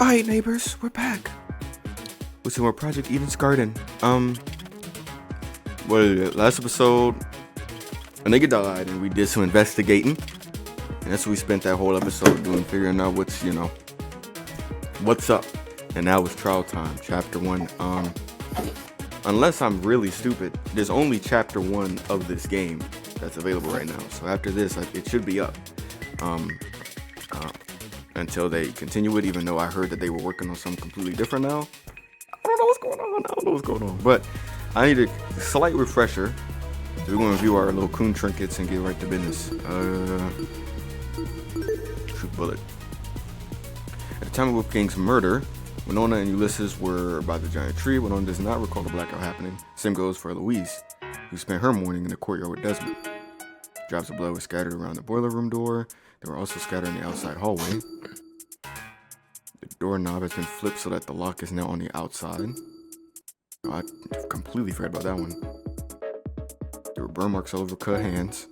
Alright, neighbors, we're back with some more Project Eden's Garden. Last episode, a nigga died and we did some investigating. And that's what we spent that whole episode doing, figuring out what's up. And now it's trial time, chapter 1. Unless I'm really stupid, there's only chapter 1 of this game that's available right now. So after this, it should be up. Until they continue it, even though I heard that they were working on something completely different now. I don't know what's going on. But I need a slight refresher. So we're going to review our little coon trinkets and get right to business. Shoot bullet. At the time of Wolfgang's murder, Winona and Ulysses were by the giant tree. Winona does not recall the blackout happening. Same goes for Louise, who spent her morning in the courtyard with Desmond. Drops of blood were scattered around the boiler room door. They were also scattered in the outside hallway. The doorknob has been flipped so that the lock is now on the outside. Oh, I completely forgot about that one. There were burn marks all over cut hands.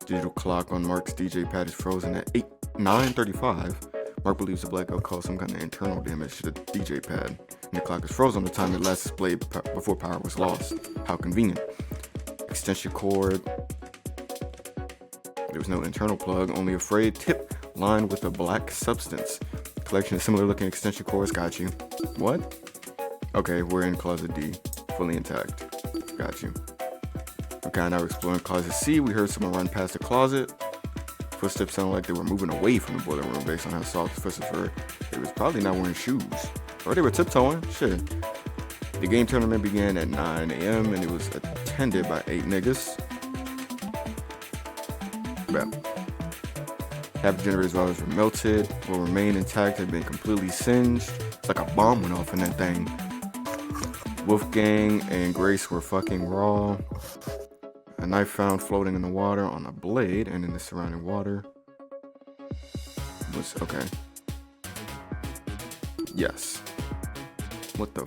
Digital clock on Mark's DJ pad is frozen at 9:35. Mark believes the blackout caused some kind of internal damage to the DJ pad, and the clock is frozen on the time it last displayed before power was lost. How convenient. Extension cord. There was no internal plug, only a frayed tip lined with a black substance. Collection of similar looking extension cords. Got you. What? Okay, we're in closet D, fully intact. Got you. Okay, now we're exploring closet C. We heard someone run past the closet. Footsteps sounded like they were moving away from the boiler room based on how soft the footsteps were. They was probably not wearing shoes. Or they were tiptoeing. Shit. The game tournament began at 9 a.m. and it was attended by 8 niggas. Half the generator's wires were melted. What remained intact had been completely singed. It's like a bomb went off in that thing. Wolfgang and Grace were fucking raw. A knife found floating in the water on a blade and in the surrounding water was okay. Yes. What the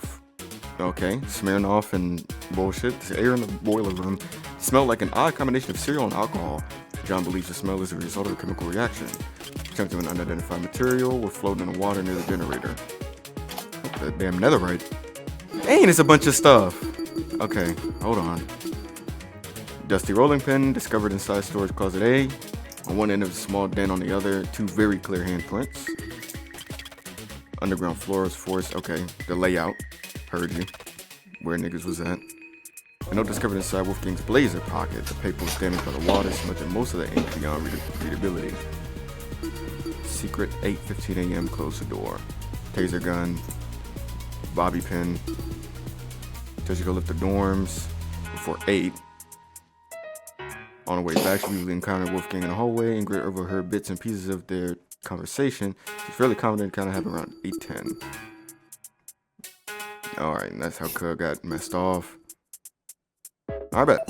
okay, Smirnoff and bullshit. The air in the boiler room smelled like an odd combination of cereal and alcohol. John believes the smell is a result of a chemical reaction. Chunks of an unidentified material were floating in the water near the generator. The damn netherite. Dang, it's a bunch of stuff. Okay, hold on. Dusty rolling pin discovered inside storage closet A. On one end of a small den, on the other, 2 very clear handprints. Underground floors, forest. Okay, the layout. Heard you. Where niggas was at. A note discovered inside Wolfgang's blazer pocket. The paper was damaged by the water, smudging most of the ink beyond readability. Secret 8:15 a.m. Close the door. Taser gun. Bobby pin. Tells you to go lift the dorms before 8. On the way back, we encountered Wolfgang in the hallway and Grit overheard bits and pieces of their conversation. He's fairly confident it kind of happened around 8:10. Alright, and that's how Cug got messed off. I bet.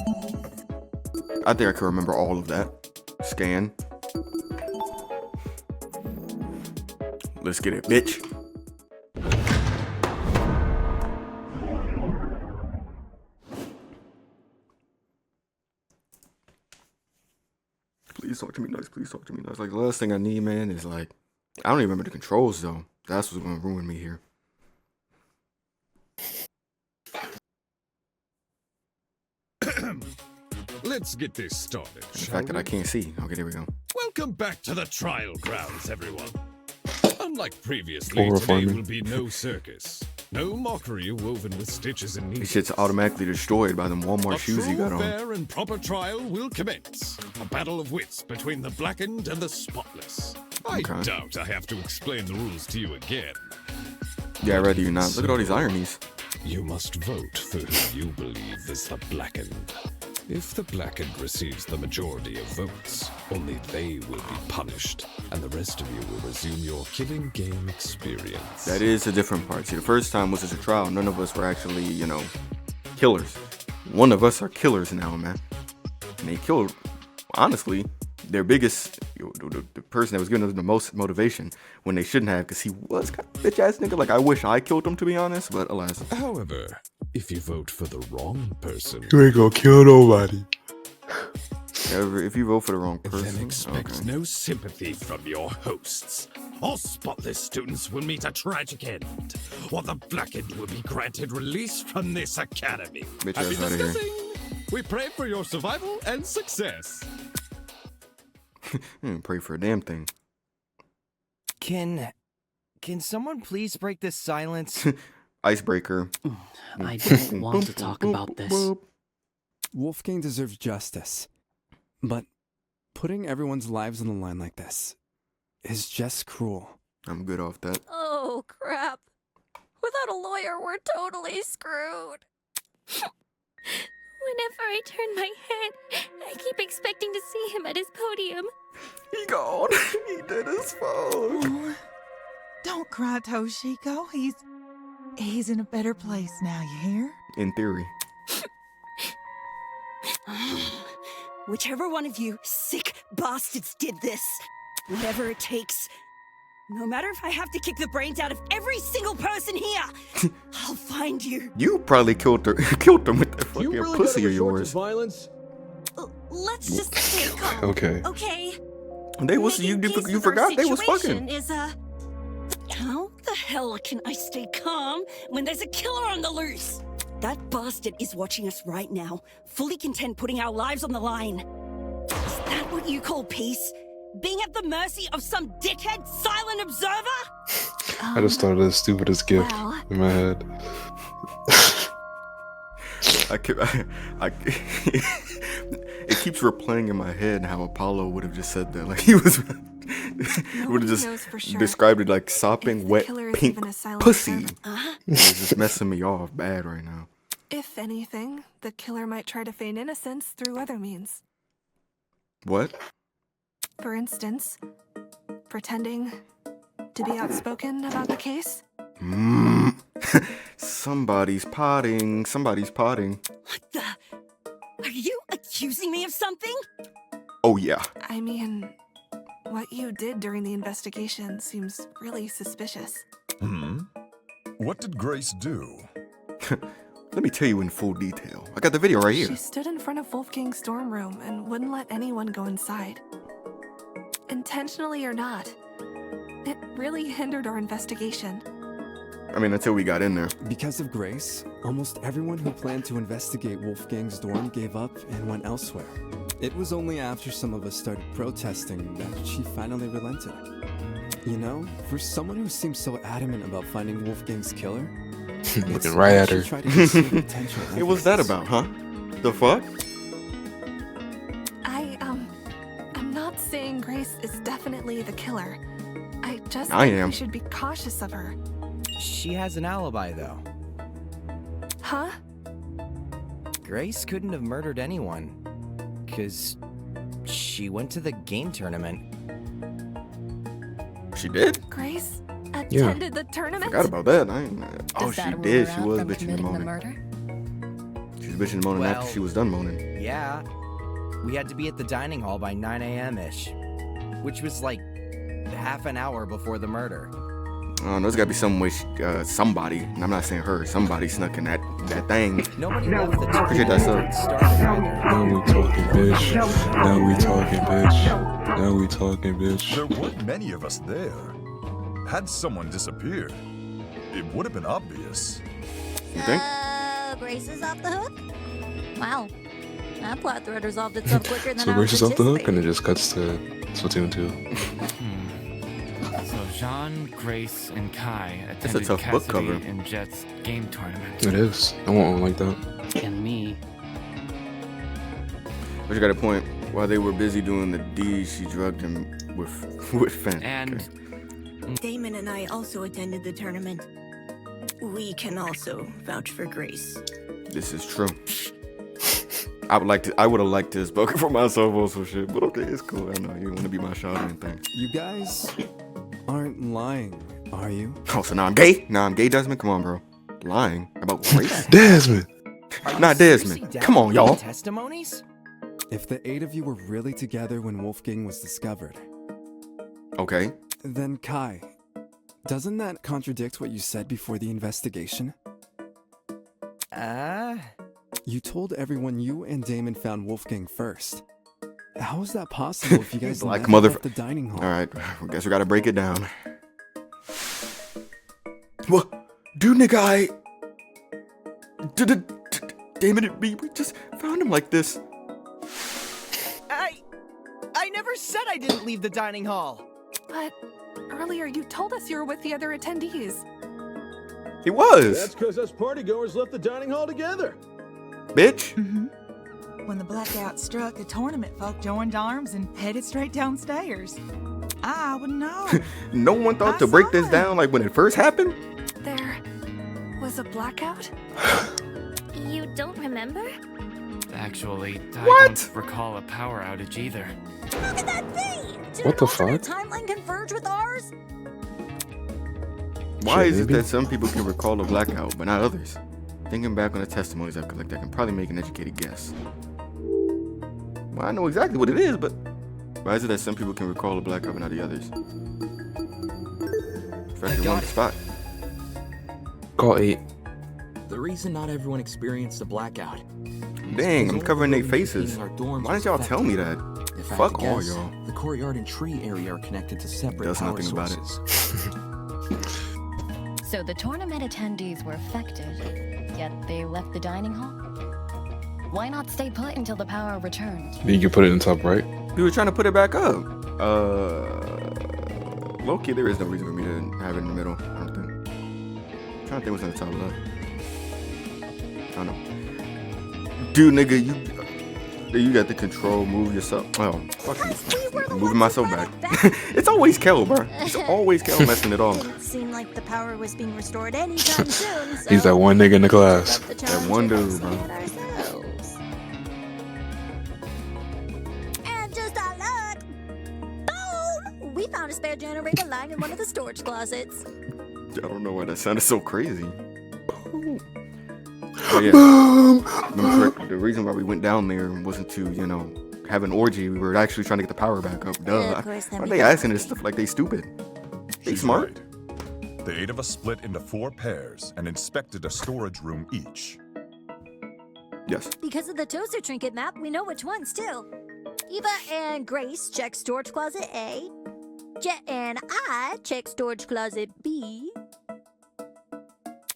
I think I can remember all of that. Scan. Let's get it, bitch. Please talk to me nice. Please talk to me nice. Like, the last thing I need, man, is like, I don't even remember the controls, though. That's what's going to ruin me here. Let's get this started. The fact that I can't see. Okay, there we go. Welcome back to the trial grounds, everyone. Unlike previously, today will be no circus. No mockery woven with stitches and This needles. shit's automatically destroyed by them Walmart shoes you got A on. fair and proper trial will commence. A battle of wits between the blackened and the spotless. I doubt I have to explain the rules to you again. Yeah, I'd rather you not. Look at all these ironies. You must vote for who you believe is the blackened. If the blackened receives the majority of votes, only they will be punished, and the rest of you will resume your killing game experience. That is a different part. See, the first time was just a trial. None of us were actually, killers. One of us are killers now, man. And they killed, honestly, their biggest, the person that was giving them the most motivation when they shouldn't have, because he was kind of a bitch ass nigga. Like, I wish I killed him, to be honest, but alas. However, if you vote for the wrong person, You ain't gonna kill nobody. If you vote for the wrong person, then expect no sympathy from your hosts. all spotless students will meet a tragic end, while the blackened will be granted release from this academy. Bitch Happy ass outta here. discussing! We pray for your survival and success. Pray for a damn thing. Can someone please break this silence? Icebreaker. I don't want to talk about this. Wolfgang deserves justice, but putting everyone's lives on the line like this is just cruel. I'm good off that. Oh, crap. Without a lawyer, we're totally screwed. Whenever I turn my head, I keep expecting to see him at his podium. He gone. He did his phone. Oh, don't cry, Toshiko. He's in a better place now, you hear? In theory. Whichever one of you sick bastards did this, whatever it takes, no matter if I have to kick the brains out of every single person here, I'll find you. You probably killed her. Killed them with that fucking You really pussy gotta of resort to yours. violence? Let's just stay calm. Okay. Okay. They was you. Making peace You with our forgot they was situation fucking. Is how the hell can I stay calm when there's a killer on the loose? That bastard is watching us right now, fully content putting our lives on the line. Is that what you call peace? Being at the mercy of some dickhead silent observer? I just thought of the stupidest gift well. in my head. It keeps replaying in my head how Apollo would have just said that. Like he was would have Nobody just knows for sure described it like if sopping the wet killer is pink even a silent pussy. observer. It's just messing me off bad right now. If anything, the killer might try to feign innocence through other means. What? For instance, pretending to be outspoken about the case. Somebody's potting. Somebody's potting. What the? Are you accusing me of something? Oh yeah. I mean, what you did during the investigation seems really suspicious. What did Grace do? Let me tell you in full detail. I got the video right She here. stood in front of Wolfgang's dorm room and wouldn't let anyone go inside. Intentionally or not, it really hindered our investigation. I mean, until we got in there. Because of Grace, almost everyone who planned to investigate Wolfgang's dorm gave up and went elsewhere. It was only after some of us started protesting that she finally relented. You know, for someone who seems so adamant about finding Wolfgang's killer, Looking right at her. she tried to conceal potential Hey, what's that evidence. about, huh? The fuck? I'm not saying Grace is definitely the killer. I just I think am. we should be cautious of her. She has an alibi, though. Huh? Grace couldn't have murdered anyone, 'cause she went to the game tournament. She did? Grace attended the tournament? Forgot about that. I ain't, oh, Does she that rule did. her She out was from bitching and committing the moaning. murder? She was bitching and moaning after Well, she was done moaning. Yeah. We had to be at the dining hall by 9 a.m.-ish, which was like half an hour before the murder. I don't know, there's gotta be some way somebody, and I'm not saying her, somebody snuck in that thing. Nobody left the Appreciate that, sir. started either. Now we talking, bitch. Now we talking, bitch. Now we talking, bitch. There weren't many of us there. Had someone disappeared, it would have been obvious. You think? Grace is off the hook? Wow. That plot thread resolved itself quicker than So I Grace was is off the hook, and anticipating. it just cuts to Splatoon 2. So Jean, Grace, and Kai That's a attended tough book Cassidy cover. and Jet's game tournament. It is. I want one like that. And me. But you got a point. While they were busy doing the deed, she drugged him with Fenn. And Damon and I also attended the tournament. We can also vouch for Grace. This is true. I would have liked to have spoken for myself also shit, but okay, it's cool. I know you want to be my shot and thing. You guys aren't lying, are you? Oh, so now I'm gay? Now I'm gay, Desmond? Come on, bro. Lying about race? Desmond! Not Desmond. Come on, y'all. Testimonies? If the 8 of you were really together when Wolfgang was discovered, Okay. then Kai, doesn't that contradict what you said before the investigation? You told everyone you and Damon found Wolfgang first. How is that possible if you guys Like never mother- left the dining hall? All right. I guess we got to break it down. What? Dude, nigga, damn it, we just found him like this. I never said I didn't leave the dining hall. But earlier you told us you were with the other attendees. He was. That's because us partygoers left the dining hall together. Bitch. When the blackout struck, the tournament folk joined arms and headed straight downstairs. I wouldn't know. No one thought to break this down like when it first happened? There was a blackout? You don't remember? Actually, I What? don't recall a power outage either. How could that be? Did What an the alternate fuck? timeline converge with ours? Why Shit, is it maybe. that some people can recall a blackout, but not others? Thinking back on the testimonies I've collected, I can probably make an educated guess. Well, I know exactly what it is, but why is it that some people can recall a blackout but not the others? Especially on the spot. Call 8. The reason not everyone experienced a blackout. Dang, I'm covering their faces. Why didn't y'all tell me that? If I had Fuck to all guess, y'all. The courtyard and tree area are connected to separate Does power nothing about it. sources. So the tournament attendees were affected, yet they left the dining hall? Why not stay put until the power returned? You can put it in top right. We were trying to put it back up. Low-key, there is no reason for me to have it in the middle, I don't think. I'm trying to think what's on the top left. I don't know. Dude, nigga, you got the control, move yourself. Oh, fuck you. Moving myself back. It's always Kel, bro. It's always Kel messing it all. Didn't seem like the power was being restored anytime soon. So He's that one nigga in the class. That one dude, bro. And just our luck, boom! We found a spare generator lying in one of the storage closets. I don't know why that sounded so crazy. Oh yeah. Remember, the reason why we went down there wasn't to, have an orgy. We were actually trying to get the power back up. Duh. Yeah, of course, Why that'd are be they good. asking this stuff like they stupid? They She's smart. right. The 8 of us split into 4 pairs and inspected a storage room each. Yes. Because of the toaster trinket map, we know which ones too. Eva and Grace check storage closet A. Jet and I check storage closet B.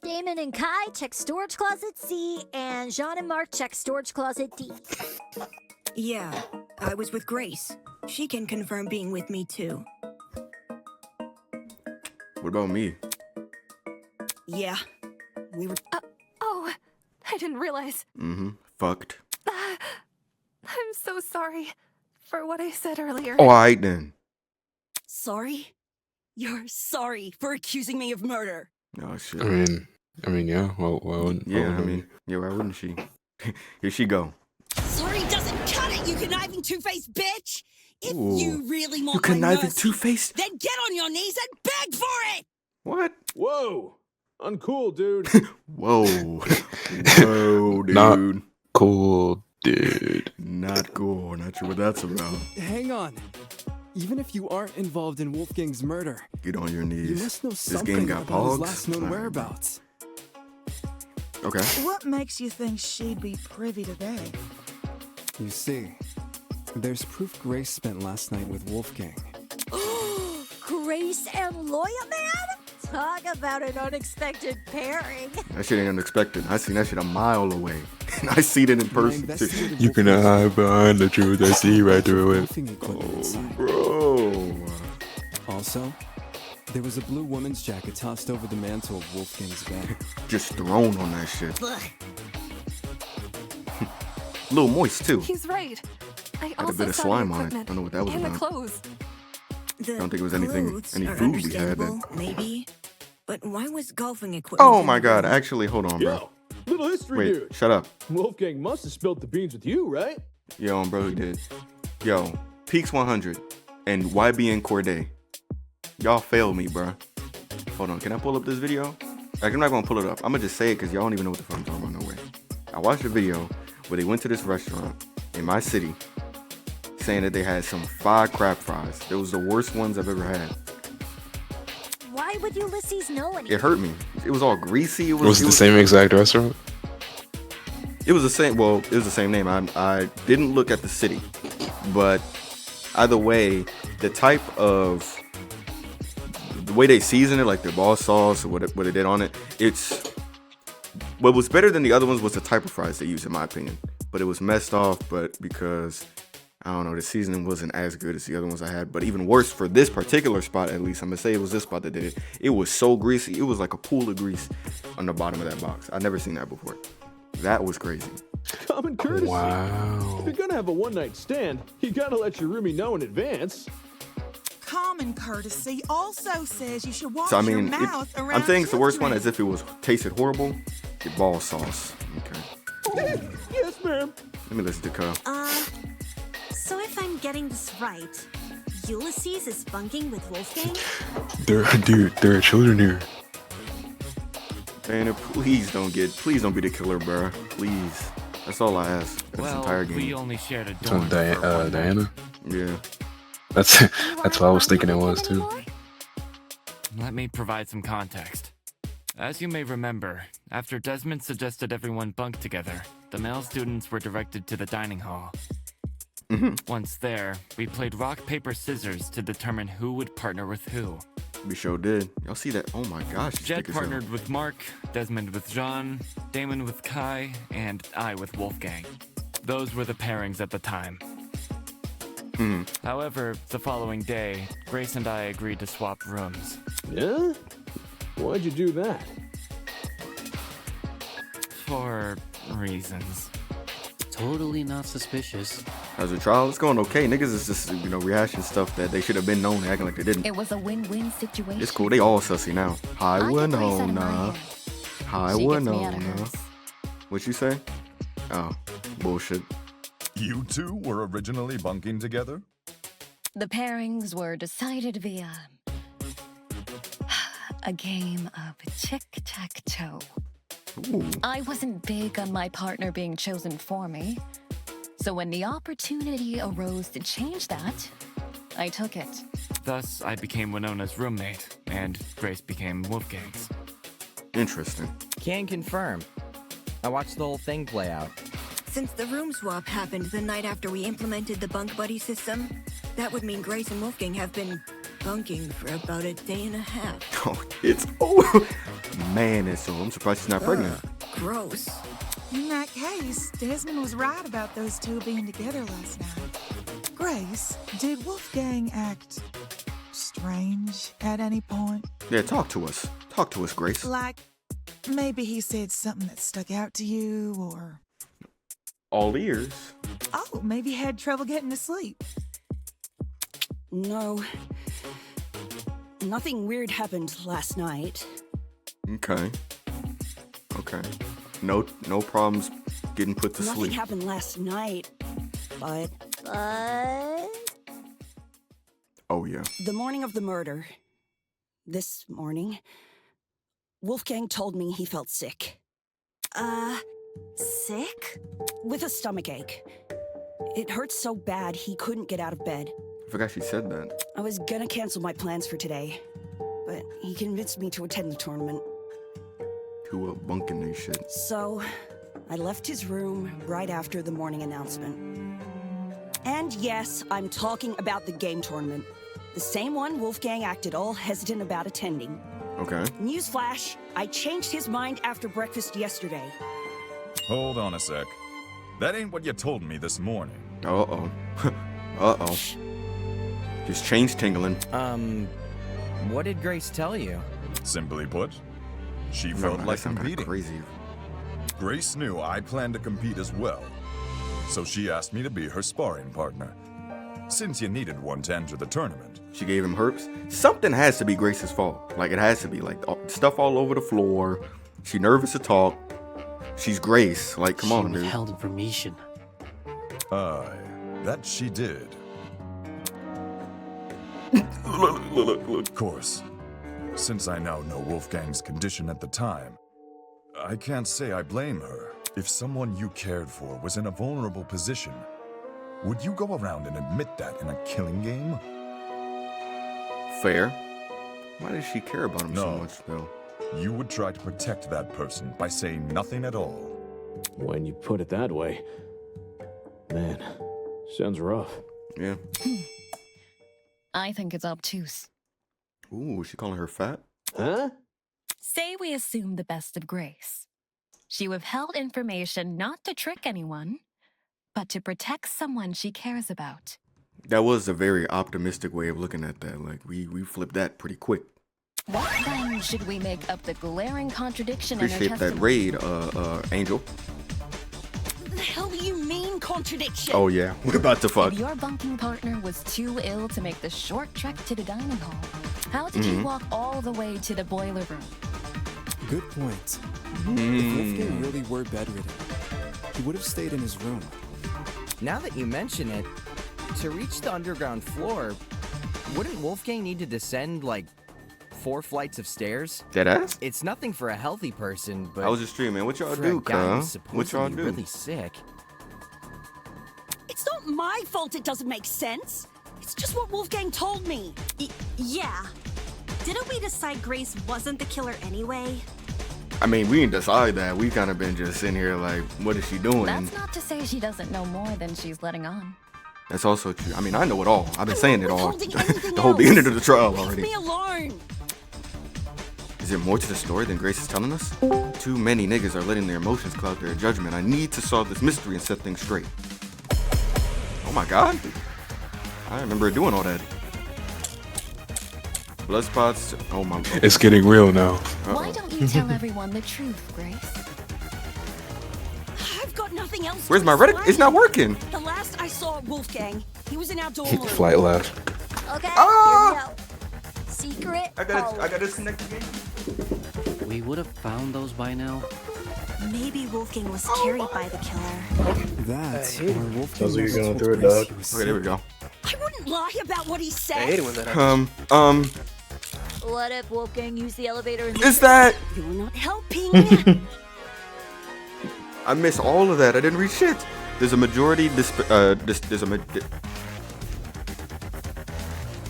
Damon and Kai check storage closet C, and Jean and Mark check storage closet D. Yeah, I was with Grace. She can confirm being with me too. What about me? Yeah, we were. Oh, I didn't realize. Fucked. I'm so sorry for what I said earlier. Alright then. Sorry? You're sorry for accusing me of murder. Oh shit. I mean, yeah. Well, why wouldn't she? Here she go. Sorry doesn't cut it, you conniving two-faced bitch! If Ooh. you really want You my conniving mercy, two-faced? then get on your knees and beg for it! What? Whoa! Uncool, dude. Whoa. Whoa, dude. Not cool, dude. Not cool. Not sure what that's about. Hang on. Even if you aren't involved in Wolfgang's murder, Get on your you knees. must know This something game got about his pogs. last known Alright. whereabouts. Okay. What makes you think she'd be privy to that? You see, there's proof Grace spent last night with Wolfgang. Grace and Lawyer Man? Talk about an unexpected pairing. That shit ain't unexpected. I seen that shit a mile away. And I seen it in person too. investigated You cannot hide behind the truth. I see right through it. Wolfing equipment inside. Bro. Also, there was a blue woman's jacket tossed over the mantle of Wolfgang's bed. Just thrown on that shit. A little moist too. He's right. I Had a also bit of saw slime the on it. equipment Don't know what that was and the about. clothes. The Don't think it was anything, clothes any are food we had then. understandable, maybe. But why was golfing equipment? Oh in my the god, room? actually, hold on, bro. Yo, little history, Wait, dude. shut up. Wolfgang must have spilled the beans with you, right? Yo, bro, he did. Yo, Peaks 100 and YBN Corday. Y'all failed me, bro. Hold on, can I pull up this video? Like, I'm not gonna pull it up. I'm gonna just say it because y'all don't even know what the fuck I'm talking about, no way. I watched a video where they went to this restaurant in my city saying that they had some fire crab fries. It was the worst ones I've ever had. Why would Ulysses know anything? It hurt me. It was all greasy. Was it the same exact restaurant? It was the same. Well, it was the same name. I didn't look at the city, but either way, the type of way they season it, like the ball sauce or what it did on it, it's what was better than the other ones was the type of fries they used, in my opinion. But it was messed off, but because I don't know, the seasoning wasn't as good as the other ones I had. But even worse for this particular spot, at least I'm gonna say it was this spot that did it. It was so greasy, it was like a pool of grease on the bottom of that box. I'd never seen that before. That was crazy. Common courtesy. Wow. If you're gonna have a one-night stand, you gotta let your roomie know in advance. Common courtesy also says you should wash So I your mean, mouth around I'm saying it's the worst one children. as if it was tasted horrible. The ball sauce. Okay. Yes, ma'am. Let me listen to Kyle. So if I'm getting this right, Ulysses is bunking with Wolfgang? There are children here. Dana, please don't be the killer, bruh. Please. That's all I ask. This entire game. We only shared a So dorm. Diana? Yeah. That's what I was thinking it was too. Let me provide some context. As you may remember, after Desmond suggested everyone bunk together, the male students were directed to the dining hall. Once there, we played rock, paper, scissors to determine who would partner with who. We sure did. Y'all see that? Oh my gosh. it's Jet thick as hell. partnered with Mark, Desmond with Jean, Damon with Kai, and I with Wolfgang. Those were the pairings at the time. However, the following day, Grace and I agreed to swap rooms. Yeah? Why'd you do that? For reasons. Totally not suspicious. How's the trial? It's going okay. Niggas is just, rehashing stuff that they should have been known, acting like they didn't. It was a win-win situation. It's cool. They all sussy now. Hi, I get Grace out of my Winona. hair. Hi, She gets me out of Winona. hers. What you say? Oh, bullshit. You two were originally bunking together? The pairings were decided via a game of tic-tac-toe. I wasn't big on my partner being chosen for me, so when the opportunity arose to change that, I took it. Thus, I became Winona's roommate, and Grace became Wolfgang's. Interesting. Can confirm. I watched the whole thing play out. Since the room swap happened the night after we implemented the bunk buddy system, that would mean Grace and Wolfgang have been bunking for about a day and a half. Oh, it's oh man, it's so. I'm surprised she's not pregnant. Gross. In that case, Desmond was right about those two being together last night. Grace, did Wolfgang act strange at any point? Yeah, talk to us. Talk to us, Grace. Like, maybe he said something that stuck out to you, or... All ears. Oh, maybe he had trouble getting to sleep. No. Nothing weird happened last night. Okay. No problems getting put to Nothing sleep. happened last night, but Oh yeah. the morning of the murder, this morning, Wolfgang told me he felt sick. Sick? With a stomachache. It hurt so bad he couldn't get out of bed. I forgot she said that. I was gonna cancel my plans for today, but he convinced me to attend the tournament. Who bunking they shit. So, I left his room right after the morning announcement. And yes, I'm talking about the game tournament. The same one Wolfgang acted all hesitant about attending. Okay. Newsflash, I changed his mind after breakfast yesterday. Hold on a sec. That ain't what you told me this morning. Uh-oh. Uh-oh. Just chains tingling. What did Grace tell you? Simply put, she No, felt that like sound kinda competing. crazy. Grace knew I planned to compete as well, so she asked me to be her sparring partner. Since you needed one to enter the tournament. She gave him herpes. Something has to be Grace's fault. Like, it has to be. Like, stuff all over the floor. She nervous to talk. She's Grace. Like, come on, dude. Withheld information. Aye, that she did. Look. Of course, since I now know Wolfgang's condition at the time, I can't say I blame her. If someone you cared for was in a vulnerable position, would you go around and admit that in a killing game? Fair. Why does she care about him so No. much, though? You would try to protect that person by saying nothing at all. When you put it that way, man, sounds rough. Yeah. I think it's obtuse. Ooh, she calling her fat? Huh? Say we assume the best of Grace. She withheld information not to trick anyone, but to protect someone she cares about. That was a very optimistic way of looking at that. Like, we flipped that pretty quick. What then should we make of the glaring contradiction in her Appreciate that testimony? raid, Angel. The hell do you mean contradiction? Oh yeah, we're about to fuck. If your bunking partner was too ill to make the short trek to the dining hall, how did you walk all the way to the boiler room? Good point. If Wolfgang really were bedridden, he would have stayed in his room. Now that you mention it, to reach the underground floor, wouldn't Wolfgang need to descend like 4 flights of stairs? Deadass? It's nothing for a healthy person, but I was just streaming. What y'all for do, a guy who's cuz? What y'all supposedly do? really sick. It's not my fault it doesn't make sense. It's just what Wolfgang told me. Yeah. Didn't we decide Grace wasn't the killer anyway? I mean, we didn't decide that. We kind of been just sitting here like, what is she doing? That's not to say she doesn't know more than she's letting on. That's also true. I mean, I know it all. I've been saying it all. Withholding anything The whole else. beginning of the trial Leave already. me alone. Is there more to the story than Grace is telling us? Too many niggas are letting their emotions cloud their judgment. I need to solve this mystery and set things straight. Oh my god. I remember doing all that. Blood spots. Oh my god. It's getting real now. Why don't you tell everyone the truth, Grace? I've got nothing else. Where's to my Reddit? explain. It's not working. The last I saw of Wolfgang, he was in our dorm room. Flight left. Okay, Ah! here we go. Secret I gotta disconnect the game. We would have found those by now. Maybe Wolfgang was carried by the killer. That, or Wolfgang Those are you never going told through it, Grace dog. he was Okay, there we sick. go. I wouldn't lie about what he I said. hate it when that happens. What if Wolfgang used the elevator in the Is that? You're not helping. I missed all of that. I didn't read shit. There's a majority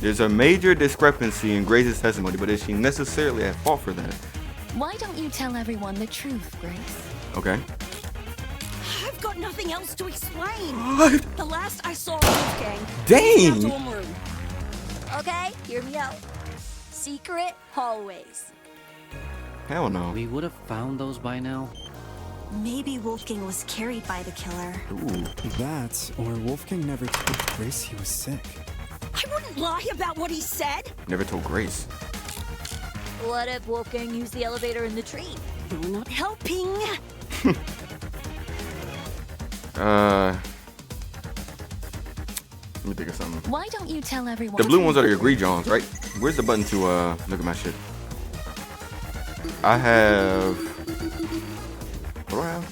there's a major discrepancy in Grace's testimony, but is she necessarily at fault for that? Why don't you tell everyone the truth, Grace? Okay. I've got nothing else to explain. What? The last I saw of Wolfgang, Dang. he was in our dorm room. Okay, hear me out. Secret hallways. Hell no. We would have found those by now. Maybe Wolfgang was carried by the killer. Ooh. That, or Wolfgang never told Grace he was sick. I wouldn't lie about what he said. Never told Grace. What if Wolfgang used the elevator in the tree? You're not helping. Let me think of something. Why don't you tell everyone? The blue ones are the agree Johns, right? Where's the button to look at my shit? I have. What do I have?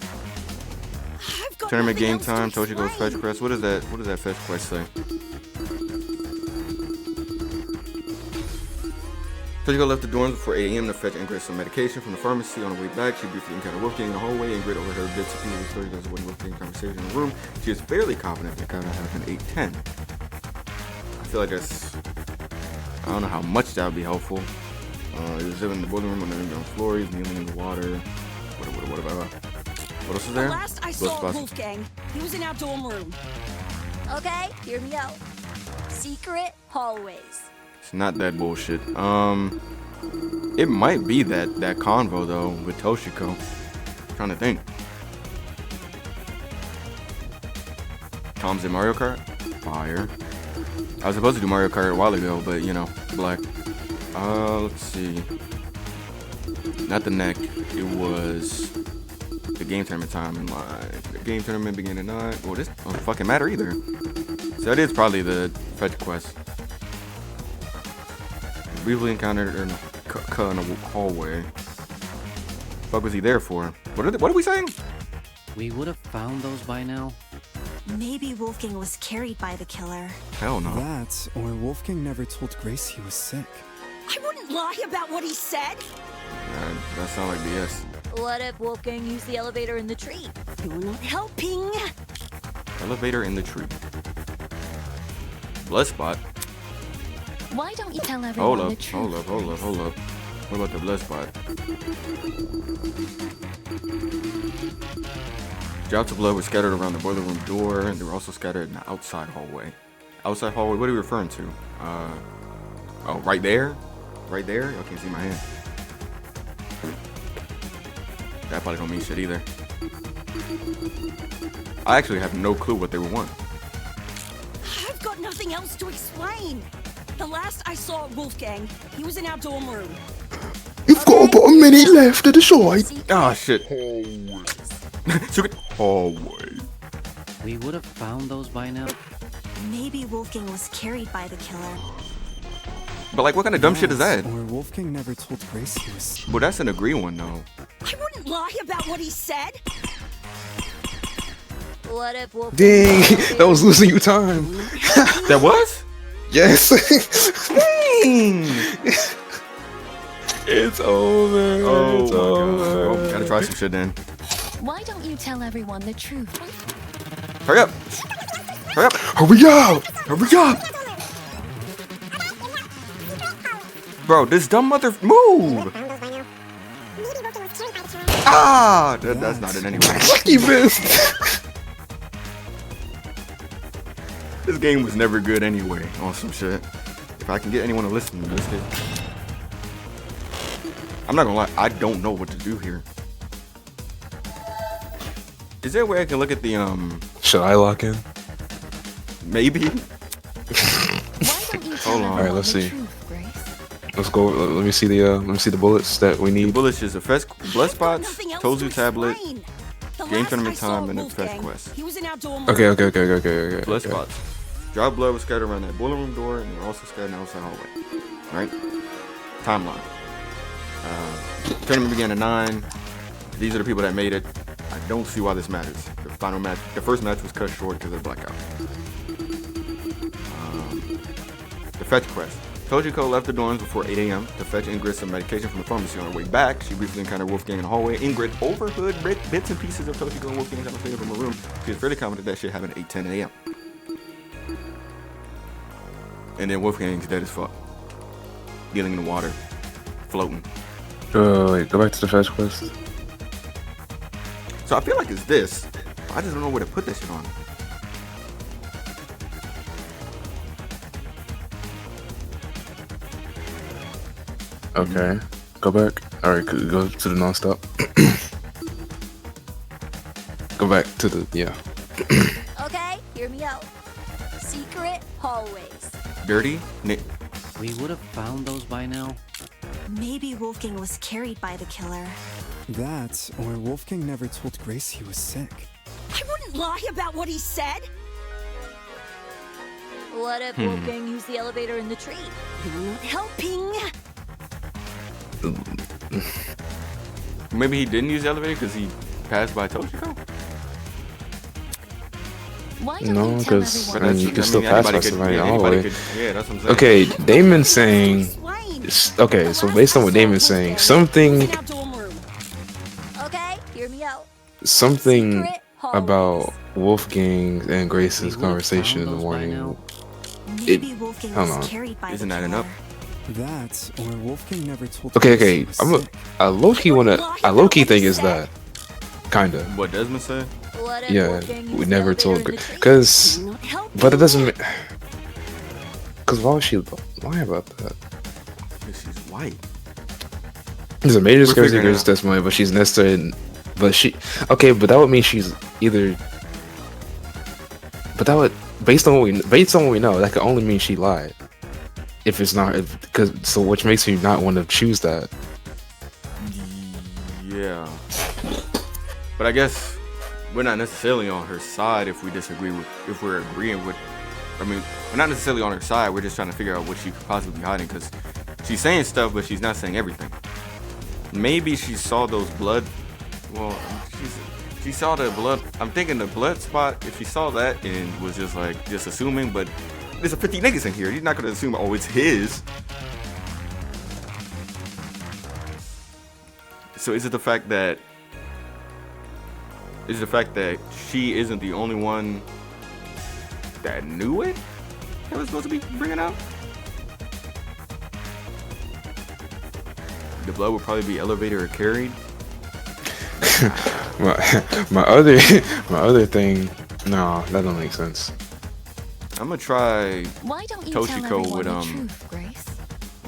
I've got Tournament nothing game else to time. Told you goes fetch explain. quest. What is that? What does that fetch quest say? Told you left the dorms before 8 a.m. to fetch Ingrid some medication from the pharmacy. On the way back, she briefly encountered Wolfgang in the hallway. Ingrid overheard bits of people's stories as when Wolfgang conversation in the room. She is fairly confident that kind of happened 8:10. I feel like that's. I don't know how much that would be helpful. He was living in the boiler room on the underground floor. He's kneeling in the water. What else is The there? last I saw of Wolfgang, he was in our dorm room. Okay, hear me out. Secret hallways. It's not that bullshit. It might be that convo though with Toshiko. Trying to think. Tom's in Mario Kart? Fire. I was supposed to do Mario Kart a while ago, but you know, black. Let's see. Not the neck. It was the game tournament time in live. The game tournament began at 9. Well, this don't fucking matter either. So that is probably the fetch quest. Briefly encountered her in the hallway. Fuck was he there for? What are we saying? We would have found those by now. Maybe Wolfgang was carried by the killer. Hell no. That, or Wolfgang never told Grace he was sick. I wouldn't lie about what he said. That sounds like BS. What if Wolfgang used the elevator in the tree? You're not helping. Elevator in the tree. Blood spot. Why don't you tell everyone Hold the up, truth? hold up. What about the blood spot? Drops of blood were scattered around the boiler room door, and they were also scattered in the outside hallway. Outside hallway, what are we referring to? Oh, right there? right there. Y'all can't see my hand. That probably don't mean shit either. I actually have no clue what they would want. I've got nothing else to explain. The last I saw Wolfgang, he was in our dorm room. You've got about a minute left of the show. Oh shit. Hallway. We would have found those by now. Maybe Wolfgang was carried by the killer. But like, what kind of dumb shit is that? Or Wolfgang never told Grace he was. Well, that's an agree one though. I wouldn't lie about what he said. What if Wolfgang? Dang, that was losing you time. That was? Yes. Dang. It's over. Oh it's my over. god. Well, gotta try some shit then. Why don't you tell everyone the truth? Hurry up. Hurry up. Hurry up. Hurry up. Bro, this dumb mother move. Ah, that's not it anyway. Lucky missed. This game was never good anyway. On some shit. If I can get anyone to listen to this, I'm not gonna lie. I don't know what to do here. Is there a way I can look at the Should I lock in? Maybe. Hold on. All right, let's see. Let's go. Let me see the bullets that we need. The bullets is a blood spots, Tozu tablet, game tournament time, and a fetch quest. Okay. Blood spots. Drop blood was scattered around that boiler room door, and they're also scattered outside hallway. All right. Timeline. Tournament began at 9. These are the people that made it. I don't see why this matters. The final match, the first match was cut short because of blackout. The fetch quest. Tojiko left the dorms before 8 a.m. to fetch Ingrid some medication from the pharmacy. On her way back, she briefly encountered Wolfgang in the hallway. Ingrid overheard bits and pieces of Tojiko and Wolfgang's conversation from her room. She was fairly confident that shit happened at 8:10 a.m. And then Wolfgang's dead as fuck. Dealing in the water. Floating. Wait, go back to the fetch quest. So I feel like it's this. I just don't know where to put this shit on. Okay, go back. All right, go to the non-stop. Go back to the Okay, hear me out. Secret hallways. Dirty? We would have found those by now. Maybe Wolfgang was carried by the killer. That, or Wolfgang never told Grace he was sick. I wouldn't lie about what he said. What if Wolfgang used the elevator in the tree? You're not helping. Maybe he didn't use the elevator because he passed by Toshiko? No, because you can still pass by somebody in the hallway. Yeah, that's what I'm saying. Okay, Damon's saying. Okay, so based on what Damon's saying, something Okay, hear me out. something about Wolfgang and Grace's conversation in the morning. Hold on. Isn't that enough? That, or Wolfgang never told Okay, Grace he was sick. I low-key think it's that. Kinda. What Desmond said? Yeah, we never told because, but it doesn't. Because why would she lie about that? Because she's white. There's a major scarcity figuring it Grace's testimony, but she's necessary. But that would mean she's either. But that would, based on what we know, that could only mean she lied. If it's not, so which makes me not want to choose that. Yeah. But I guess we're not necessarily on her side if we're agreeing with. I mean, we're not necessarily on her side. We're just trying to figure out what she could possibly be hiding because she's saying stuff, but she's not saying everything. Maybe she saw those blood. Well, she saw the blood. I'm thinking the blood spot. If she saw that and was just assuming, but there's a 50 niggas in here. He's not gonna assume, oh, it's his. So is it the fact that she isn't the only one that knew it that was supposed to be bringing up? The blood would probably be elevator or carried. my other thing, no, that don't make sense. I'm gonna try Why don't you Toshiko tell everyone the truth, Grace?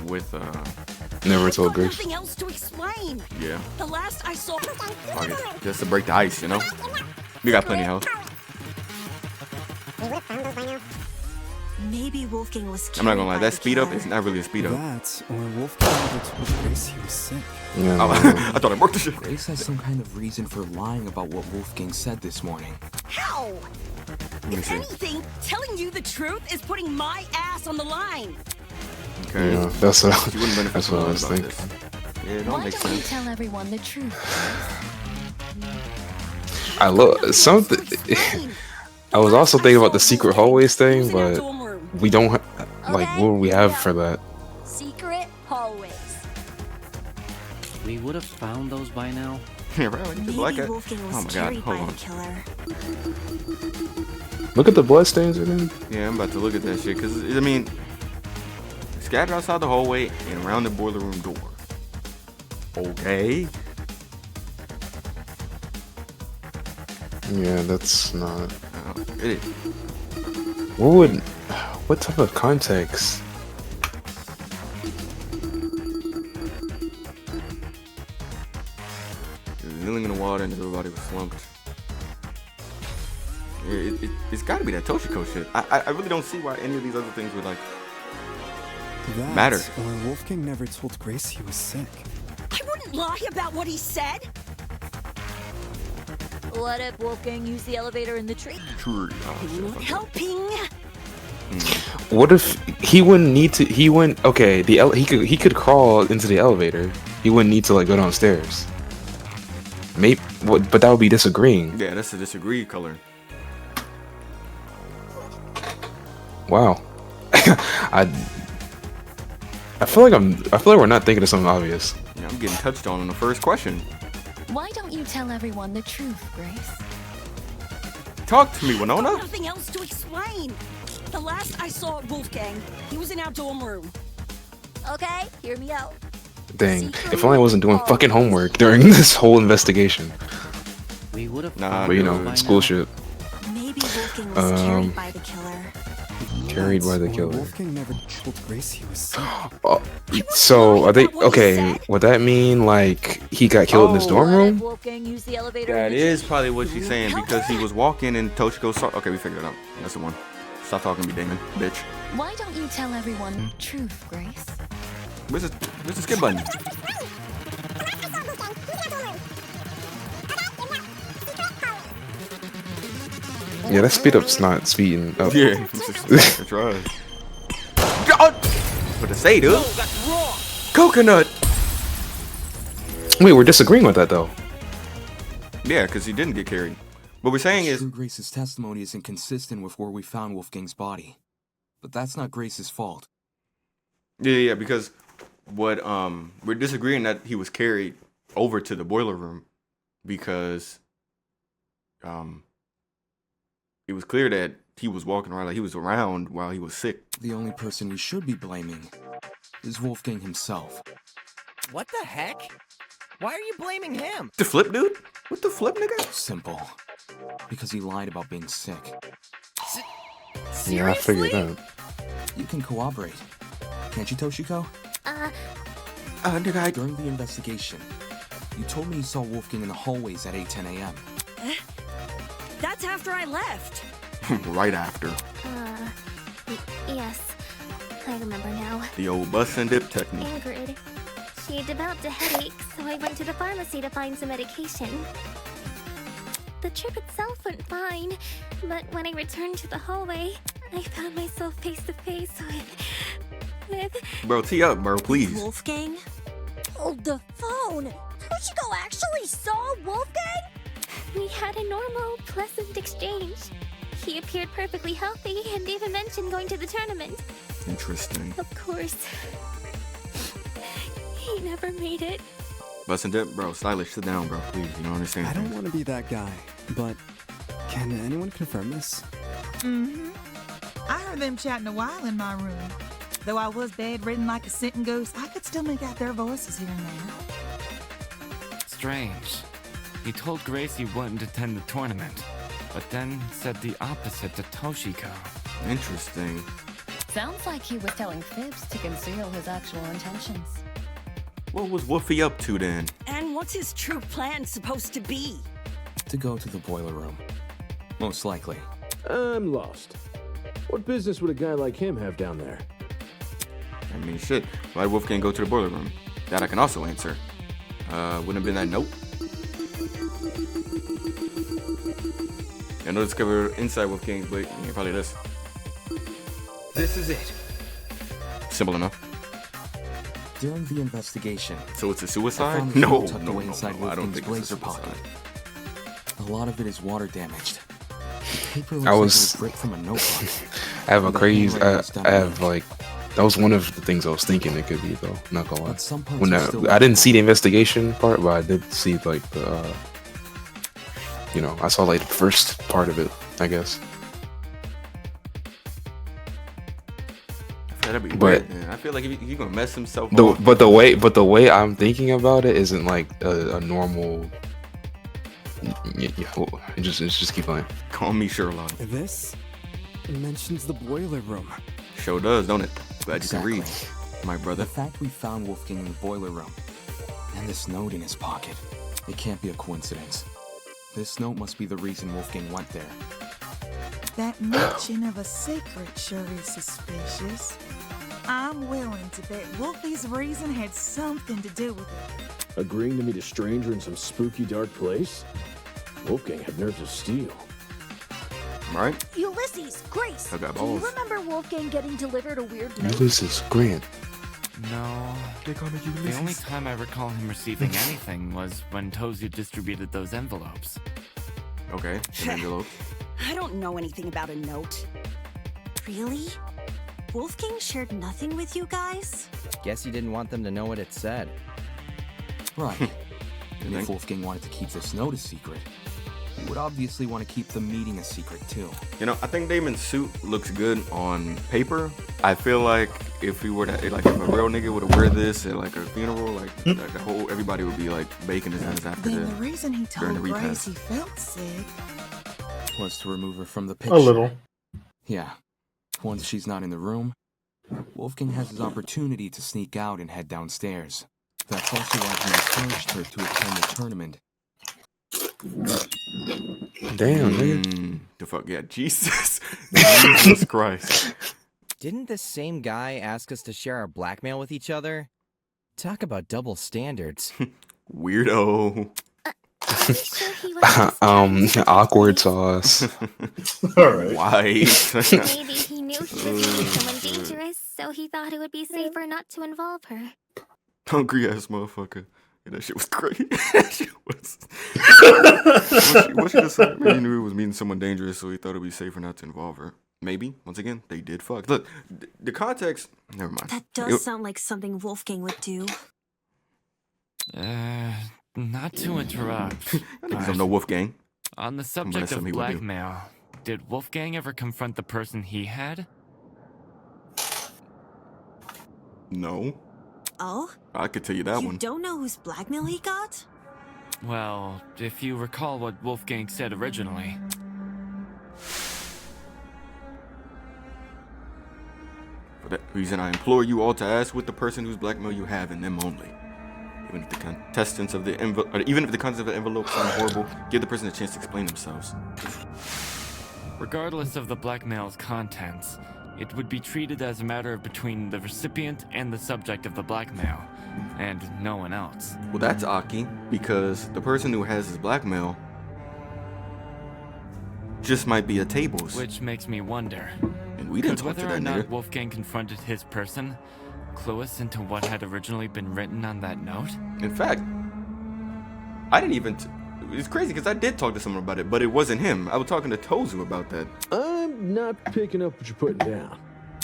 with Never told Got Grace. nothing else to explain. Yeah. The last I saw. Fuck it. Just to break the ice, you know? We got plenty of health. Maybe Wolfgang was. I'm not gonna lie, that speed up is not really a speed up. That, or Wolfgang never told Grace he was sick. Yeah, Oh, I thought I worked the shit. Grace has some kind of reason for lying about what Wolfgang said this morning. How? me If see. anything, telling you the truth is putting my ass on the line. Okay. Yeah, that's what She wouldn't benefit that's from what I knowing was about thinking. this. Yeah, it don't Why make don't you sense. tell everyone the truth? I love something. I was also thinking about the secret hallways thing, but we don't like what do we have for that? Secret hallways. We would have found those by now. Yeah, right. Maybe Wolfgang was Oh my god, carried hold by on. the killer. Look at the bloodstains again. Yeah, I'm about to look at that shit because I mean, scattered outside the hallway and around the boiler room door. Okay. Yeah, that's not. It is. What type of context? Kneeling in the water and everybody was slumped. Yeah, it's got to be that Toshiko shit. I really don't see why any of these other things would like That, matter. or Wolfgang never told Grace he was sick. I wouldn't lie about what he said. What if Wolfgang used the elevator in the tree? True. Not helping. What if he wouldn't need to? He wouldn't. Okay, he could crawl into the elevator. He wouldn't need to like go downstairs. Maybe, but that would be disagreeing. Yeah, that's a disagree color. Wow. I feel like we're not thinking of something obvious. Yeah, I'm getting touched on the first question. Why don't you tell everyone the truth, Grace? Talk to me, Winona. Nothing else to explain. The last I saw Wolfgang, he was in our dorm room. Okay, hear me out. Dang, if only I wasn't doing fucking homework during this whole investigation. We would have. Nah, But you know, school shit. Maybe Wolfgang was carried by the killer. Carried by the Or killer. Wolfgang never told Grace he was sick. So are they okay? Would that mean like he got killed in his dorm room? Wolfgang used the elevator. That is probably what she's saying because he was walking and Toshiko saw. Okay, we figured it out. That's the one. Stop talking to me, Damon, bitch. Why don't you tell everyone the truth, Grace? Where's the skip button? Yeah, that speed up's not speeding up. Yeah, that's right. God, what to say, dude? Coconut. Wait, we're disagreeing with that though. Yeah, because he didn't get carried. What we're saying is, Grace's testimony is inconsistent with where we found Wolfgang's body, but that's not Grace's fault. yeah, because what we're disagreeing that he was carried over to the boiler room because it was clear that he was walking around, like he was around while he was sick. The only person we should be blaming is Wolfgang himself. What the heck? Why are you blaming him? The flip, dude? What the flip, nigga? Simple. Because he lied about being sick. Yeah, I figured that. You can cooperate. Can't you, Toshiko? Nigga, During the investigation, you told me you saw Wolfgang in the hallways at 8:10 a.m. That's after I left. Right after. Yes. I remember now. The old bus and dip technique. Ingrid. She had developed a headache, so I went to the pharmacy to find some medication. The trip itself went fine, but when I returned to the hallway, I found myself face to face with... Bro, tee up, bro, please. Wolfgang? Hold the phone. Toshiko actually saw Wolfgang? We had a normal, pleasant exchange. He appeared perfectly healthy and even mentioned going to the tournament. Interesting. Of course. He never made it. Bus and dip, bro, stylish, sit down, bro, please. You don't understand. I don't want to be that guy, but can anyone confirm this? Mm-hmm. I heard them chatting a while in my room. Though I was bedridden like a sitting ghost, I could still make out their voices here and there. Strange. He told Grace he wouldn't attend the tournament, but then said the opposite to Toshiko. Interesting. Sounds like he was telling fibs to conceal his actual intentions. What was Wolfie up to then? And what's his true plan supposed to be? To go to the boiler room. Most likely. I'm lost. What business would a guy like him have down there? I mean, shit. Why did Wolfgang go to the boiler room? That I can also answer. Wouldn't have been that note. I know discover inside Wolfgang's, but yeah, probably this. This is it. Simple enough. During the investigation, So it's a I suicide? found the No, note tucked away inside I don't Wolfgang's think blazer it's a suicide. pocket. A lot of it is water damaged. The paper looks I like it was- was ripped from a notebook. I have a The crazy. handwriting is done I have weak. like. That was one of the things I was thinking it could be, though. Not gonna lie. But some parts When are still I didn't see the investigation part, but I did see like the. You know, I saw like the first part of it, I guess. That'd be But- weird, man. I feel like if he's gonna mess himself The, up. but the way I'm thinking about it isn't like a normal. Just keep playing. Call me Sherlock. This mentions the boiler room. Show does, don't it? Glad you can read, my The brother. fact we found Wolfgang in the boiler room, and this note in his pocket, it can't be a coincidence. This note must be the reason Wolfgang went there. That mention of a secret sure is suspicious. I'm willing to bet Wolfie's reason had something to do with it. Agreeing to meet a stranger in some spooky dark place? Wolfgang had nerves of steel. Right? Ulysses, Grace, I got do you balls. remember Wolfgang getting delivered a weird note? Ulysses Grant. No. They call me The only time I recall him receiving anything was when Tozu distributed those envelopes. Okay, an envelope. I don't know anything about a note. Really? Wolfgang shared nothing with you guys? Guess he didn't want them to know what it said. Right. And think? if Wolfgang wanted to keep this note a secret, he would obviously want to keep the meeting a secret too. You know, I think Damon's suit looks good on paper. I feel like if he were to, like, if a real nigga were to wear this at like a funeral, like the whole everybody would be like baking his ass after Then the that. reason he during told the Grace repast. he felt sick. Was to remove her from the picture. A little. Yeah. Once she's not in the room, Wolfgang has his opportunity to sneak out and head downstairs. That's also why he encouraged her to attend the tournament. Damn, nigga. The fuck, yeah, Jesus. Jesus Christ. Didn't this same guy ask us to share our blackmail with each other? Talk about double standards. Weirdo. Awkward sauce. Alright. White. Maybe he knew he was meeting someone dangerous, so he thought it would be safer not to involve her. Hungry ass motherfucker. Yeah, that shit was great. That shit was. What she just said? Maybe he knew he was meeting someone dangerous, so he thought it'd be safer not to involve her. Maybe. Once again, they did fuck. Look, the context. Never mind. That does sound like something Wolfgang would do. Not to interrupt. Niggas don't know Wolfgang. On the But subject that's of something he would do. blackmail, did Wolfgang ever confront the person he had? No. Oh? I could tell you that You one. don't know whose blackmail he got? Well, if you recall what Wolfgang said originally. For that reason, I implore you all to ask with the person whose blackmail you have and them only. Even if the contestants of the envelope, or even if the contents of the envelope sound horrible, give the person a chance to explain themselves. Regardless of the blackmail's contents, it would be treated as a matter between the recipient and the subject of the blackmail, and no one else. Well, that's Aki, because the person who has his blackmail just might be a Tablez. Which makes me wonder, And we didn't could talk to whether or that not nigga. Wolfgang confronted his person clue us into what had originally been written on that note? In fact, I didn't even. It's crazy because I did talk to someone about it, but it wasn't him. I was talking to Tozu about that. I'm not picking up what you're putting down.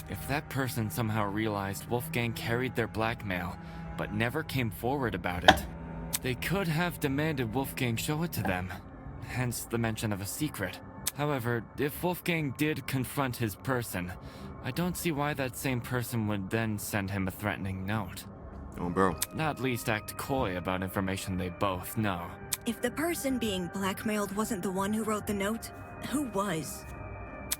If that person somehow realized Wolfgang carried their blackmail, but never came forward about it, they could have demanded Wolfgang show it to them, hence the mention of a secret. However, if Wolfgang did confront his person, I don't see why that same person would then send him a threatening note. Oh, bro. Not least act coy about information they both know. If the person being blackmailed wasn't the one who wrote the note, who was?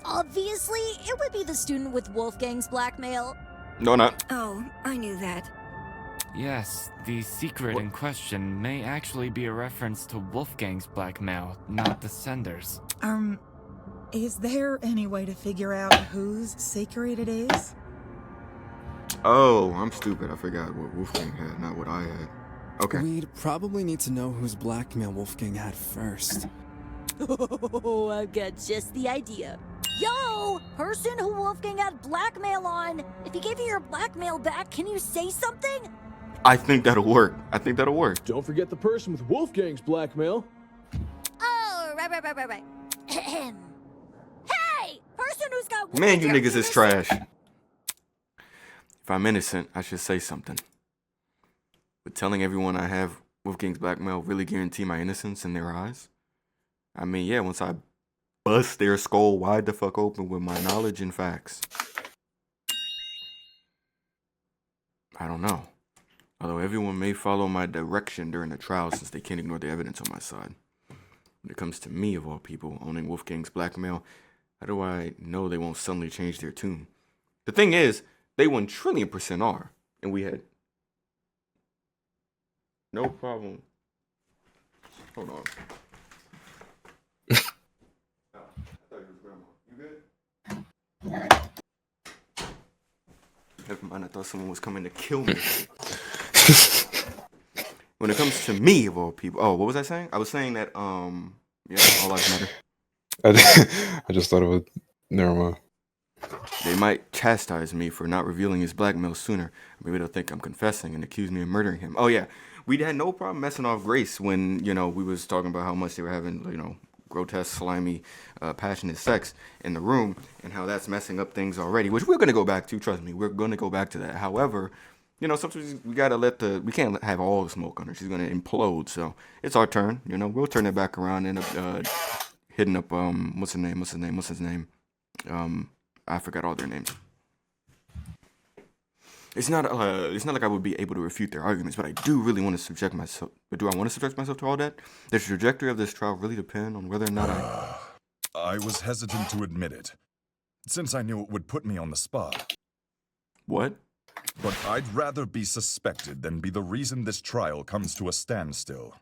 Obviously, it would be the student with Wolfgang's blackmail. No, not. Oh, I knew that. Yes, the secret in question may actually be a reference to Wolfgang's blackmail, not the sender's. Is there any way to figure out whose secret it is? Oh, I'm stupid. I forgot what Wolfgang had, not what I had. Okay. We'd probably need to know whose blackmail Wolfgang had first. Oh, I've got just the idea. Yo! Person who Wolfgang had blackmail on! If he gave you your blackmail back, can you say something? I think that'll work. I think that'll work. Don't forget the person with Wolfgang's blackmail. Oh, right. Hey! Person who's got Man, you niggas is trash. If I'm innocent, I should say something. But telling everyone I have Wolfgang's blackmail really guarantee my innocence in their eyes? I mean, yeah, once I bust their skull wide the fuck open with my knowledge and facts. I don't know. Although everyone may follow my direction during the trial since they can't ignore the evidence on my side. When it comes to me, of all people, owning Wolfgang's blackmail, how do I know they won't suddenly change their tune? The thing is, they 1,000,000,000% are, and we had no problem. Hold on. I thought it was grandma. You good? Never mind, I thought someone was coming to kill me. When it comes to me, of all people. Oh, what was I saying? I was saying that, yeah, all lives matter. I just thought it was. Never mind. They might chastise me for not revealing his blackmail sooner. Maybe they'll think I'm confessing and accuse me of murdering him. Oh, yeah. We had no problem messing off Grace when, we was talking about how much they were having, grotesque, slimy, passionate sex in the room and how that's messing up things already, which we're going to go back to. Trust me, we're going to go back to that. However, sometimes we got to we can't have all the smoke on her. She's going to implode. So it's our turn. We'll turn it back around and hitting up, what's his name? I forgot all their names. It's not like I would be able to refute their arguments, but I do really want to subject myself. But do I want to subject myself to all that? Does the trajectory of this trial really depend on whether or not I was hesitant to admit it, since I knew it would put me on the spot. What? But I'd rather be suspected than be the reason this trial comes to a standstill.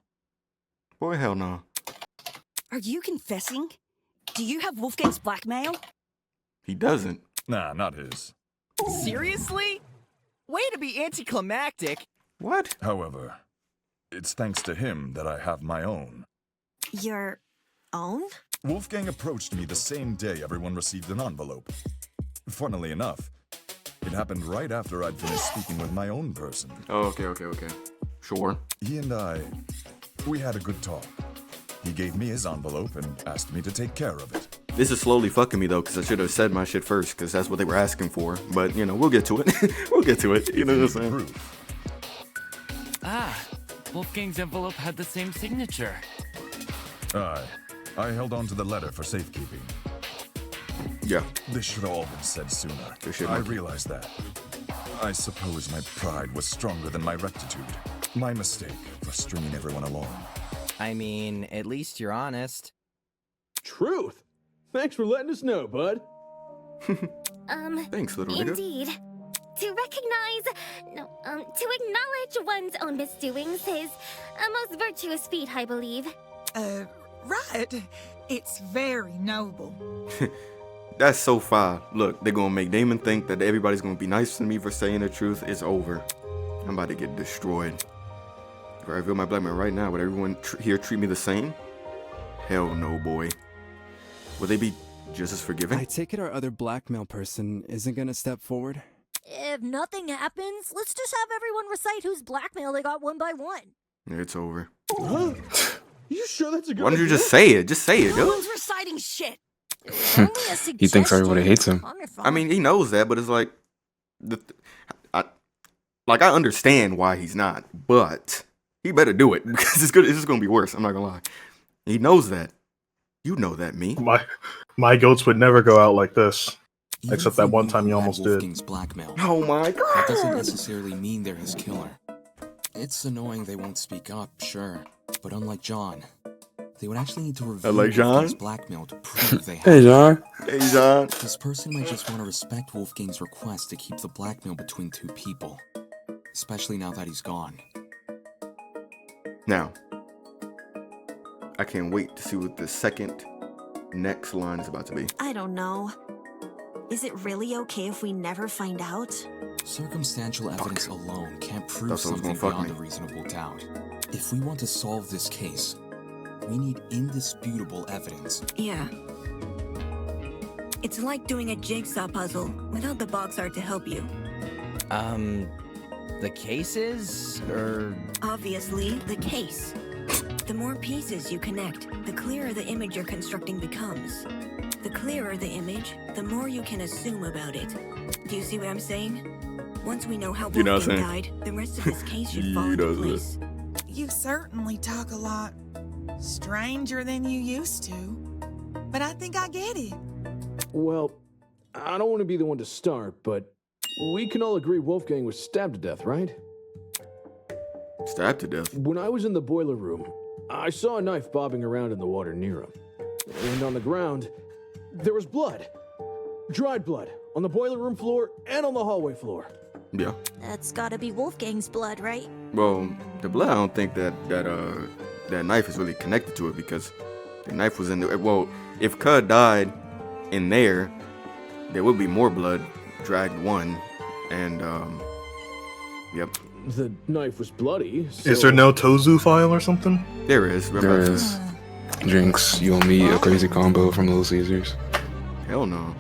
Boy, hell no. Are you confessing? Do you have Wolfgang's blackmail? He doesn't. Nah, not his. Seriously? Way to be anticlimactic. What? However, it's thanks to him that I have my own. Your own? Wolfgang approached me the same day everyone received an envelope. Funnily enough, it happened right after I'd finished speaking with my own person. Oh, okay. Sure. He and we had a good talk. He gave me his envelope and asked me to take care of it. This is slowly fucking me, though, because I should have said my shit first, because that's what they were asking for. But, we'll get to it. We'll get to it. You know what I'm saying? Ah, Wolfgang's envelope had the same signature. I held on to the letter for safekeeping. Yeah. This should have all been said sooner. I realized that. I suppose my pride was stronger than my rectitude. My mistake for stringing everyone along. I mean, at least you're honest. Truth. Thanks for letting us know, bud. Thanks, little nigga. Indeed. To acknowledge one's own misdoings is a most virtuous feat, I believe. Right. It's very noble. That's so far. Look, they're gonna make Damon think that everybody's gonna be nice to me for saying the truth. It's over. I'm about to get destroyed. If I reveal my blackmail right now, would everyone here treat me the same? Hell no, boy. Will they be just as forgiving? I take it our other blackmail person isn't gonna step forward? If nothing happens, let's just have everyone recite whose blackmail they got one by one. It's over. Huh? You sure that's a good Why don't you idea? just say it? Just say it, No dude. one's reciting shit. He thinks everybody hates him. I mean, he knows that, but it's like, I understand why he's not, but he better do it because it's just gonna be worse. I'm not gonna lie. He knows that. You know that, me. My goats would never go out like this. Except that one time you almost did. Wolfgang's blackmail. Oh my god! That doesn't necessarily mean they're his killer. It's annoying they won't speak up, sure. But unlike John, they would actually need to reveal Wolfgang's blackmail to prove they have Hey, John. Hey, John. This person might just want to respect Wolfgang's request to keep the blackmail between two people. especially now that he's gone. Now, I can't wait to see what the second next line is about to be. I don't know. Is it really okay if we never find out? Circumstantial evidence alone can't prove That's what was something gonna fuck beyond a me. reasonable doubt. If we want to solve this case, we need indisputable evidence. Yeah. It's like doing a jigsaw puzzle without the box art to help you. The cases? Or. Obviously, the case. The more pieces you connect, the clearer the image you're constructing becomes. The clearer the image, the more you can assume about it. Do you see what I'm saying? Once we know how You know what Wolfgang I'm died, the rest of this case should fall into place. You certainly talk a lot stranger than you used to, but I think I get it. Well, I don't want to be the one to start, but we can all agree Wolfgang was stabbed to death, right? Stabbed to death? When I was in the boiler room, I saw a knife bobbing around in the water near him. And on the ground, there was blood. Dried blood. On the boiler room floor and on the hallway floor. Yeah. That's gotta be Wolfgang's blood, right? Well, the blood, I don't think that knife is really connected to it because the knife was in the. Well, if Cud died in there would be more blood dragged one, and yep. The knife was bloody. So... Is there no Tozu file or something? There is. There is. Jinx, you and me, a crazy combo from Little Caesars. Hell no.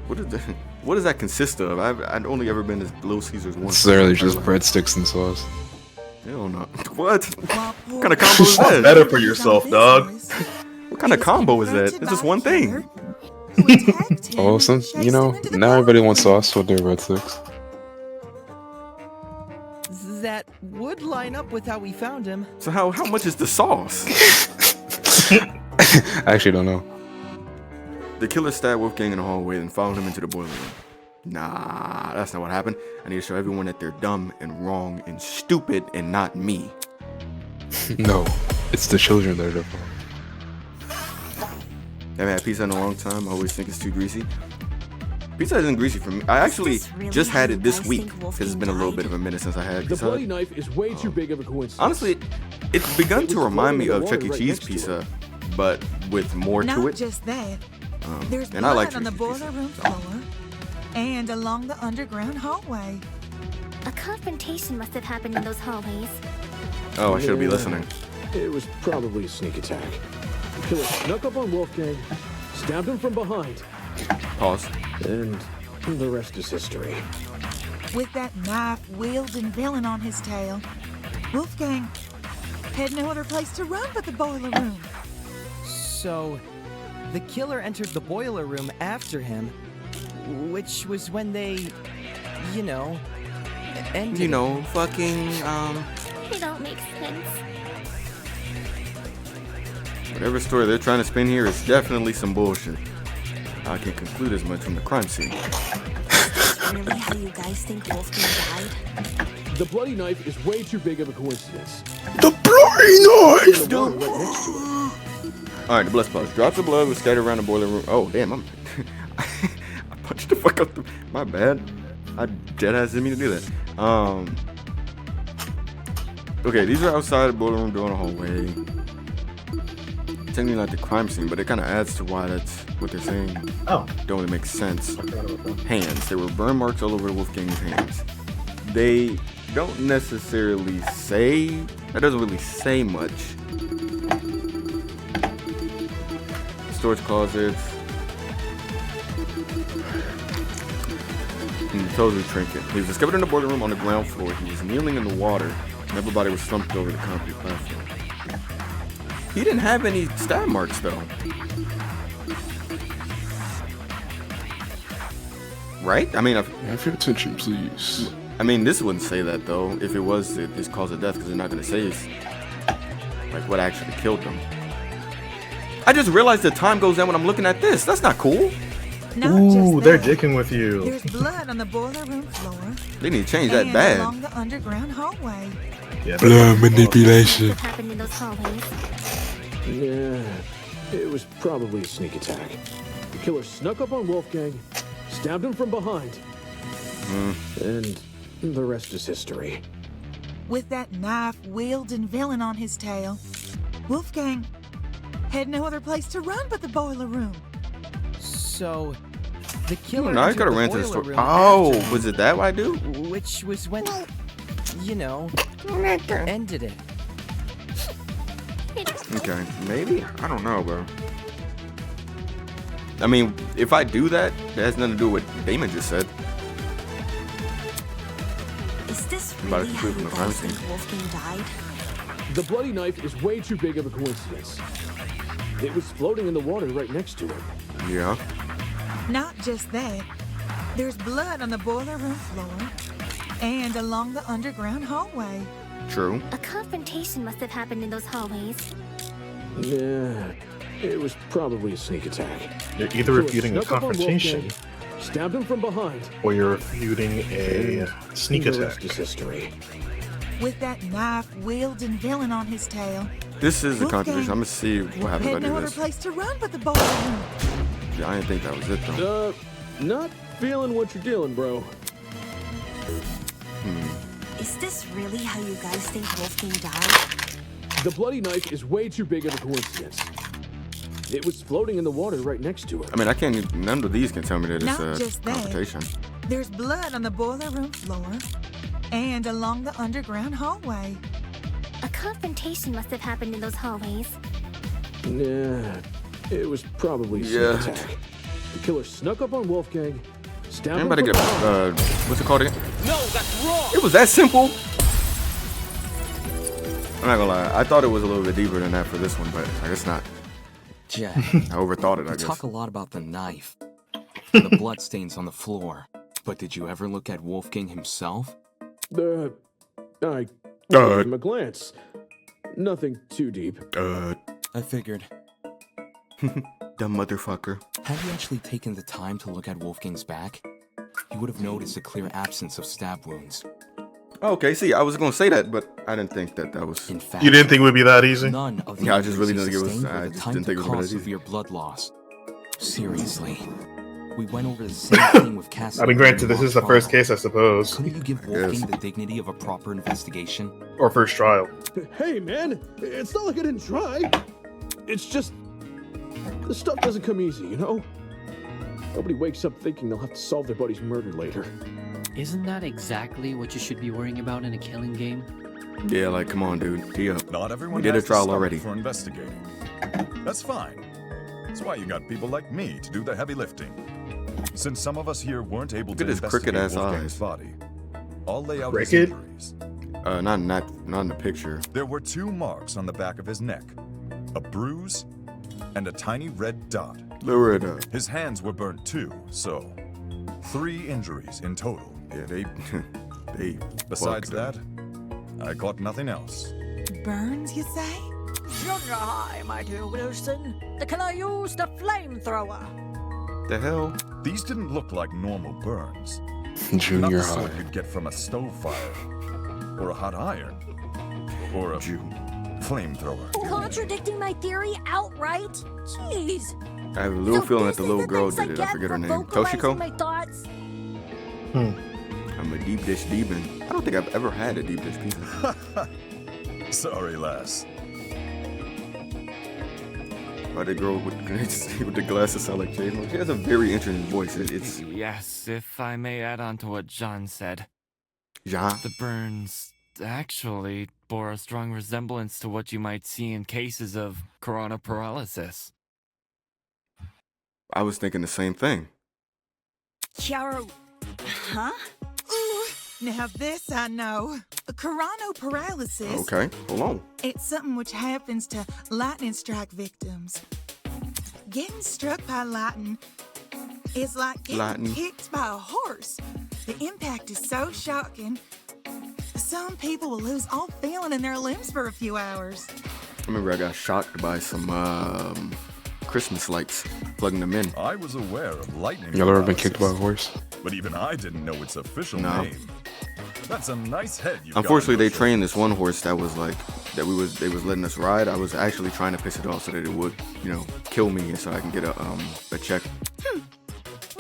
What does that consist of? I've only ever been to Little Caesars once. It's literally just breadsticks and sauce. Hell no. What? What kind of combo is that? Better for yourself, dog. What kind of combo is that? It's just one thing. Oh, now everybody wants sauce with their breadsticks. That would line up with how we found him. So how much is the sauce? I actually don't know. The killer stabbed Wolfgang in the hallway and followed him into the boiler room. Nah, that's not what happened. I need to show everyone that they're dumb and wrong and stupid and not me. No, it's the children that are the problem. I haven't had pizza in a long time. I always think it's too greasy. Pizza isn't greasy for me. I actually just had it this week because it's been a little bit of a minute since I had The pizza. bloody knife is way too big of a coincidence. Honestly, it's begun to remind me of Chuck E. Cheese pizza, but with more Not to it. just that. There's and I like blood on the Chuck E. Cheese boiler room floor and along the underground hallway. A confrontation must have happened in those hallways. Oh, I should be listening. It was probably a sneak attack. The killer snuck up on Wolfgang, stabbed him from behind. Pause. And the rest is history. With that knife-wielding villain on his tail, Wolfgang had no other place to run but the boiler room. So, the killer entered the boiler room after him, which was when they, ended. Fucking, It don't make sense. whatever story they're trying to spin here is definitely some bullshit. I can conclude as much from the crime scene. Really how you guys think Wolfgang died? The bloody knife is way too big of a coincidence. The bloody knife! Right next to it. Alright, the blood spots. Drops of blood was scattered around the boiler room. Oh, damn, I punched the fuck up. My bad. I deadass didn't mean to do that. Okay, these are outside the boiler room door in the hallway. Technically not the crime scene, but it kind of adds to why that's what they're saying. Oh. Don't really make sense. Hands. There were burn marks all over Wolfgang's hands. They don't necessarily say, that doesn't really say much. Storage closets. Totally trinket. He was discovered in the boiler room on the ground floor. He was kneeling in the water, and everybody was slumped over the concrete platform. He didn't have any stab marks, though. Right? I mean, have your attention, please. I mean, this wouldn't say that, though, if it was his cause of death, because they're not going to say like what actually killed him. I just realized the time goes down when I'm looking at this. That's not cool. Ooh, they're dicking with you. There's blood on the boiler room floor. They need to change that and bad. along the underground hallway. Yeah, blood manipulation. What happened in those hallways? Yeah, it was probably a sneak attack. The killer snuck up on Wolfgang, stabbed him from behind, and The rest is history. With that knife-wielding villain on his tail, Wolfgang had no other place to run but the boiler room. So, the killer. No, I could have ran to the store. Oh, was it that I do? Which was when, you know, ended it. Okay, maybe? I don't know, bro. I mean, if I do that, that has nothing to do with what Damon just said. Is this I'm about to really how conclude you from the crime guys scene. think Wolfgang died? The bloody knife is way too big of a coincidence. It was floating in the water right next to him. Yeah. Not just that. There's blood on the boiler room floor and along the underground hallway. True. A confrontation must have happened in those hallways. Yeah, it was probably a sneak attack. You're either refuting a Snuck up on confrontation, Wolfgang, stabbed him from behind, or you're refuting a sneak the attack. rest is history. With that knife-wielding villain on his tail, This is a Wolfgang contradiction. I'm gonna see what happens if I had no do other this. place to run but the boiler room. Yeah, I didn't think that was it though. Not feeling what you're dealing, bro. Is this really how you guys think Wolfgang died? The bloody knife is way too big of a coincidence. It was floating in the water right next to him. I mean, I can't. None of these can tell me that Not it's just a that. confrontation. There's blood on the boiler room floor and along the underground hallway. A confrontation must have happened in those hallways. Nah, it was probably a Yeah. sneak attack. The killer snuck up on Wolfgang, stabbed I'm him about to from get behind. what's it called again? No, that's wrong! It was that simple. I'm not gonna lie. I thought it was a little bit deeper than that for this one, but I guess not. Jet, I overthought it. I you guess. talk a lot about the knife, and the bloodstains on the floor, but did you ever look at Wolfgang himself? I gave him a glance. Nothing too deep. I figured. Dumb motherfucker. Had you actually taken the time to look at Wolfgang's back, you would have noticed a clear absence of stab wounds. Okay, see, I was gonna say that, but I didn't think that was. In fact, You didn't think it would be that easy? None of the Yeah, I just really injuries didn't think it was. sustained I were the just time didn't to think it was cause that easy. severe blood loss. Seriously. We went over the same thing with Cassidy. I mean, granted, this is the first case, I suppose. Couldn't you give Wolfgang the dignity of a proper investigation? Or first trial. Hey, man, it's not like I didn't try. It's just this stuff doesn't come easy, you know? Nobody wakes up thinking they'll have to solve their buddy's murder later. Isn't that exactly what you should be worrying about in a killing game? Yeah, like, come on, dude. Tee up. Not everyone We did has a trial the stomach already. for investigating. That's fine. That's why you got people like me to do the heavy lifting. Since some of us here weren't able Look to at his investigate crooked-ass Wolfgang's eyes. body, I'll lay out his Crooked? injuries. Not in the picture. There were 2 marks on the back of his neck, a bruise and a tiny red dot. Lower it up. His hands were burnt too, so 3 injuries in total. Yeah, they. Besides fucked that, I caught nothing else. Burns, you say? Junior high, my dear Wilson. The killer used a flamethrower. The hell? These didn't look like normal burns. Junior Not the high. sort you'd get from a stove fire, or a hot iron, or a flamethrower. Contradicting my theory outright? Jeez. I have a little So feeling that this the is little the girl thanks did it. I get forget her for name. vocalizing Toshiko? my thoughts. I'm a deep dish demon. I don't think I've ever had a deep dish pizza. Sorry, lass. Why the girl with the glasses sound like J-Lo? She has a very interesting voice. It's Yes, if I may add on to what John said. John? The burns actually bore a strong resemblance to what you might see in cases of corona paralysis. I was thinking the same thing. Chiara, huh? Ooh, now this I know. Coronoparalysis. Okay, hold on. It's something which happens to lightning strike victims. Getting struck by lightning is like getting Lightning. kicked by a horse. The impact is so shocking. Some people will lose all feeling in their limbs for a few hours. I remember I got shocked by some Christmas lights, plugging them in. I was aware of lightning. Y'all ever been kicked by a paralysis, horse? But even I didn't know its official No. name. That's a nice head you Unfortunately, got. they trained this one horse that was like they was letting us ride. I was actually trying to piss it off so that it would, kill me, and so I can get a check.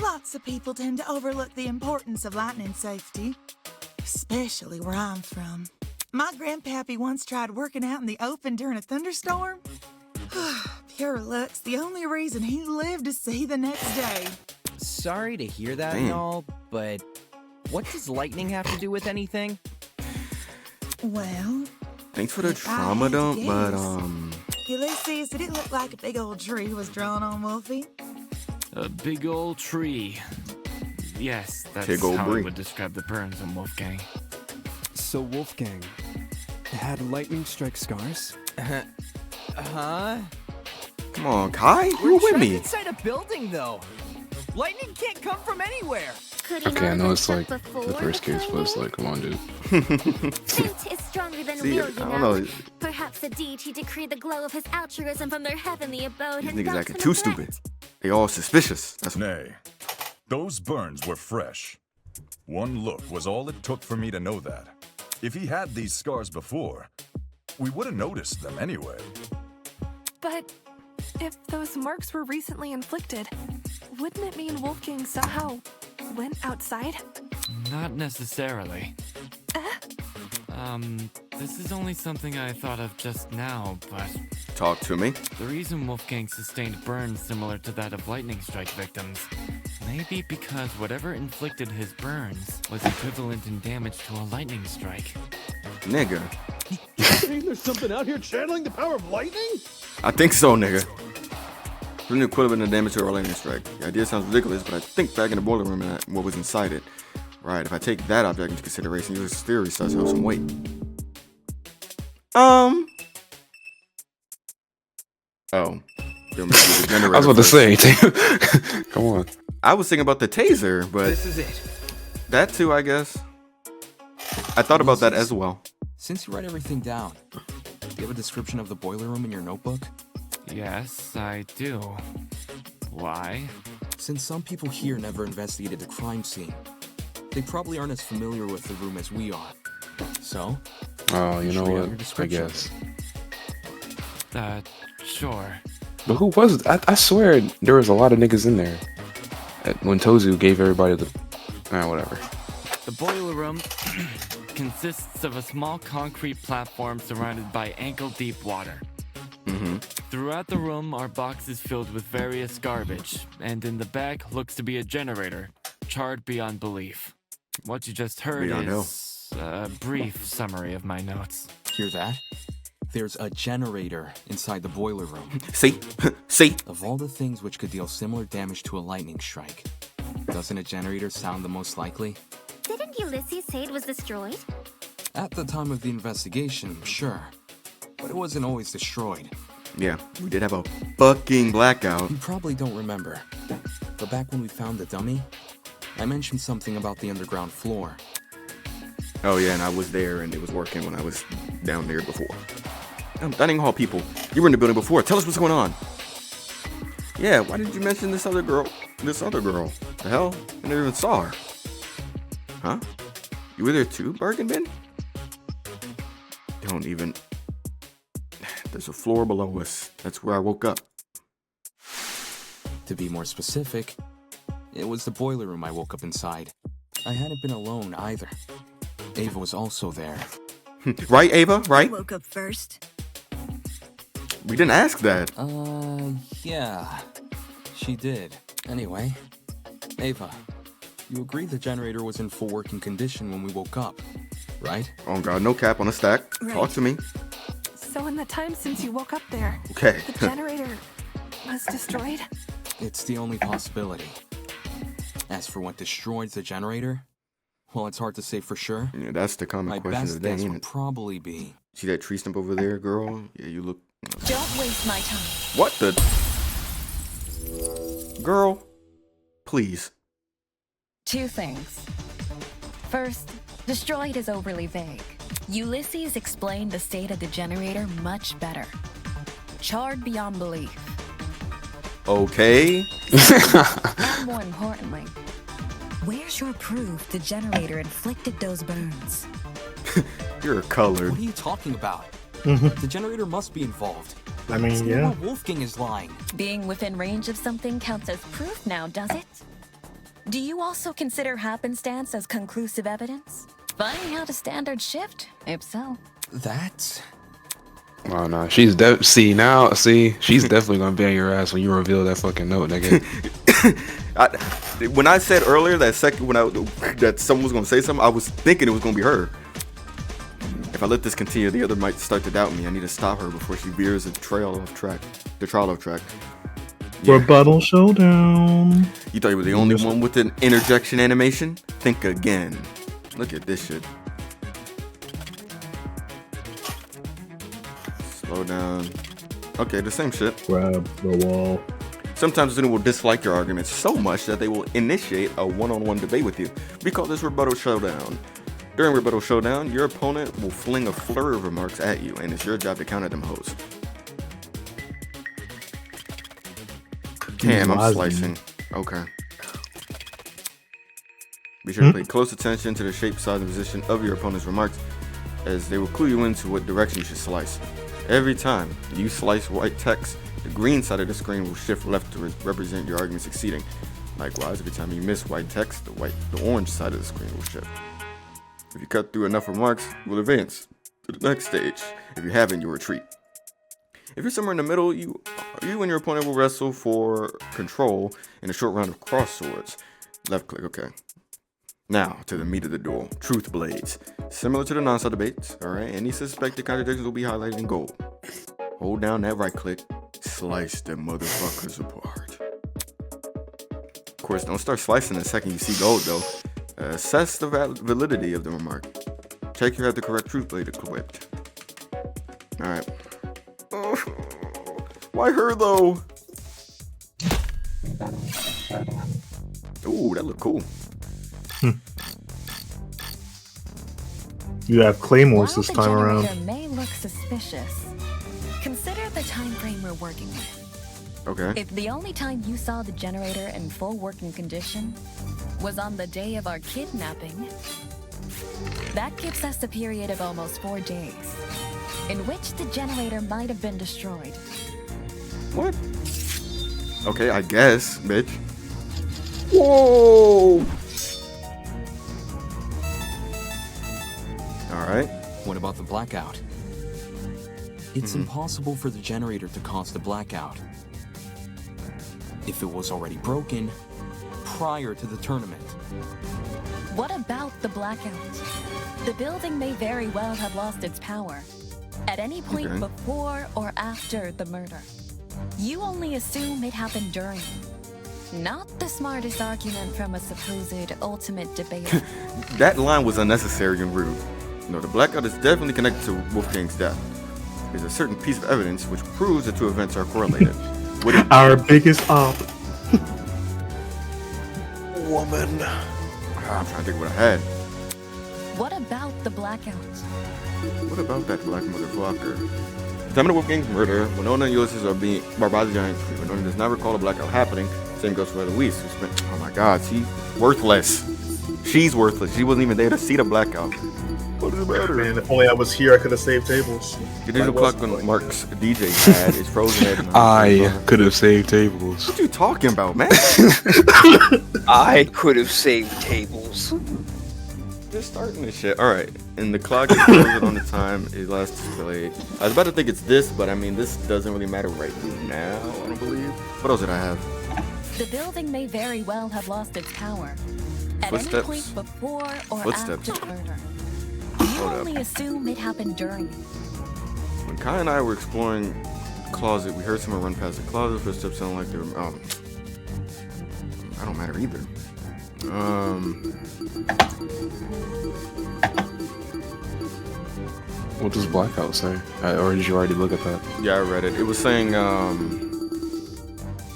Lots of people tend to overlook the importance of lightning safety. Especially where I'm from. My grandpappy once tried working out in the open during a thunderstorm. Pure luck's the only reason he lived to see the next day. Sorry to hear that and all, but what does lightning have to do with anything? Well, Thanks for the trauma dump, but Ulysses, did it look like a big old tree was drawn on Wolfie? A big old tree. Yes, that's Big ol' how I Bree. would describe the burns on Wolfgang. So Wolfgang had lightning strike scars? Huh? come on, Kai, you were with trapped me. inside a building, though. Lightning can't come from anywhere. Could he Okay, I not know have it's been like struck before the first case, but it's like, come on, dude. Fate is stronger than See, will, I you don't know. know. Perhaps the deity decreed the glow of his altruism from their heavenly abode These and niggas dealt acting him a too threat. stupid. They all suspicious. That's Nay, those burns were fresh. One look was all it took for me to know that. If he had these scars before, we would have noticed them anyway. But if those marks were recently inflicted, wouldn't it mean Wolfgang somehow went outside? Not necessarily. This is only something I thought of just now, but Talk to me. the reason Wolfgang sustained burns similar to that of lightning strike victims may be because whatever inflicted his burns was equivalent in damage to a lightning strike. Nigga. Saying there's something out here channeling the power of lightning? I think so, nigga. Putting the equivalent of damage to a lightning strike. The idea sounds ridiculous, but I think back in the boiler room and what was inside it. Right, if I take that object into consideration, your theory starts to have some weight. Oh. They'll make you the generator I was about to first. say, come on. I was thinking about the taser, but This is it. that too, I guess. I thought about that as well. Since you write everything down, do you have a description of the boiler room in your notebook? Yes, I do. Why? Since some people here never investigated the crime scene, they probably aren't as familiar with the room as we are. So, Oh, you know should we have what? your I description? guess. Sure. But who was it? I swear there was a lot of niggas in there. When Tozu gave everybody the... whatever. The boiler room consists of a small concrete platform surrounded by ankle-deep water. Mm-hmm. Throughout the room are boxes filled with various garbage, and in the back looks to be a generator, charred beyond belief. What you just heard Beyond hell. is a brief summary of my notes. Hear that? There's a generator inside the boiler room. See? See? Of all the things which could deal similar damage to a lightning strike, doesn't a generator sound the most likely? Didn't Ulysses say it was destroyed? At the time of the investigation, sure. But it wasn't always destroyed. Yeah, we did have a fucking blackout. You probably don't remember. But back when we found the dummy, I mentioned something about the underground floor. Oh yeah, and I was there and it was working when I was down there before. Dining hall people, you were in the building before. Tell us what's going on. Yeah, why did you mention this other girl? The hell? I never even saw her. Huh? You were there too, Bergenben? Don't even... There's a floor below us. That's where I woke up. To be more specific, it was the boiler room I woke up inside. I hadn't been alone either. Ava was also there. Right, Ava? Right? I woke up first. We didn't ask that. Yeah. She did. Anyway, Ava, you agreed the generator was in full working condition when we woke up, right? Oh god, no cap on a stack. Right. Talk to me. So in the time since you woke up there, Okay. the generator was destroyed? It's the only possibility. As for what destroyed the generator, well, it's hard to say for sure. Yeah, that's the common My question best of the day, guess ain't would it? probably be... See that tree stump over there, girl? Yeah, you look... Don't waste my time. What the... Girl, please. Two things. First, destroyed is overly vague. Ulysses explained the state of the generator much better. Charred beyond belief. Okay. And more importantly, where's your proof the generator inflicted those burns? You're colored. What are you talking about? The generator must be involved. I mean, See yeah. why Wolfgang is lying. Being within range of something counts as proof now, does it? Do you also consider happenstance as conclusive evidence? Finding out a standard shift? If so. That? Oh no, she's she's definitely gonna be on your ass when you reveal that fucking note, nigga. When I said earlier that that someone was gonna say something, I was thinking it was gonna be her. If I let this continue, the other might start to doubt me. I need to stop her before she veers the trial off track. Yeah. Rebuttal showdown. You thought you were the only one with an interjection animation? Think again. Look at this shit. Slow down. Okay, the same shit. Grab the wall. Sometimes a student will dislike your arguments so much that they will initiate a one-on-one debate with you. We call this rebuttal showdown. During rebuttal showdown, your opponent will fling a flurry of remarks at you, and it's your job to counter them hoes. Damn, I'm slicing. Okay. Be sure to pay close attention to the shape, size, and position of your opponent's remarks, as they will clue you into what direction you should slice. Every time you slice white text, the green side of the screen will shift left to represent your argument succeeding. Likewise, every time you miss white text, the orange side of the screen will shift. If you cut through enough remarks, you will advance to the next stage. If you haven't, you retreat. If you're somewhere in the middle, you and your opponent will wrestle for control in a short round of cross swords. Left click, okay. Now, to the meat of the duel, truth blades. Similar to the non-stop debates, alright? Any suspected contradictions will be highlighted in gold. Hold down that right click, slice them motherfuckers apart. Of course, don't start slicing the second you see gold, though. Assess the validity of the remark. Check you have the correct truth blade equipped. Alright. Oh, why her, though? Ooh, that looked cool. You have claymores this time around. While the generator may look suspicious, consider the time frame we're working with. Okay. If the only time you saw the generator in full working condition was on the day of our kidnapping, that gives us a period of almost 4 days, in which the generator might have been destroyed. What? Okay, I guess, bitch. Whoa! Alright. What about the blackout? It's impossible for the generator to cause the blackout if it was already broken prior to the tournament. What about the blackout? The building may very well have lost its power at any point before or after the murder. You only assume it happened during. Not the smartest argument from a supposed ultimate debater. That line was unnecessary and rude. No, the blackout is definitely connected to Wolfgang's death. There's a certain piece of evidence which proves the two events are correlated. Our biggest op. Woman. I'm trying to think what I had. What about the blackout? What about that black motherfucker? At the time of the Wolfgang's murder, Winona and Ulysses are by the giant tree. Winona does not recall the blackout happening. Same goes for Eloise, who spent. Oh my God, she's worthless. She's worthless. She wasn't even there to see the blackout. What does it matter? Man, if only I was here, I could have saved tables. The digital clock on Mark's DJ pad is frozen. I could have saved tables. What you talking about, man? I could have saved tables. Just starting this shit. Alright, and the clock is frozen on the time it last displayed. I was about to think it's this, but I mean, this doesn't really matter right now, I don't believe. What else did I have? The building may very well have lost its power at Footsteps. any point before or Footsteps. after the murder. You Hold only assume it happened during. When Kai and I were exploring the closet, we heard someone run past the closet. Footsteps sound like they were. I don't matter either. What does blackout say? Or did you already look at that? Yeah, I read it. It was saying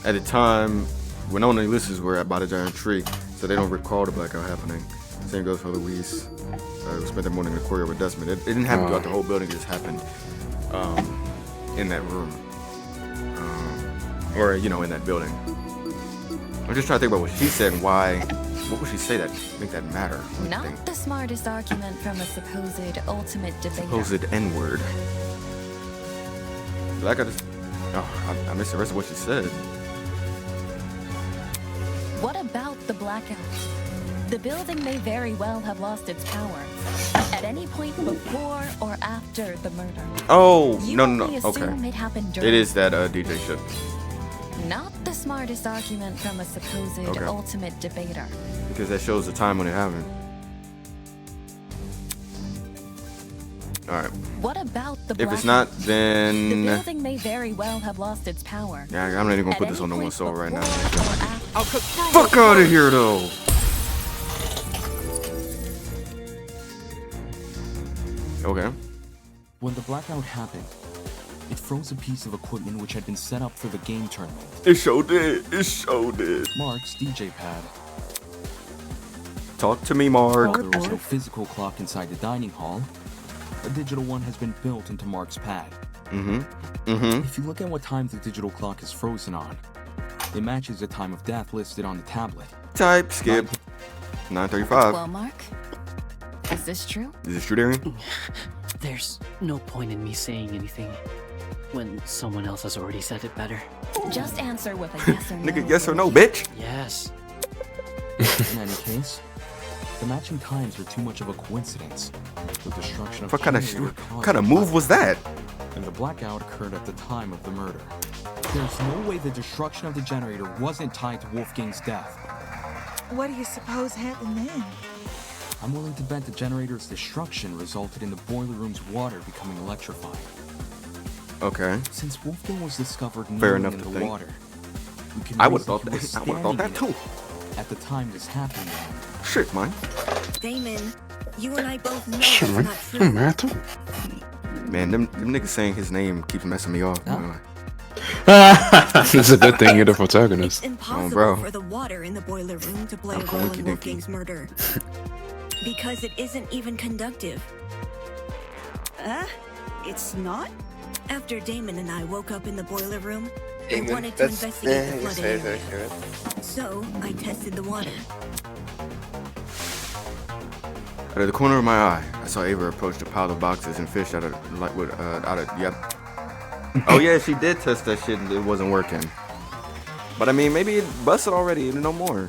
at the time, Winona and Ulysses were by the giant tree, so they don't recall the blackout happening. Same goes for Louise. We spent that morning in the courtyard with Desmond. It didn't happen throughout the whole building. It just happened in that room. Or, in that building. I'm just trying to think about what she said and why. What would she say that make that matter? Not the smartest argument from a supposed ultimate debater. Supposed N-word. Blackout is... Oh, I missed the rest of what she said. What about the blackout? The building may very well have lost its power at any point before or after the murder. Oh, You no. only Okay. assume it happened during. It is that DJ ship. Not the smartest argument from a supposed Okay. ultimate debater. Because that shows the time when it happened. Alright. What about the If it's blackout? not, then... The building may very well have lost its power. Yeah, I'm not even gonna At put this any on no point one's soul right now. I'll cook Fuck out of here, though! Okay. When the blackout happened, it froze a piece of equipment which had been set up for the game tournament. It sure did. It sure did. Mark's DJ pad. Talk to me, Mark. While there was no physical clock inside the dining hall, a digital one has been built into Mark's pad. If you look at what time the digital clock is frozen on, it matches the time of death listed on the tablet. Type, skip. 9:35. Well, Mark, is this true? Is this true, Darian? There's no point in me saying anything when someone else has already said it better. Just answer with a yes or no. Nigga, yes or no, bitch? Yes. In any case, the matching times were too much of a coincidence. The destruction of What kind generator of caused move was that? And the blackout occurred at the time of the murder. There's no way the destruction of the generator wasn't tied to Wolfgang's death. What do you suppose happened then? I'm willing to bet the generator's destruction resulted in the boiler room's water becoming electrified. Okay. Since Wolfgang was discovered Fair kneeling enough in to the think. water, we can I would've reason thought he was that. I would've thought that standing too. in it at the time this happened. Shit, man. Damon, you and I both know that's not true. Man, them niggas saying his name keeps messing me off. It's a good thing you're the protagonist. It's impossible bro. for the water in the boiler room to play a Uncle role Winky in Dinky. Wolfgang's murder. Because it isn't even conductive. It's not? After Damon and I woke up in the boiler room, we Damon, wanted to that's investigate the I guess flooded that's area. accurate. So, I tested the water. Out of the corner of my eye, I saw Ava approach the pile of boxes and fish yep. Oh yeah, she did test that shit and it wasn't working. But I mean, maybe it busted already and no more.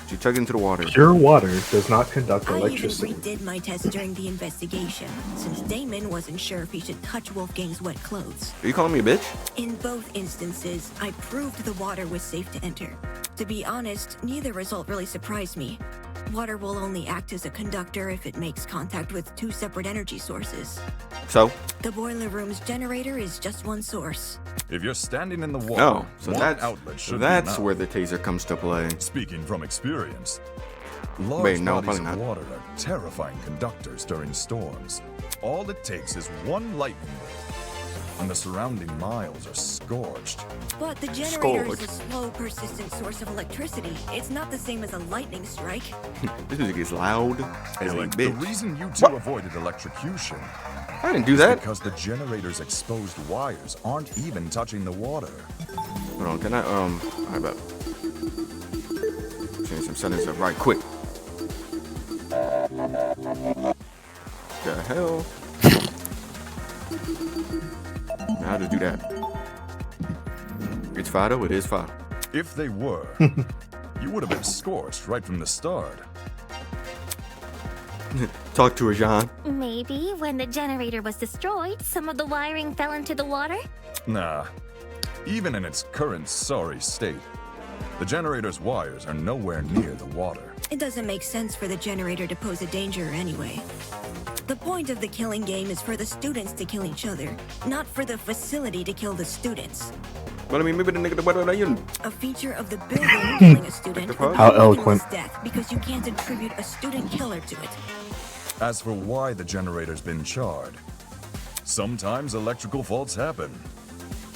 She chugged into the water. Pure water does not conduct I even electricity. redid my test during the investigation, since Damon wasn't sure if he should touch Wolfgang's wet clothes. Are you calling me a bitch? In both instances, I proved the water was safe to enter. To be honest, neither result really surprised me. Water will only act as a conductor if it makes contact with two separate energy sources. So? The boiler room's generator is just one source. If you're standing in the water, Oh, so one that's outlet should be that's enough. where the taser comes to play. Speaking from experience, large Wait, no, bodies probably of not. water are terrifying conductors during storms. All it takes is one lightning bolt, and the surrounding miles are scorched. But the generator is a slow, persistent source of electricity. It's not the same as a lightning strike. This music is loud as a The bitch. reason you two avoided electrocution I didn't do is that. because the generator's exposed wires aren't even touching the water. Hold on, can I I bet. Change some settings up right quick. The hell? How to do that? It's Fido, it is Fido. If they were, you would have been scorched right from the start. Talk to her, John. Maybe when the generator was destroyed, some of the wiring fell into the water? Nah. Even in its current sorry state, the generator's wires are nowhere near the water. It doesn't make sense for the generator to pose a danger anyway. The point of the killing game is for the students to kill each other, not for the facility to kill the students. But I mean, maybe the nigga, what are you? A feature of the building killing a student would be How a eloquent. meaningless death because you can't attribute a student killer to it. As for why the generator's been charred, sometimes electrical faults happen.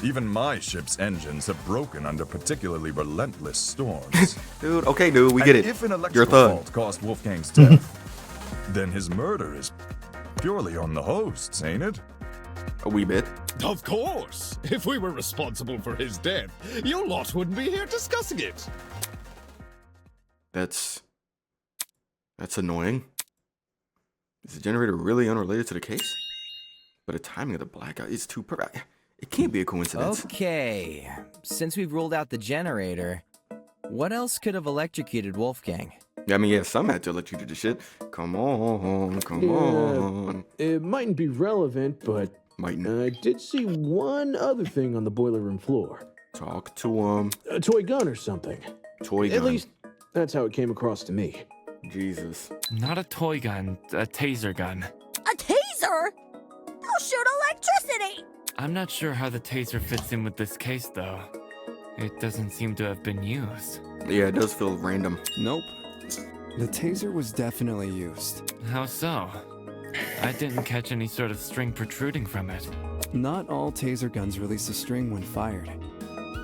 Even my ship's engines have broken under particularly relentless storms. Dude, okay, dude, we get And it. if an You're a electrical thug. fault caused Wolfgang's death, then his murder is purely on the hosts, ain't it? A wee bit. Of course. If we were responsible for his death, your lot wouldn't be here discussing it. That's annoying. Is the generator really unrelated to the case? But the timing of the blackout is too perfect. It can't be a coincidence. Okay, since we've ruled out the generator, what else could have electrocuted Wolfgang? Yeah, I mean, yeah, some had to let you do the shit. Come on. It mightn't be relevant, but I did see one other thing on the boiler room floor. Talk to him. A toy gun or something. Toy gun. At least, that's how it came across to me. Jesus. Not a toy gun, a taser gun. A taser? I'll shoot electricity! I'm not sure how the taser fits in with this case, though. It doesn't seem to have been used. Yeah, it does feel random. Nope. The taser was definitely used. How so? I didn't catch any sort of string protruding from it. Not all taser guns release a string when fired.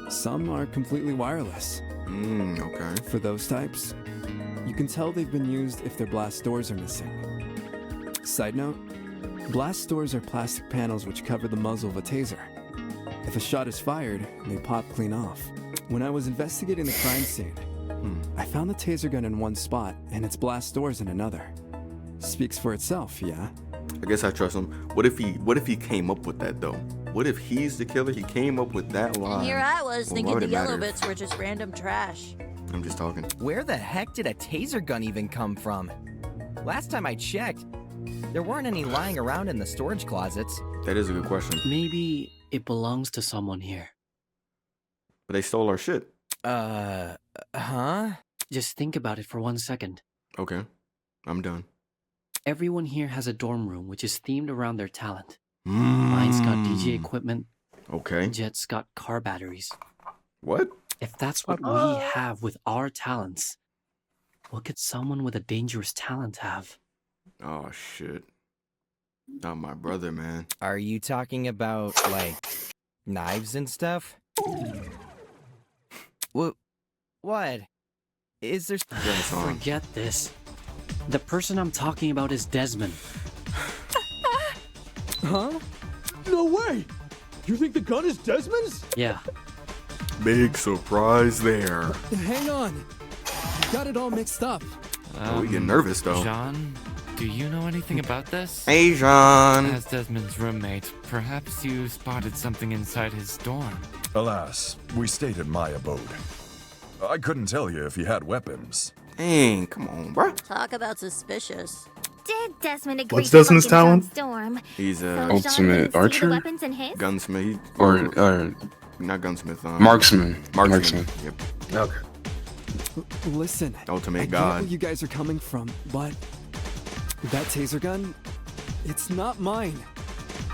Some are completely wireless. Okay. For those types, you can tell they've been used if their blast doors are missing. Side note, blast doors are plastic panels which cover the muzzle of a taser. If a shot is fired, they pop clean off. When I was investigating the crime scene, I found the taser gun in one spot and its blast doors in another. Speaks for itself, yeah? I guess I trust him. What if he came up with that, though? What if he's the killer? He came up with that line. And here I was Well, thinking why would the it yellow matter? bits were just random trash. I'm just talking. Where the heck did a taser gun even come from? Last time I checked, there weren't any lying around in the storage closets. That is a good question. Maybe it belongs to someone here. But they stole our shit. Huh? Just think about it for 1 second. Okay. I'm done. Everyone here has a dorm room which is themed around their talent. Mine's got DJ equipment. Okay. Jet's got car batteries. What? If that's what we have with our talents, what could someone with a dangerous talent have? Oh, shit. Not my brother, man. Are you talking about, like, knives and stuff? What? Is there... Forget this. The person I'm talking about is Desmond. Huh? No way! You think the gun is Desmond's? Yeah. Big surprise there. Hang on. You got it all mixed up. We get nervous, though. Jean, do you know anything about this? Hey, Jean. As Desmond's roommate, perhaps you spotted something inside his dorm. Alas, we stayed in my abode. I couldn't tell you if he had weapons. Dang, come on, bro. Talk about suspicious. Did Desmond agree What's to Desmond's look in talent? John's dorm? He's So a John ultimate couldn't see archer? the weapons in his? gunsmith. Or Not gunsmith. marksman. Marksman. Yep. Okay. Listen, Ultimate I get god. where you guys are coming from, but that taser gun, it's not mine.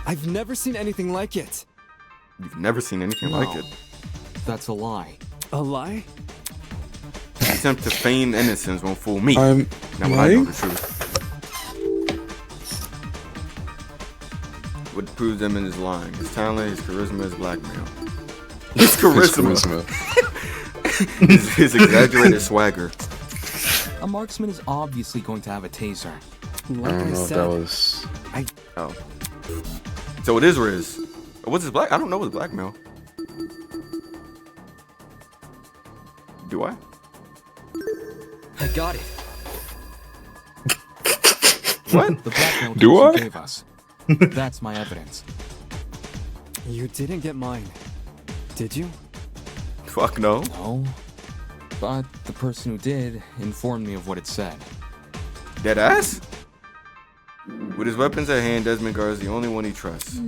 I've never seen anything like it. You've never seen anything like it. That's a lie. A lie? Attempt to feign innocence won't fool me. I'm Now when I know the truth. What proves them in his lying? His talent, his charisma, his blackmail. His charisma. his exaggerated swagger. A marksman is obviously going to have a taser. Like I don't I know if said, that was. Oh. So it is Riz. What's his black? I don't know what's blackmail. Do I? I got it. What? The blackmail Do tools I? you gave us. That's my evidence. you didn't get mine, did you? Fuck no. No. But the person who did informed me of what it said. Dead ass? With his weapons at hand, Desmond guards the only one he trusts.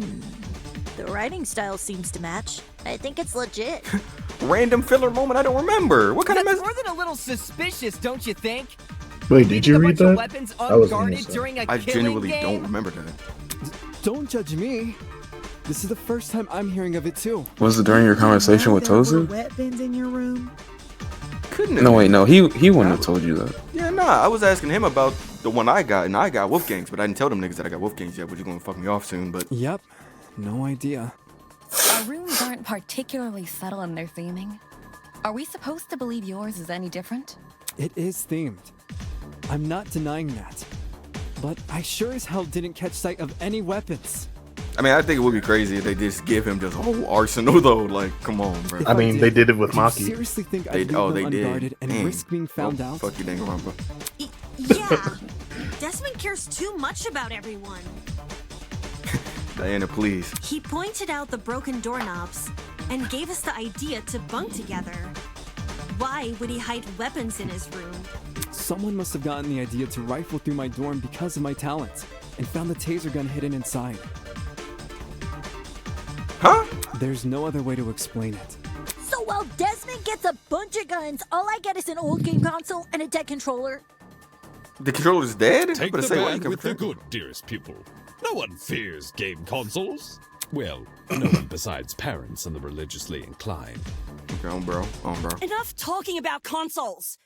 The writing style seems to match. I think it's legit. Random filler moment I don't remember. What kind of That's mess? more than a little suspicious, don't you think? Wait, did you read Leaving a bunch of that? weapons I was unguarded innocent. during a I killing genuinely game? don't remember that. Don't judge me. This is the first time I'm hearing of it too. Was it during your conversation with There were Tozu? weapons in your room? Couldn't No, wait, no. He wouldn't have told you that. Yeah, nah. I was asking him about the one I got, and I got Wolfgang's, but I didn't tell them niggas that I got Wolfgang's yet, but you're gonna fuck me off soon, but... Yep, no idea. Our rooms aren't particularly subtle in their theming. Are we supposed to believe yours is any different? It is themed. I'm not denying that. But I sure as hell didn't catch sight of any weapons. I mean, I think it would be crazy if they just give him this whole arsenal, though. Like, come on, bro. If I mean, they did it with do you Maki. seriously think I'd leave them unguarded and risk being found out? Fuck you, Danganronpa. Yeah. Desmond cares too much about everyone. Diana, please. He pointed out the broken doorknobs and gave us the idea to bunk together. Why would he hide weapons in his room? Someone must have gotten the idea to rifle through my dorm because of my talents, and found the taser gun hidden inside. Huh? There's no other way to explain it. So while Desmond gets a bunch of guns, all I get is an old game console and a dead controller. The controller's dead? Take But the say, why bad you with the control- good, dearest pupil. No one fears game consoles. Well, no one besides parents and the religiously inclined. Okay, on bro. Enough talking about consoles.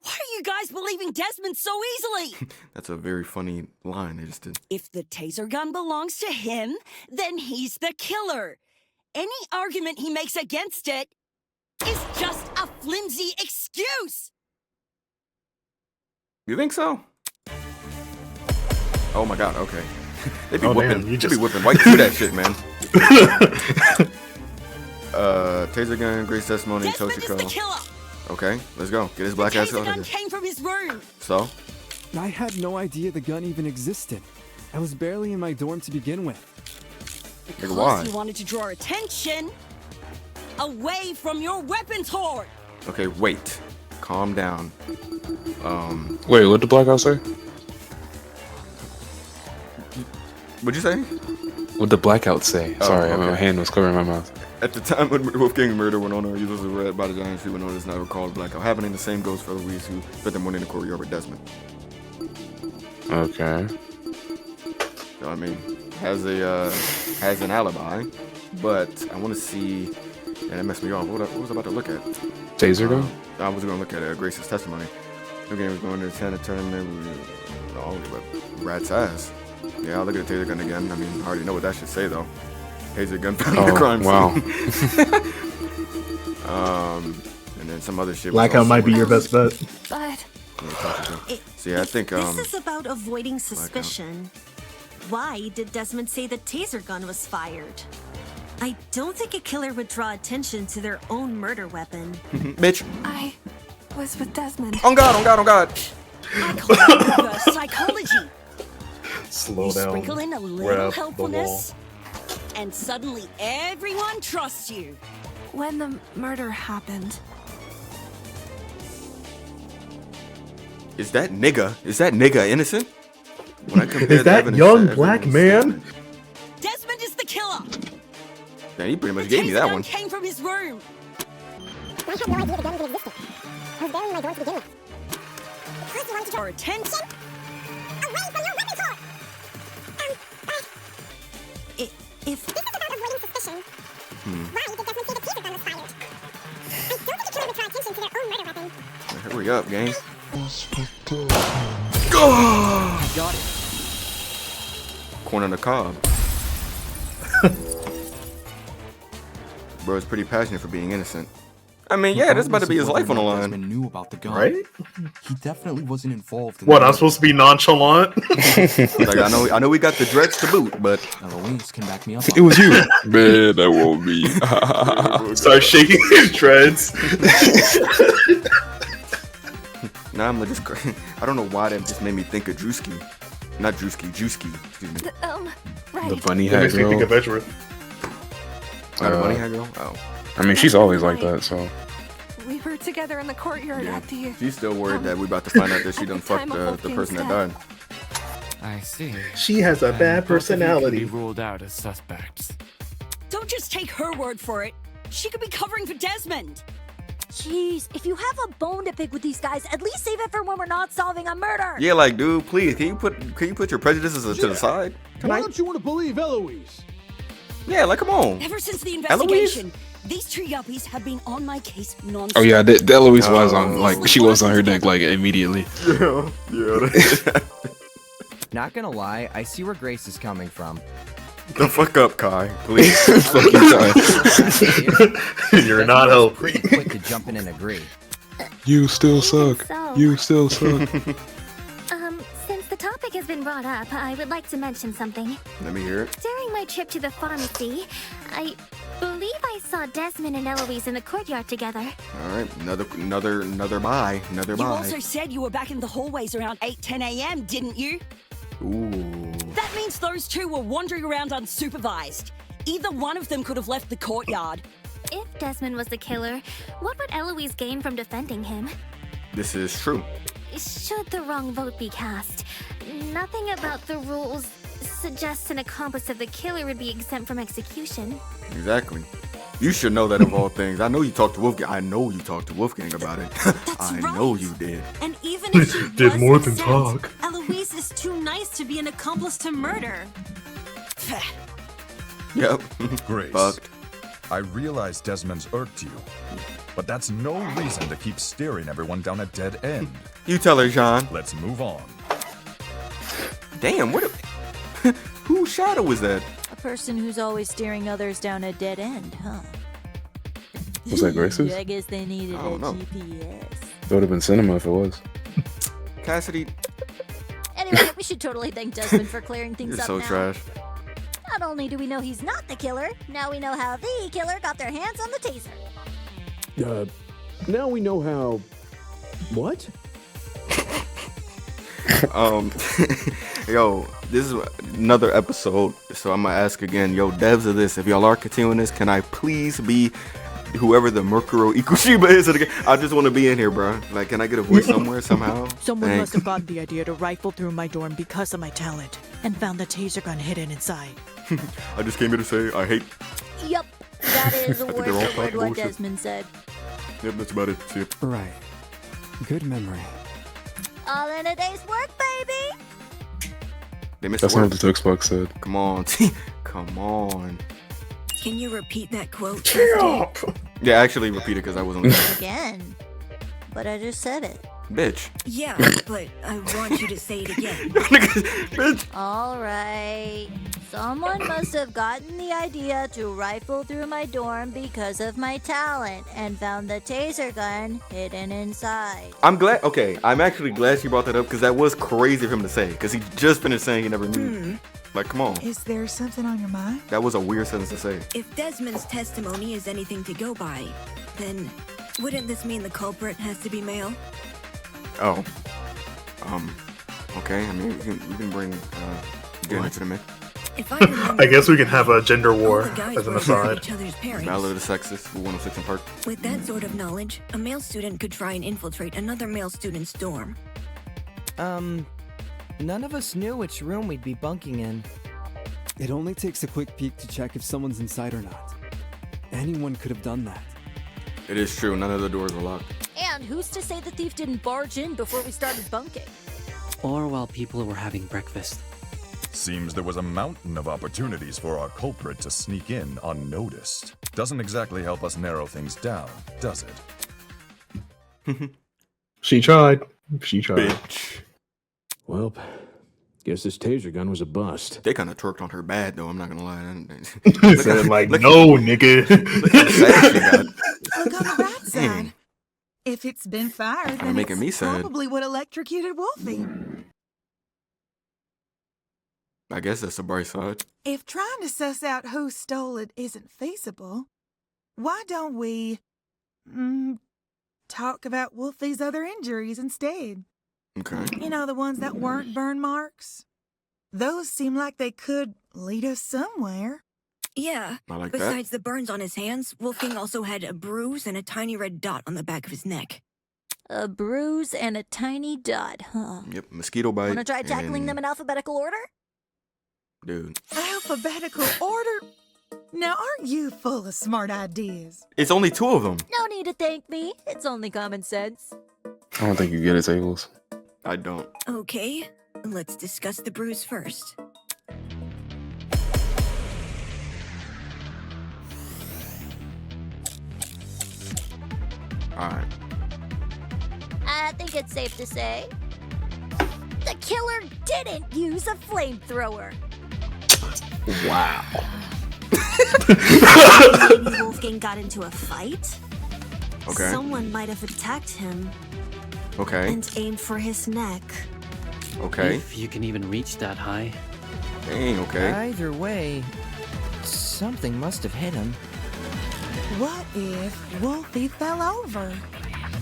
Why are you guys believing Desmond so easily? That's a very funny line they just did. If the taser gun belongs to him, then he's the killer. Any argument he makes against it is just a flimsy excuse. You think so? Oh my god, okay. They be Oh, whipping. damn, You just be whipping right through that shit, man. Taser gun, Grace testimony, Desmond is the Toshiko. killer. Okay, let's go. Get his black ass The out of gun here. came from his room. So? I had no idea the gun even existed. I was barely in my dorm to begin with. Nigga, why? He wanted to draw attention away from your weapons hoard. Okay, wait. Calm down. Wait, what did Blackout say? What'd you say? What did Blackout say? Oh, Sorry, okay. my hand was covering my mouth. At the time when Wolfgang's murder went on, or users were read by the giant tree when on does not recall the blackout happening. The same goes for Louise, who spent the morning in the courtyard with Desmond. Okay. So, I mean, has an alibi, but I want to see, and that messed me off. What was I about to look at? Taser gun? I was going to look at Grace's testimony. Wolfgang was going to attend a tournament. Oh, but rat's ass. Yeah, I'll look at the taser gun again. I mean, I already know what that should say though. Taser gun found in the crime wow. scene. And then some other shit. Blackout might be your best bet. But So yeah, I think This is about avoiding suspicion. Why did Desmond say the taser gun was fired? I don't think a killer would draw attention to their own murder weapon. Bitch. I was with Desmond. On God, on God, on God. I call it reverse psychology. Slow You down. sprinkle in a little Grab the wall. helpfulness, and suddenly everyone trusts you. When the murder happened, Is that nigga innocent? When I compare Is the that evidence young to black everyone's man? Desmond is the killer. Damn, he pretty much gave me Taser that gun one. came from his room. I had no idea the gun even existed. I was barely in my dorm to begin with. Plus, you wanted to draw attention away from your weapons hoard! If This is about avoiding suspicion. Why did Desmond say the taser gun was fired? I don't think a killer would draw attention to their own murder weapon. Hurry up, gang. Got it. Corn on the cob. Bro is pretty passionate for being innocent. I mean, yeah, that's about to be his life on the line. Desmond knew about the gun. Right? He definitely wasn't involved in What, the I'm murder. supposed to be nonchalant? Like, I know we got the dreads to boot, but Eloise can back me up. It was you. Man, that won't be. Start shaking his dreads. now I'm just. I don't know why that just made me think of Drewski. Not Drewski, Juski. Excuse me. right. The bunny It hat makes me think of girl. Edgeworth. Not a bunny hat girl? Oh. I mean, she's always like that, so. We were together in the courtyard at the. She's still worried that we about to find out that she done fucked time of the Wolfgang's person that death. died. I see. She has a And bad both of you can personality. be ruled out as suspects. Don't just take her word for it. She could be covering for Desmond. Jeez, if you have a bone to pick with these guys, at least save it for when we're not solving a murder. Yeah, like, dude, please, can you put your prejudices to the side? Why don't you want to believe Eloise? Yeah, like, come on. Ever since the Eloise? investigation, these two yuppies have been on my case non-stop. Oh yeah, the Eloise was on, like, she was on her neck, like, immediately. Yeah. Not gonna lie, I see where Grace is coming from. The fuck up, Kai, please. Fuck you, Kai. You're not helping. Pretty quick to jump in and agree. You still suck. so. You still suck. Since the topic has been brought up, I would like to mention something. Let me hear it. During my trip to the pharmacy, I believe I saw Desmond and Eloise in the courtyard together. All right, another bye. Another You bye. also said you were back in the hallways around 8-10 a.m., didn't you? Ooh. That means those two were wandering around unsupervised. Either one of them could have left the courtyard. If Desmond was the killer, what would Eloise gain from defending him? This is true. should the wrong vote be cast, nothing about the rules suggests an accomplice of the killer would be exempt from execution. Exactly. You should know that of all things. I know you talked to Wolfgang. I know you talked to Wolfgang about it. I know you did. And even if she Did was more than exempt, talk. Eloise is too nice to be an accomplice to murder. Yep. Grace, Fucked. I realize Desmond's irked you, but that's no reason to keep steering everyone down a dead end. You tell her, John. Let's move on. Damn, whose shadow was that? A person who's always steering others down a dead end, huh? Was that Grace's? I guess they needed I a don't know. GPS. It would have been cinema if it was. Cassidy, Anyway, we should totally thank Desmond for clearing things you're up so now. trash. Not only do we know he's not the killer, now we know how the killer got their hands on the taser. Now we know how. What? Yo, this is another episode, so I'm gonna ask again. Yo, devs of this, if y'all are continuing this, can I please be whoever the Murkuro Ikushiba is? I just want to be in here, bro. Like, can I get a voice somewhere somehow? Someone Thanks. must have gotten the idea to rifle through my dorm because of my talent and found the taser gun hidden inside. I just came here to say I hate. Yup, that is I think word they're all for word fucking what bullshit. Desmond said. Yep, that's about it. See ya. Right. Good memory. All in a day's work, baby! They missed That's the not word. what the text box said. Come on, come on. Can you repeat that quote? Yeah, actually repeat it because I wasn't listening. Again. But I just said it. Bitch. Yeah, but I want you to say it again. Alright. Someone must have gotten the idea to rifle through my dorm because of my talent and found the taser gun hidden inside. I'm glad. Okay, I'm actually glad she brought that up because that was crazy of him to say. Because he just finished saying he never knew. Like, come on. Is there something on your mind? That was a weird sentence to say. If Desmond's testimony is anything to go by, then wouldn't this mean the culprit has to be male? Oh. Okay. I mean, we can bring gender to the mix. If I remember, I guess we can have a gender war all the guys as an were aside. each other's parents. Valor the sexist. 106 in Park. With that sort of knowledge, a male student could try and infiltrate another male student's dorm. None of us knew which room we'd be bunking in. It only takes a quick peek to check if someone's inside or not. Anyone could have done that. It is true. None of the doors are locked. And who's to say the thief didn't barge in before we started bunking? Or while people were having breakfast. Seems there was a mountain of opportunities for our culprit to sneak in unnoticed. Doesn't exactly help us narrow things down, does it? She tried. She tried. Bitch. Well, guess this taser gun was a bust. They kind of twerked on her bad, though. I'm not going to lie. He said, like, no, nigga. Look how sad she got. Look on the right side. If it's been fired, then making it's me sad. probably what electrocuted Wolfie. I guess that's the bright side. If trying to suss out who stole it isn't feasible, why don't we talk about Wolfie's other injuries instead? Okay. You know, the ones that weren't burn marks? Those seem like they could lead us somewhere. Yeah. I like that. Besides the burns on his hands, Wolfgang also had a bruise and a tiny red dot on the back of his neck. A bruise and a tiny dot, huh? Yep, mosquito bite. Wanna try tackling them in alphabetical order? Dude. Alphabetical order? Now, aren't you full of smart ideas? It's only 2 of them. No need to thank me. It's only common sense. I don't think you get it, Tables. I don't. Okay, let's discuss the bruise first. Alright. I think it's safe to say the killer didn't use a flamethrower. Wow. Maybe Wolfgang got into a fight? Okay. Someone might have attacked him Okay. and aimed for his neck. Okay. If you can even reach that high. Dang, okay. Either way, something must have hit him. What if Wolfie fell over?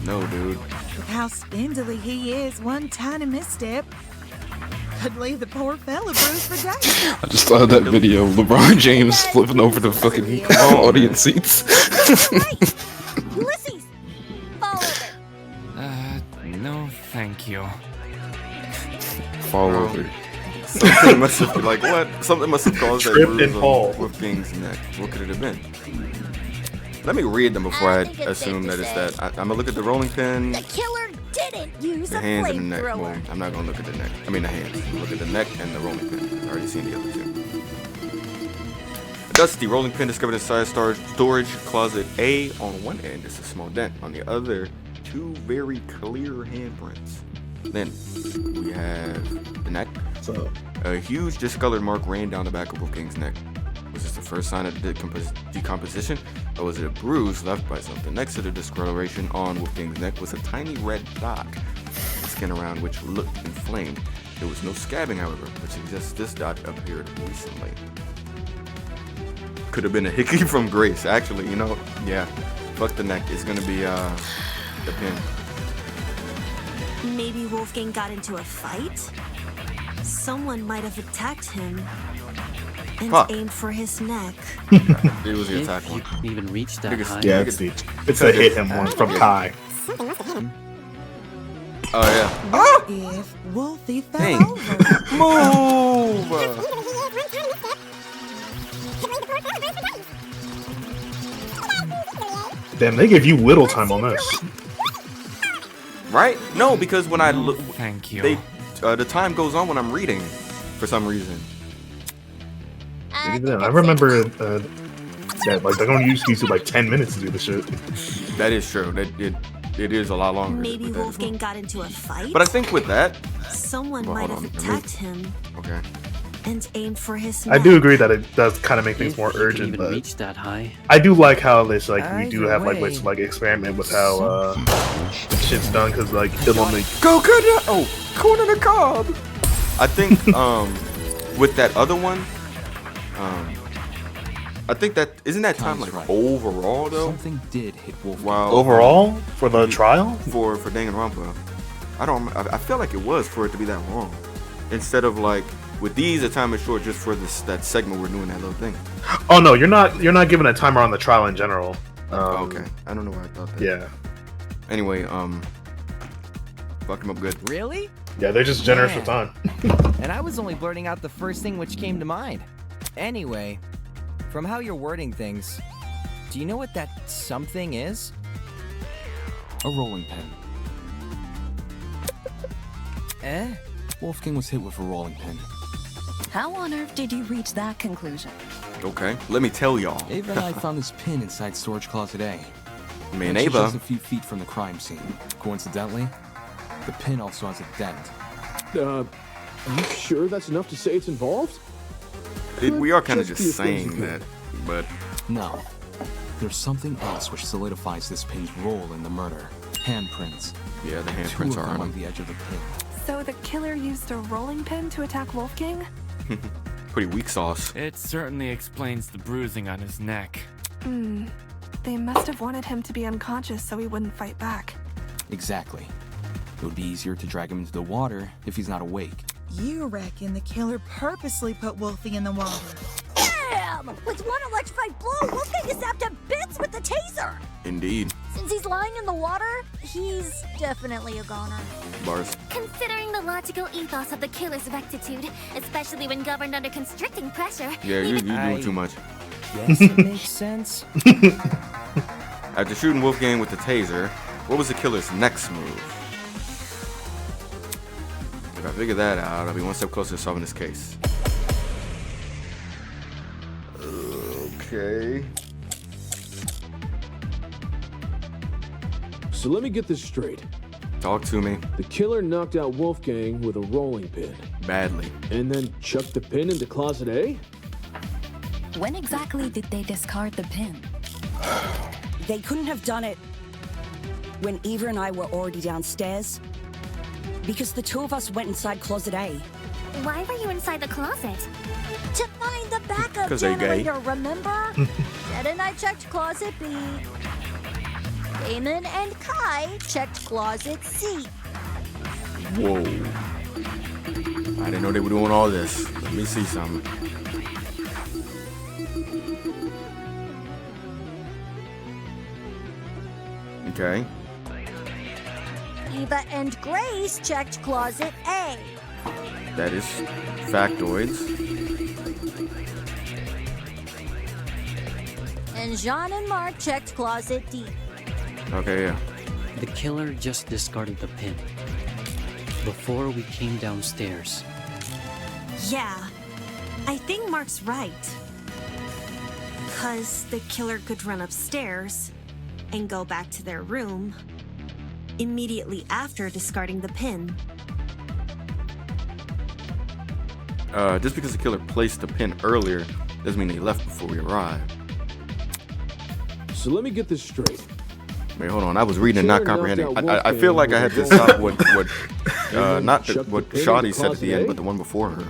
No, dude. With how spindly he is, one tiny misstep could leave the poor fella bruised for days. I just thought of that video of LeBron James flipping over the fucking audience seats. Ulysses! Fall over. No, thank Thank you. Fall over. Something must have like what? Something must have caused that Trip bruise and fall. on Wolfgang's neck. What could it have been? Let me read them before I think it's assume safe that to it's say that. I'm gonna look at the rolling pin, The killer didn't use the a hands, and the neck. flamethrower. Boom. I'm not gonna look at the neck. I mean the hands. Look at the neck and the rolling pin. I've already seen the other two. A dusty rolling pin discovered inside storage closet A on one end. It's a small dent. On the other, two very clear handprints. Then we have the neck. So A huge discolored mark ran down the back of Wolfgang's neck. Was this the first sign of decomposition, or was it a bruise left by something? Next to the discoloration on Wolfgang's neck was a tiny red dot, the skin around which looked inflamed. There was no scabbing, however, which suggests this dot appeared recently. Could have been a hickey from Grace, actually. You know, yeah. Fuck the neck. It's gonna be the pin. Maybe Wolfgang got into a fight? Someone might have attacked him and Fuck. aimed for his neck. It was the If attack you one. can even reach that Biggest- high. yeah, it's a hit him one from Kai. Oh yeah. What if Wolfie fell Dang. over? Move. Damn, they give you little time on this. Right? No, because when I look, Thank you. they the time goes on when I'm reading, for some reason. I remember that like they're gonna use these like 10 minutes to do the shit. That is true. That it is a lot longer. Maybe with that as Wolfgang well. got into a fight? But I think with that, Someone Well, might hold have on, let me- attacked him okay. and aimed for his I neck. do agree that it does kind of make things If more you can urgent, even but reach that high. I do like how this like we do Either have like way, this like experiment with how shit's done because like it'll only Go corner the cob. I think with that other one, I think that isn't that time like overall though. Something did hit Wolfgang. Wow. overall for the trial. for Danganronpa. I feel like it was for it to be that long. Instead of like with these, the time is short just for that segment we're doing that little thing. Oh no, you're not given a timer on the trial in general. Okay, I don't know why I thought that. Yeah. Anyway, fucked him up good. Really? Yeah, they're just generous with Man. time. And I was only blurting out the first thing which came to mind. Anyway, from how you're wording things, do you know what that something is? A rolling pin. Eh? Wolfgang was hit with a rolling pin. How on earth did you reach that conclusion? Okay, let me tell y'all. Ava and I found this pin inside storage closet A. Me and It's Ava. just a few feet from the crime scene. Coincidentally, the pin also has a dent. Are you sure that's enough to say it's involved? We are kind of Just just be a saying physical. that, but No. There's something else which solidifies this pin's role in the murder. Handprints. yeah, the Two handprints of are them on on him. the edge of the pin. So the killer used a rolling pin to attack Wolfgang? Pretty weak sauce. It certainly explains the bruising on his neck. They must have wanted him to be unconscious so he wouldn't fight back. Exactly. It would be easier to drag him into the water if he's not awake. You reckon the killer purposely put Wolfie in the water? Damn! With one electrified blow, Wolfgang is zapped to bits with the taser! Indeed. Since he's lying in the water, he's definitely a goner. Bars. Considering the logical ethos of the killer's rectitude, especially when governed under constricting pressure. Yeah, you doing I- too much. Guess it makes sense. After shooting Wolfgang with the taser, what was the killer's next move? If I figure that out, I'll be one step closer to solving this case. Okay. So let me get this straight. Talk to me. The killer knocked out Wolfgang with a rolling pin. Badly. And then chucked the pin into closet A? When exactly did they discard the pin? They couldn't have done it when Eva and I were already downstairs. Because the two of us went inside closet A. Why were you inside the closet? To find the backup 'Cause they gay. generator, remember? Jed and I checked closet B. Damon and Kai checked closet C. Whoa. I didn't know they were doing all this. Let me see something. Okay. Eva and Grace checked closet A. That is factoids. And Jean and Mark checked closet D. Okay, yeah. The killer just discarded the pin before we came downstairs. Yeah, I think Mark's right. Because the killer could run upstairs and go back to their room immediately after discarding the pin. Just because the killer placed the pin earlier doesn't mean he left before we arrived. So let me get this straight. Wait, hold on. I was reading and not comprehending. I feel like I had to stop what Shoddy said at the end, but the one before her.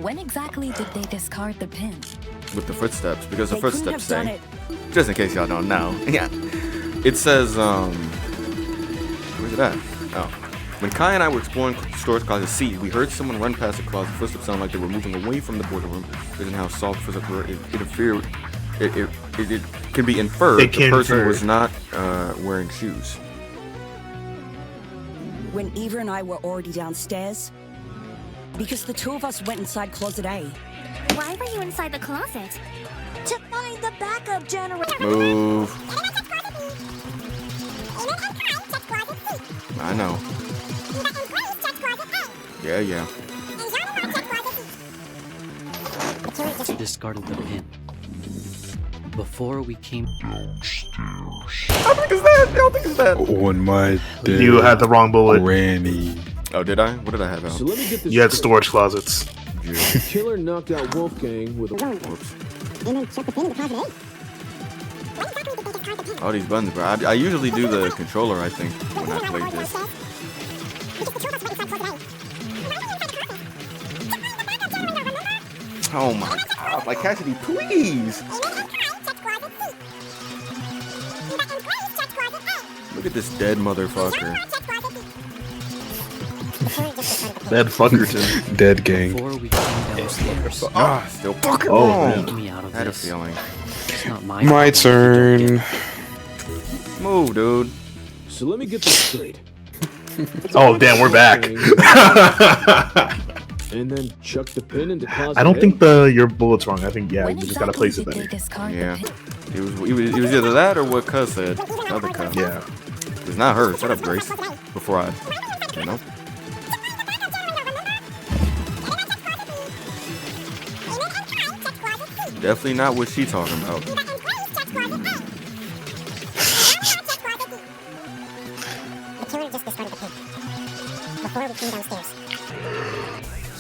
When exactly did they discard the pin? With the footsteps, because the They couldn't footsteps have done say, just in case y'all don't know, yeah, it says, where's it at? Oh. When Kai and I were exploring storage closet C, we heard someone run past the closet. Footsteps sounded like they were moving away from the boiler room. Based on how soft the footsteps were, it can be inferred the person was not wearing shoes. When Eva and I were already downstairs, because the two of us went inside closet A. Why were you inside the closet? To find the backup generator. Move. I know. Yeah. Discarded the pin before we came downstairs. How big is that? How big is that? On my day, you had the wrong bullet. Granny. Oh, did I? What did I have out? So let me get this You had straight. storage closets. The killer knocked out Wolfgang with a... Whoops. All these buttons, bro. I usually do the controller, I think, when I play this. Oh my god, like Cassidy, please! Look at this dead motherfucker. Dead fuckerton. Dead gang. Before we came downstairs. Still fucking Oh, wrong. Get me out of I had a this. feeling. It's not my My problem if you don't turn. get Move, dude. So let me get this straight. Oh, damn, we're back. And then chuck the pin into closet I don't A? think your bullet's wrong. I think, you just gotta place it better. Yeah. It was either that or what Cuz said. The other Cuz. Yeah. It's not her. Shut up, Grace. Before I, you know. Definitely not what she talking about.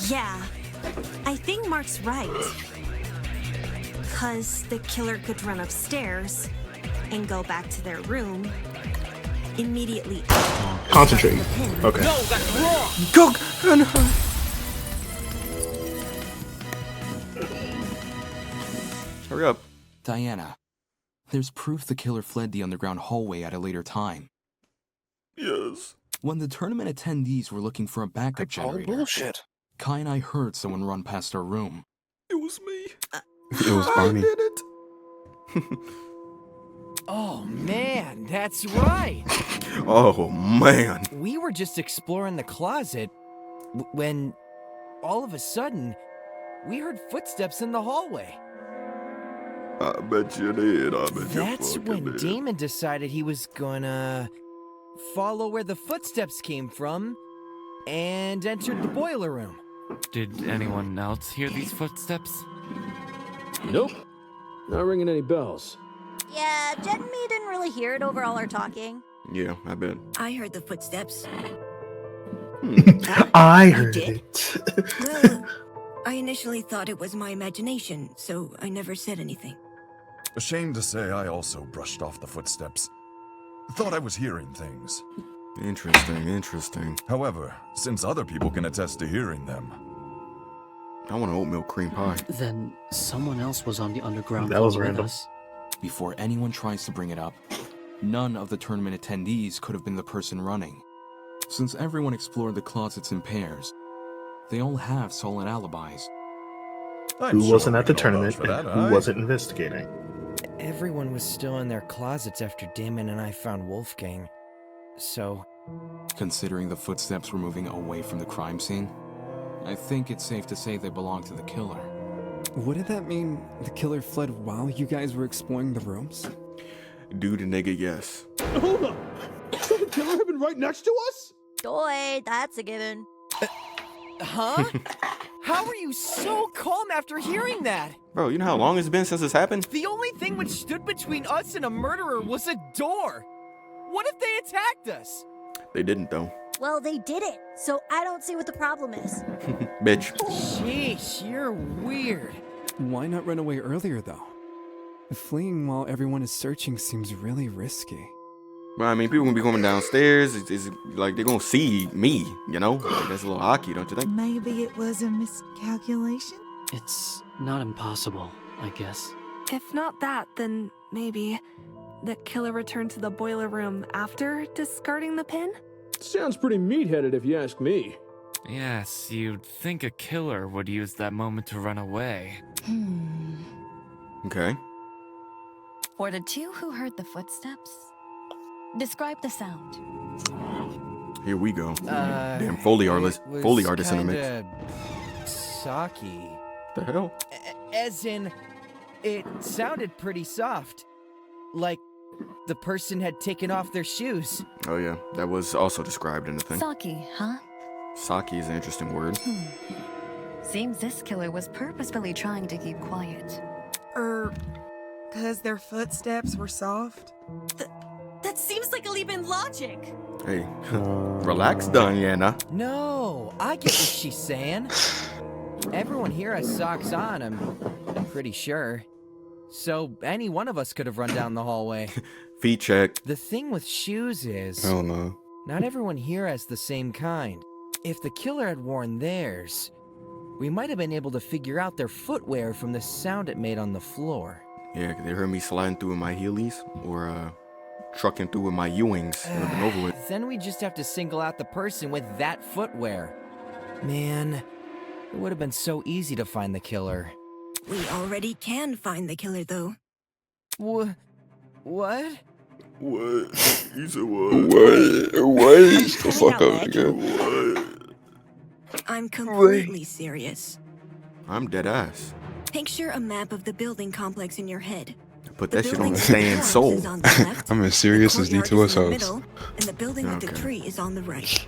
Yeah, I think Mark's right. Because the killer could run upstairs and go back to their room immediately after. Concentrate. discarding the pin. Okay. No, that's wrong! Go! Hurry up. Diana, there's proof the killer fled the underground hallway at a later time. Yes. When the tournament attendees were looking for a backup generator, bullshit. Kai and I heard someone run past our room. It was me. It was Barney. I did it. Oh man, that's right. Oh man. We were just exploring the closet when all of a sudden we heard footsteps in the hallway. I bet you did. I bet you That's fucking when did. Damon decided he was gonna follow where the footsteps came from and entered the boiler room. Did anyone else hear these footsteps? Nope. Not ringing any bells. Yeah, Jen and me didn't really hear it over all our talking. Yeah, I bet. I heard the footsteps. I You heard did? it. Well, I initially thought it was my imagination, so I never said anything. Ashamed to say, I also brushed off the footsteps. Thought I was hearing things. Interesting. However, since other people can attest to hearing them, I want an oatmeal cream pie. Then someone else was on the underground That was floor with random. us. Before anyone tries to bring it up, none of the tournament attendees could have been the person running. Since everyone explored the closets in pairs, they all have solid alibis. I'm Who wasn't sure at the we can tournament vouch for and that, who aye? wasn't investigating? Everyone was still in their closets after Damon and I found Wolfgang. So, Considering the footsteps were moving away from the crime scene, I think it's safe to say they belong to the killer. Wouldn't that mean the killer fled while you guys were exploring the rooms? Dude, nigga, yes. Hold up! So the killer had been right next to us? Boy, that's a given. Huh? How are you so calm after hearing that? Bro, you know how long it's been since this happened? The only thing which stood between us and a murderer was a door. What if they attacked us? They didn't, though. Well, they did it, so I don't see what the problem is. Bitch. Sheesh, you're weird. Why not run away earlier, though? Fleeing while everyone is searching seems really risky. Well, I mean, people gonna be coming downstairs. It's like they're gonna see me, you know? Like, that's a little hockey, don't you think? Maybe it was a miscalculation? It's not impossible, I guess. If not that, then maybe the killer returned to the boiler room after discarding the pin? Sounds pretty meat-headed if you ask me. Yes, you'd think a killer would use that moment to run away. Okay. For the two who heard the footsteps, describe the sound. Here we go. Damn, Foley artist in the mix. Saki. The hell? As in, it sounded pretty soft. Like the person had taken off their shoes. Oh yeah, that was also described in the thing. Saki, huh? Saki is an interesting word. Seems this killer was purposefully trying to keep quiet. Cause their footsteps were soft? That seems like a leap in logic. Hey, relax, Diana. No, I get what she's saying. Everyone here has socks on, I'm pretty sure. So any one of us could have run down the hallway. Feet check. The thing with shoes is... Oh no. Not everyone here has the same kind. If the killer had worn theirs, we might have been able to figure out their footwear from the sound it made on the floor. Yeah, they heard me sliding through with my heelys or trucking through with my Ewings. It would have been over with. Then we just have to single out the person with that footwear. Man, it would have been so easy to find the killer. We already can find the killer, though. What? What? You said what? What? The fuck up again. What? I'm completely serious. I'm dead ass. Picture a map of the building complex in your head. Put that shit on the stand soul. I'm as serious as D2S house. And the building with the tree is on the right.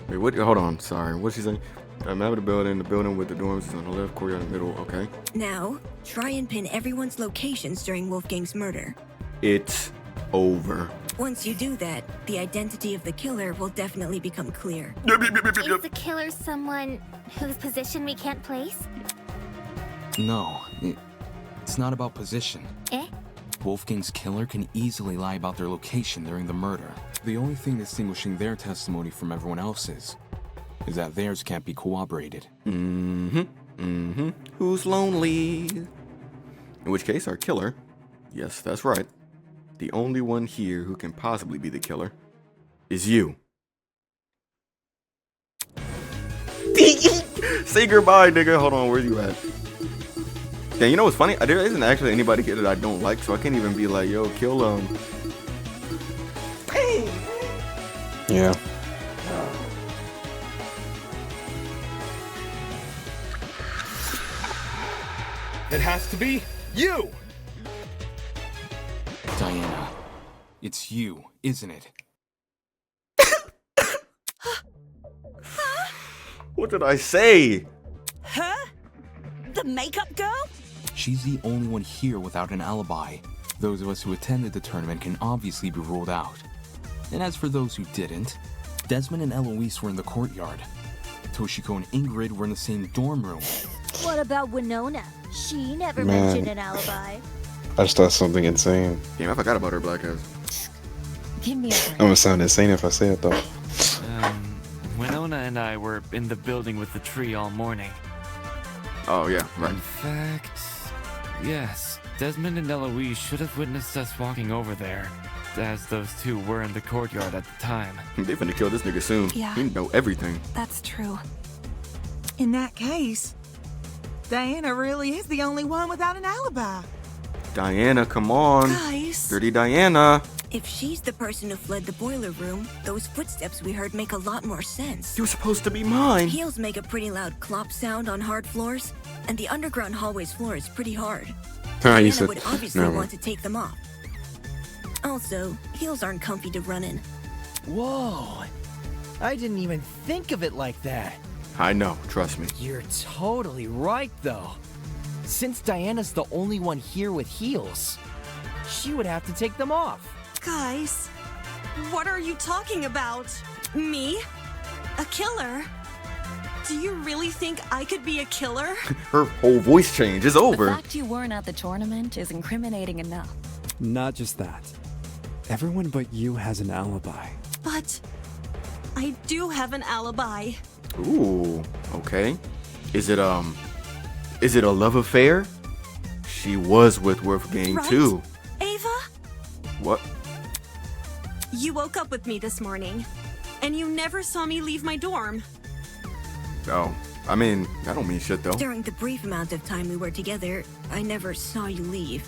Wait, what? Hold on. Sorry. What's she saying? A map of the building with the dorms is on the left, courtyard in the middle. Okay. Now, try and pin everyone's locations during Wolfgang's murder. It's over. Once you do that, the identity of the killer will definitely become clear. Is the killer someone whose position we can't place? No, it's not about position. Eh? Wolfgang's killer can easily lie about their location during the murder. The only thing distinguishing their testimony from everyone else's is that theirs can't be corroborated. Who's lonely? In which case, our killer, yes, that's right, the only one here who can possibly be the killer is you. Say goodbye, nigga. Hold on, where you at? Yeah, you know what's funny? There isn't actually anybody here that I don't like, so I can't even be like, yo, kill Yeah. It has to be you! Diana, it's you, isn't it? What did I say? Huh? The makeup girl? She's the only one here without an alibi. Those of us who attended the tournament can obviously be ruled out. And as for those who didn't, Desmond and Eloise were in the courtyard. Toshiko and Ingrid were in the same dorm room. What about Winona? She never Man. mentioned an alibi. I just thought something insane. Damn, I forgot about her black ass. Give me a break. I'm gonna sound insane if I say it though. Winona and I were in the building with the tree all morning. Oh, yeah, right. In fact, yes, Desmond and Eloise should have witnessed us walking over there, as those two were in the courtyard at the time. They finna kill this nigga soon. Yeah. He know everything. That's true. In that case, Diana really is the only one without an alibi. Diana, come on. Guys. Dirty Diana. If she's the person who fled the boiler room, those footsteps we heard make a lot more sense. You were supposed to be mine. Heels make a pretty loud clop sound on hard floors, and the underground hallway's floor is pretty hard. Diana would obviously want to take them off. Also, heels aren't comfy to run in. Whoa! I didn't even think of it like that. I know, trust me. You're totally right, though. Since Diana's the only one here with heels, she would have to take them off. Guys, what are you talking about? Me? A killer? Do you really think I could be a killer? Her whole voice change is over. The fact you weren't at the tournament is incriminating enough. Not just that. Everyone but you has an alibi. But I do have an alibi. Ooh, okay. Is it a love affair? She was with Wolfgang Right? too. Ava? What? You woke up with me this morning, and you never saw me leave my dorm. Oh, I mean, that don't mean shit though. During the brief amount of time we were together, I never saw you leave.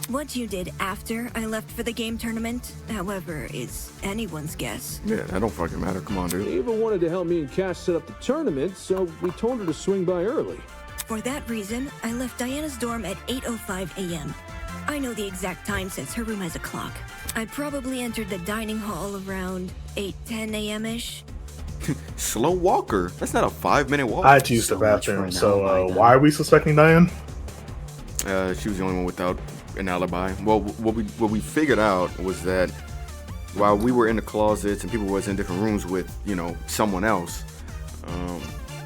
What you did after I left for the game tournament, however, is anyone's guess. Yeah, that don't fucking matter. Come on, dude. Ava wanted to help me and Cash set up the tournament, so we told her to swing by early. For that reason, I left Diana's dorm at 8:05 a.m. I know the exact time since her room has a clock. I probably entered the dining hall around 8:10 a.m.-ish. Slow walker. That's not a 5-minute walk. I had to use the bathroom, so why are we suspecting Diane? She was the only one without an alibi. Well, what we figured out was that while we were in the closets and people was in different rooms with, you know, someone else.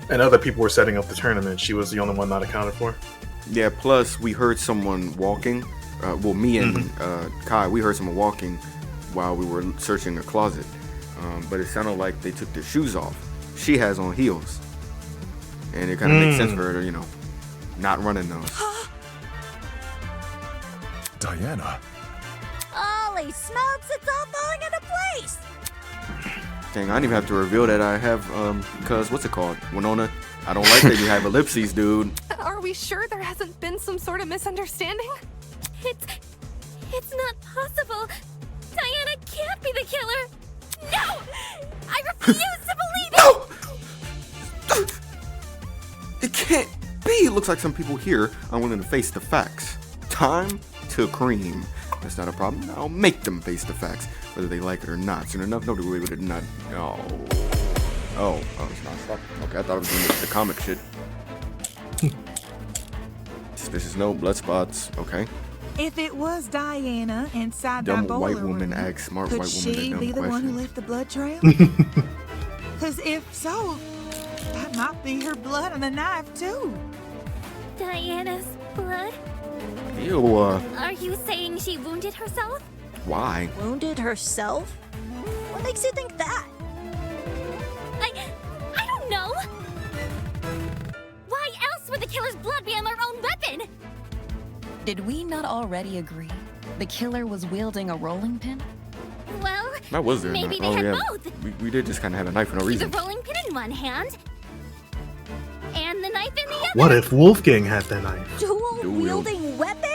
And other people were setting up the tournament. She was the only one not accounted for. Yeah, plus we heard someone walking. Well, me and Kai, we heard someone walking while we were searching the closet. But it sounded like they took their shoes off. She has on heels. And it kind of makes sense for her to, you know, not running those. Diana. Holy smokes, it's all falling into place! Dang, I didn't even have to reveal that I have, cause what's it called? Winona, I don't like that you have ellipses, dude. Are we sure there hasn't been some sort of misunderstanding? It's not possible. Diana can't be the killer. No! I refuse to believe it! It can't be. It looks like some people here are willing to face the facts. Time to cream. That's not a problem. I'll make them face the facts, whether they like it or not. Soon enough, nobody will be able to not. Oh, it's not stuck. Okay, I thought it was doing the comic shit. Suspicious note, blood spots. Okay. If it was Diana inside Dumb that boiler white woman room, asks smart could white woman she a dumb be the one who question. left the blood trail? Because if so, that might be her blood on the knife too. Diana's blood? Ew, Are you saying she wounded herself? why? Wounded herself? What makes you think that? I don't know. Why else would the killer's blood be on their own weapon? Did we not already agree the killer was wielding a rolling pin? Well, That was there. maybe not. they had yeah. both. We did just kind of have a knife for no The reason. rolling pin in one hand, and the knife in the other. What if Wolfgang had that knife? Dual-wielding weapons?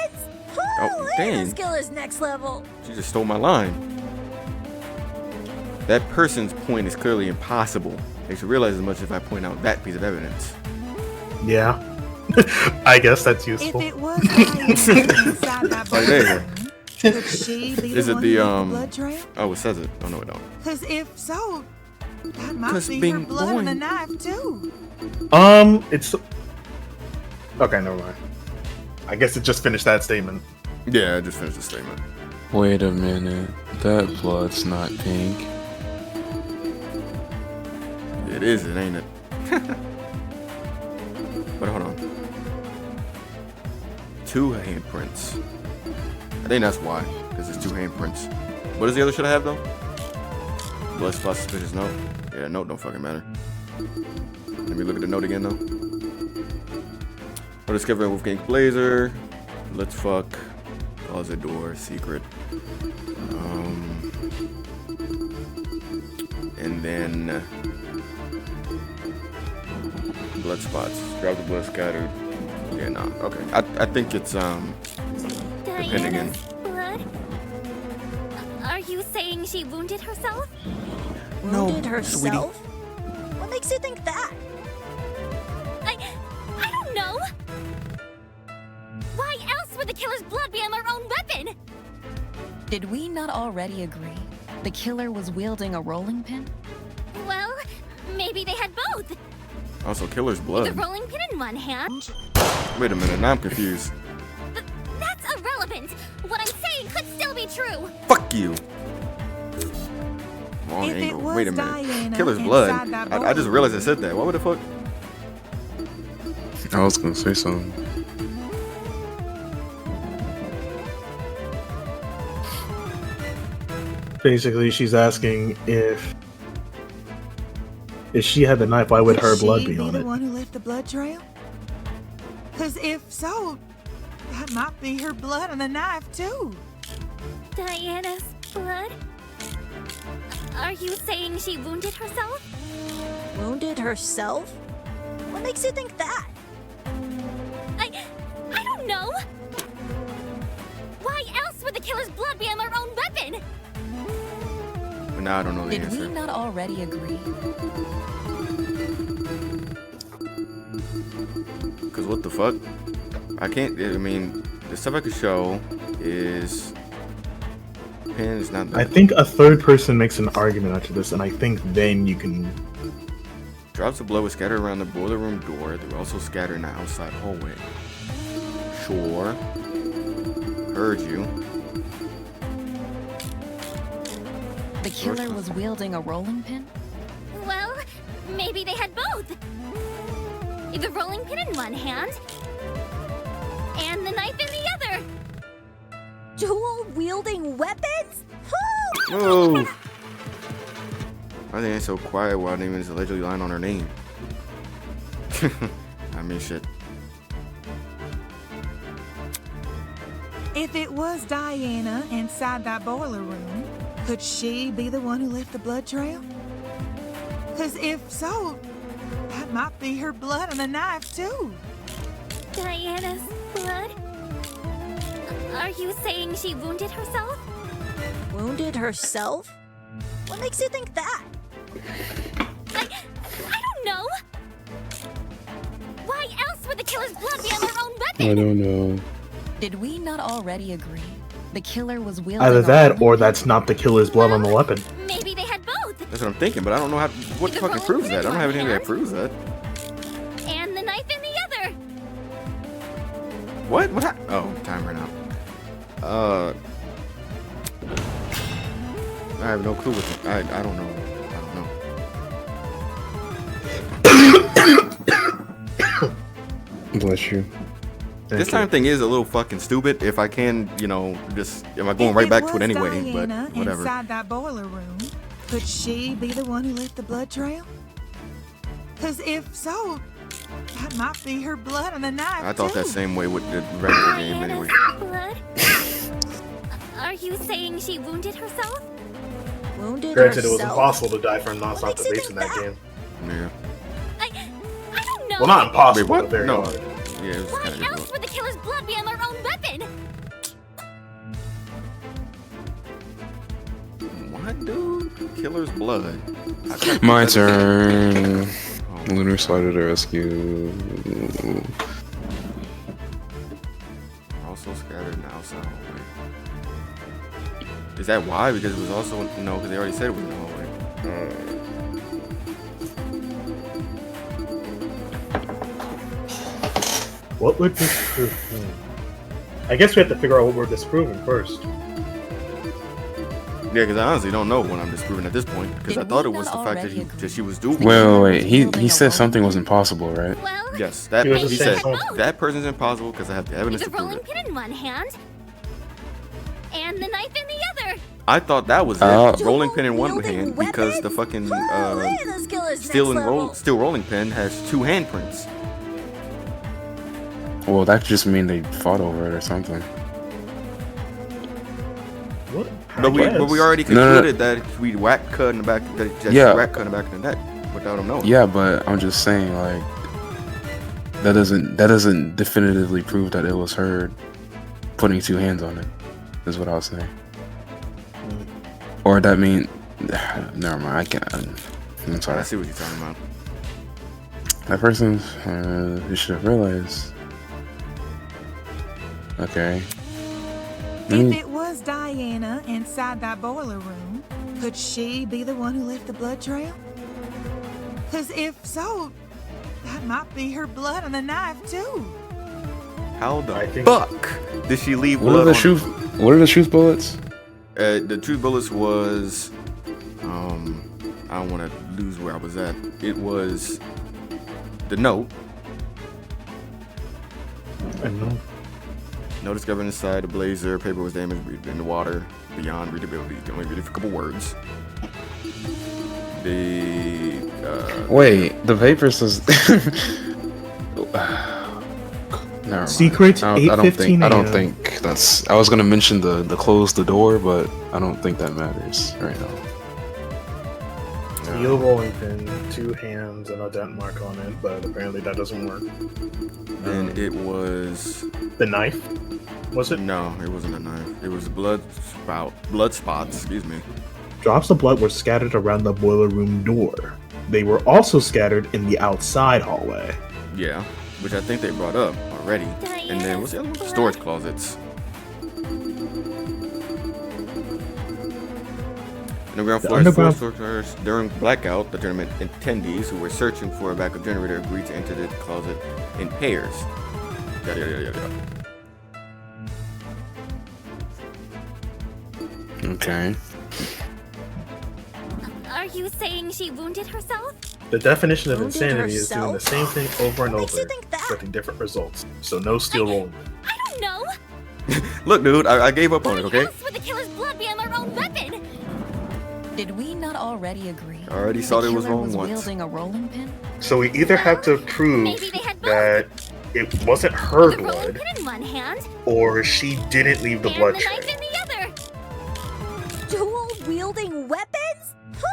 Oh, dang. This killer's next level. She just stole my line. That person's point is clearly impossible. They should realize as much if I point out that piece of evidence. Yeah. I guess that's useful. If it was Diana inside that Right boiler there. room, could she be Is the it one the who left the blood trail? Oh, it says it. Oh no, it don't. Because if so, that might 'Cause be her being blood on the born- knife too. It's okay. Never mind. I guess it just finished that statement. Yeah, I just finished the statement. Wait a minute. That blood's not pink. It is, it ain't it? But hold on. 2 handprints. I think that's why, because it's 2 handprints. What does the other shit I have though? Blood spot, suspicious note. Yeah, note don't fucking matter. Let me look at the note again though. We're discovering Wolfgang's blazer. Let's fuck. Closet door, secret. And then blood spots. Grab the blood scattered. Yeah, nah. Okay. I think it's the pin again. Diana's blood? Are you saying she wounded herself? Wounded No, herself? What makes you think that? I don't know. Why else would the killer's blood be on their own weapon? Did we not already agree the killer was wielding a rolling pin? Well, maybe they had both. Also, killer's The blood. rolling pin in one hand. Wait a minute, now I'm confused. That's irrelevant. What I'm saying could still be true. Fuck you. Wrong If it angle. was Wait a minute. Diana Killer's inside blood. that I just realized I said that. What the fuck? I was gonna say something. Basically, she's asking if she had the knife, why would her blood be on the it? one who left the blood trail? Because if so, that might be her blood on the knife too. Diana's blood? Are you saying she wounded herself? Wounded herself? What makes you think that? I don't know. Why else would the killer's blood be on their own weapon? But now I don't know the Did we answer. not already agree? Because what the fuck? I can't. I mean, the stuff I could show is. Pen is not. I think a third person makes an argument after this, and I think then you can. Drops of blood were scattered around the boiler room door. They were also scattered in the outside hallway. Sure. Heard you. The killer was wielding a rolling pin? Well, maybe they had both. The rolling pin in one hand, and the knife in the other. Dual-wielding weapons? Move! Why they ain't so quiet while Neiman is allegedly lying on her name? I mean, shit. If it was Diana inside that boiler room, could she be the one who left the blood trail? Because if so, that might be her blood on the knife too. Diana's blood? Are you saying she wounded herself? Wounded herself? What makes you think that? I don't know. Why else would the killer's blood be on their own weapon? I don't know. Did we not already agree the killer was wielding Either a that, rolling or that's not the killer's blood on the weapon. Maybe they had both. That's what I'm thinking, but I don't know how. What fucking proves that? I don't have anything that proves that. And the knife in the other. What? What? Oh, time ran out. I have no clue what. I don't know. Bless you. This time thing is a little fucking stupid. If I can, you know, just am I going right back to it anyway? But Diana whatever. inside that boiler room, could she be the one who left the blood trail? Because if so, that might be her blood on the knife I thought too. that same way with the regular game anyway. Blood? Are you saying she wounded herself? Wounded Granted, it was herself? impossible to die from non-stop base in that game. Yeah. I don't know. Well, not impossible, Wait, what? but very No. hard. Yeah, it was Why kind of else difficult. would the killer's blood be on their own weapon? What, dude? Killer's blood. My turn. Lunar Slider to rescue. Also scattered in the outside hallway. Is that why? Because it was also no, because they already said it was in the hallway. What would disprove? I guess we have to figure out what we're disproving first. Yeah, because I honestly don't know what I'm disproving at this point. Because I thought it was the fact that she was doing. Wait. He said something was impossible, right? Yes, that He was he just said saying that person's impossible because I have the evidence The to prove rolling it. pin in one hand, and the knife in the other. I thought that was it. Rolling pin in one hand because the fucking steel rolling pin has two handprints. Well, that could just mean they fought over it or something. What? But we already concluded that we whacked cut in the back. That Yeah. whacked cut in the back of the neck without him knowing. Yeah, but I'm just saying, like, that doesn't definitively prove that it was her putting two hands on it. Is what I was saying. Or that mean? Never mind. I can't. I'm sorry. I see what you're talking about. That person, you should have realized. Okay. If it was Diana inside that boiler room, could she be the one who left the blood trail? Because if so, that might be her blood on the knife too. How the fuck did she leave What blood are the on? truth? What are the truth bullets? The truth bullets was, I don't want to lose where I was at. It was the note. I know. No discovered inside the blazer. Paper was damaged in the water beyond readability. You can only read it for a couple words. Wait, the paper says. Never mind. Secret, I don't 8:15 think. I don't a.m. think that's. I was gonna mention the close the door, but I don't think that matters right now. Steel rolling pin, 2 hands, and a dent mark on it, but apparently that doesn't work. Then it was the knife. Was it? No, it wasn't a knife. It was blood spots. Excuse me. Drops of blood were scattered around the boiler room door. They were also scattered in the outside hallway. Yeah, which I think they brought up already. And then what's the other one? Storage closets. In the ground floor, during blackout, the tournament attendees who were searching for a backup generator agreed to enter the closet in pairs. Yada yada yada yada. Okay. Are you saying she wounded herself? The definition of Wounded insanity is doing the herself? same thing over and over, expecting different results. So no steel rolling. I don't know. Look, dude, I gave up on it, okay? Would the killer's blood be on their own weapon? Did we not already agree? I already the saw it was killer wrong once. wielding a rolling pin? So we either have to prove that it wasn't her The rolling blood, pin in one hand or she didn't leave the and blood the trail. knife in the other. Dual wielding weapons?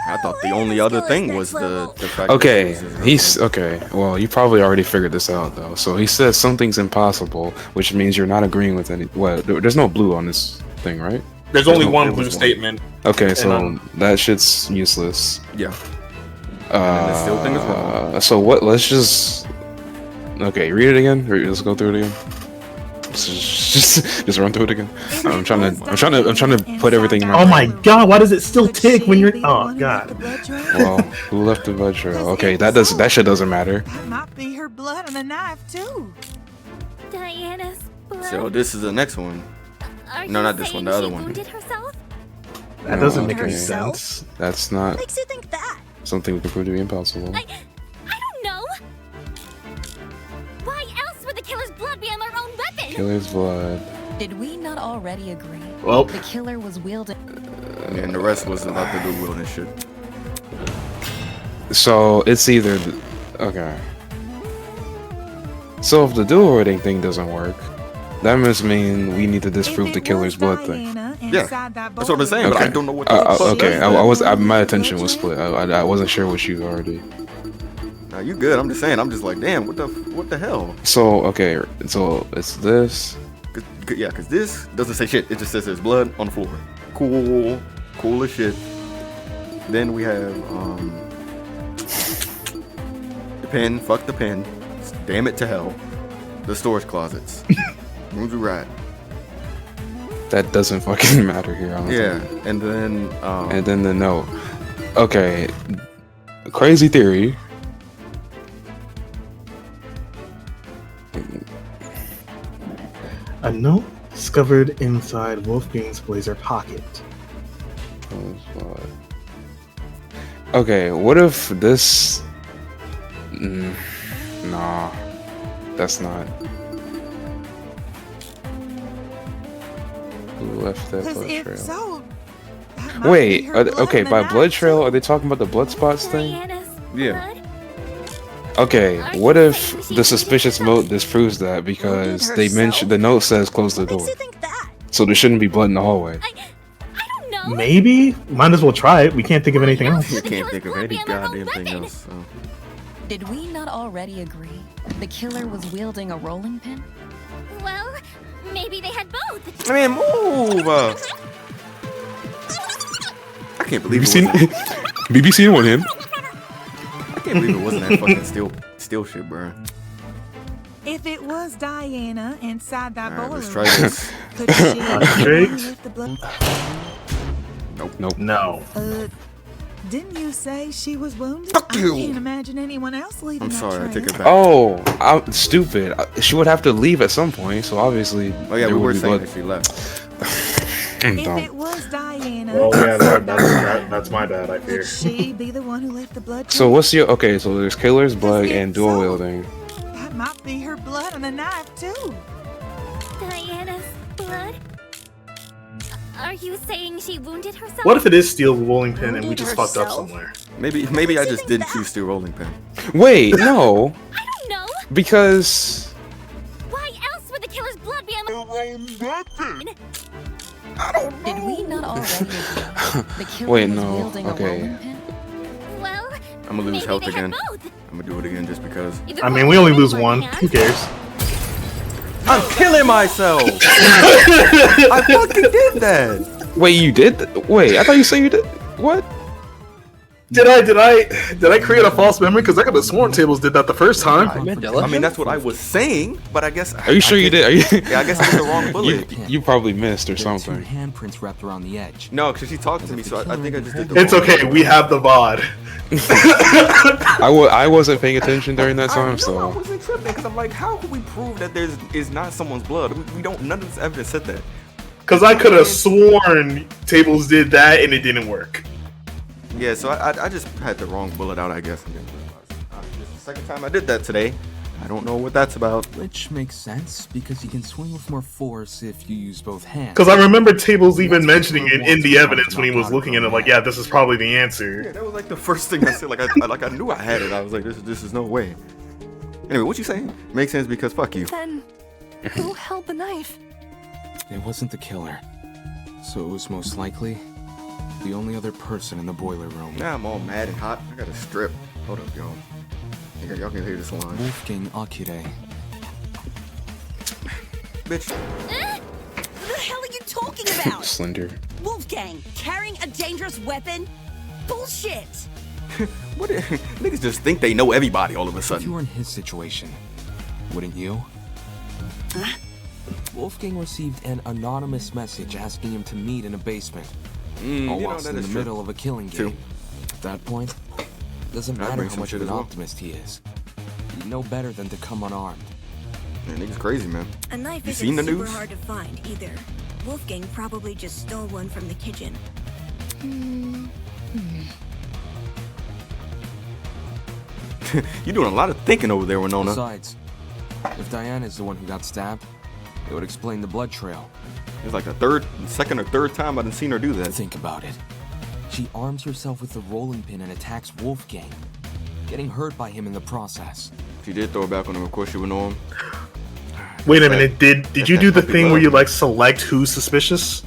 I thought the only other thing was the fact Okay, that he's okay. Well, you probably already figured this out though. So he says something's impossible, which means you're not agreeing with any. What? There's no blue on this thing, right? There's only one there blue was one. statement. Okay, so And, that shit's useless. Yeah. And the steel thing is wrong. So what? Let's just. Okay, read it again. Let's go through it again. Just run through it again. I'm trying to put everything in my. Oh my god, why does it still tick when you're. Oh god. Well, who left the blood trail? Okay, that shit doesn't matter. That might be her blood on the knife too. Diana's blood. So this is the next one. Are No, you not this one. saying The she other one. wounded herself? That doesn't make any Herself? sense. That's not Makes you think that. something we can prove to be impossible. I don't know. Why else would the killer's blood be on their own weapon? Killer's blood. Did we not already agree? Well. The killer was wielding. And the rest was about the dual wielding shit. So it's either okay. So if the dual wielding thing doesn't work, that must mean we need to disprove the killer's blood thing. Yeah, that's what I'm saying. But I don't know what the fuck okay, does that. my attention was split. I wasn't sure what you already. Nah, you good. I'm just saying. I'm just like, damn, what the hell? So okay, so it's this. Yeah, because this doesn't say shit. It just says there's blood on the floor. Cool as shit. Then we have the pen. Fuck the pen. Damn it to hell. The storage closets. Rooms we ride. That doesn't fucking matter here. Honestly. Yeah, and then the note. Okay, crazy theory. A note discovered inside Wolfgang's blazer pocket. Okay, what if this? Nah, that's not. Who left that Because blood if trail? so, that might be Wait, her blood okay, on the by knife. blood trail, are they talking about the blood spots thing? Yeah. Okay, what if the suspicious note disproves that because they mentioned the note says close the door, so there shouldn't be blood in the hallway. Maybe? Might as well try it. We can't think of anything else. You can't think of any goddamn thing else. So. Did we not already agree? The killer was wielding a rolling pin? Well, maybe they had both. I mean, move! can't believe BBC in one hand. I can't believe it wasn't that fucking steel shit, bro. If it was Diana inside that Alright, boiler let's try room, this. could she be the one Straight. who left the blood? Nope. No. Didn't you say she was wounded? Fuck you. I can't imagine anyone else leaving I'm that sorry, I trail. take it back. Oh, I'm stupid. She would have to leave at some point, so obviously. Oh yeah, there we were would be saying blood. that she left. If Dumb. it was Diana, Well, yeah, inside that boiler room, that's my bad, I fear. could she be the one who left the blood So trail? what's your okay? So there's killer's blood and dual so. wielding. That might be her blood on a knife too. Diana's blood? Are you saying she wounded herself? What if it is steel rolling pin and we just fucked up somewhere? Maybe I just didn't choose steel rolling pin. Wait, no, I don't know. because Why else would the killer's blood be on the weapon? Did we not already agree the killer Wait, was no, wielding okay. a rolling pin? Well, I'm gonna lose maybe health they had again. both. I'm gonna do it again just because. I mean, we only lose one. Who cares? I'm killing myself. I fucking did that. wait, you did? Wait, I thought you said you did. What? Did I create a false memory? Because I could have sworn Tables did that the first time. I mean, that's what I was saying, but I guess. Are you sure you did? Are you? Yeah, I guess it was the wrong bullet. You probably missed or There are something. two handprints wrapped around the edge. No, because she talked to me, so I think I just did the It's wrong okay. We have the VOD. I wasn't paying attention during that time, I so. wasn't tripping because I'm like, how can we prove that there's is not someone's blood? We don't. None of this evidence said that. Because I could have sworn Tables did that and it didn't work. Yeah, so I just had the wrong bullet out, I guess. And then realized, this is the second time I did that today. I don't know what that's about. Which makes sense, because you can swing with more force if you use both hands. Because I remember Tables even mentioning it in the evidence when he was looking at it, like, yeah, this is probably the answer. Yeah, that was like the first thing I said. Like I knew I had it. I was like, this is no way. Anyway, what you saying? Makes sense because fuck you. Then, who held the knife? It wasn't the killer, so it was most likely the only other person in the boiler room. Now I'm all mad and hot. I got to strip. Hold up, y'all. Y'all can hear this line. Wolfgang Akire. Bitch. What the hell are you talking about? Slender. Wolfgang, carrying a dangerous weapon? Bullshit! What? Niggas just think they know everybody all of a If sudden. you were in his situation, wouldn't you? Huh? Wolfgang received an anonymous message asking him to meet in a basement, all whilst in the middle of a killing game. At that point, doesn't I'd matter bring how some much shit of an as well. optimist he is. You know better than to come unarmed. Man, niggas crazy, man. A knife You isn't seen the super news? hard to find either. Wolfgang probably just stole one from the kitchen. You doing a lot of thinking over there, Winona. Besides, if Diana is the one who got stabbed, it would explain the blood trail. It's like the second or third time I've seen her do that. Think about it. She arms herself with the rolling pin and attacks Wolfgang, getting hurt by him in the process. She did throw it back on him. Of course, she would know him. Wait a minute, did you do the thing where you like select who's suspicious?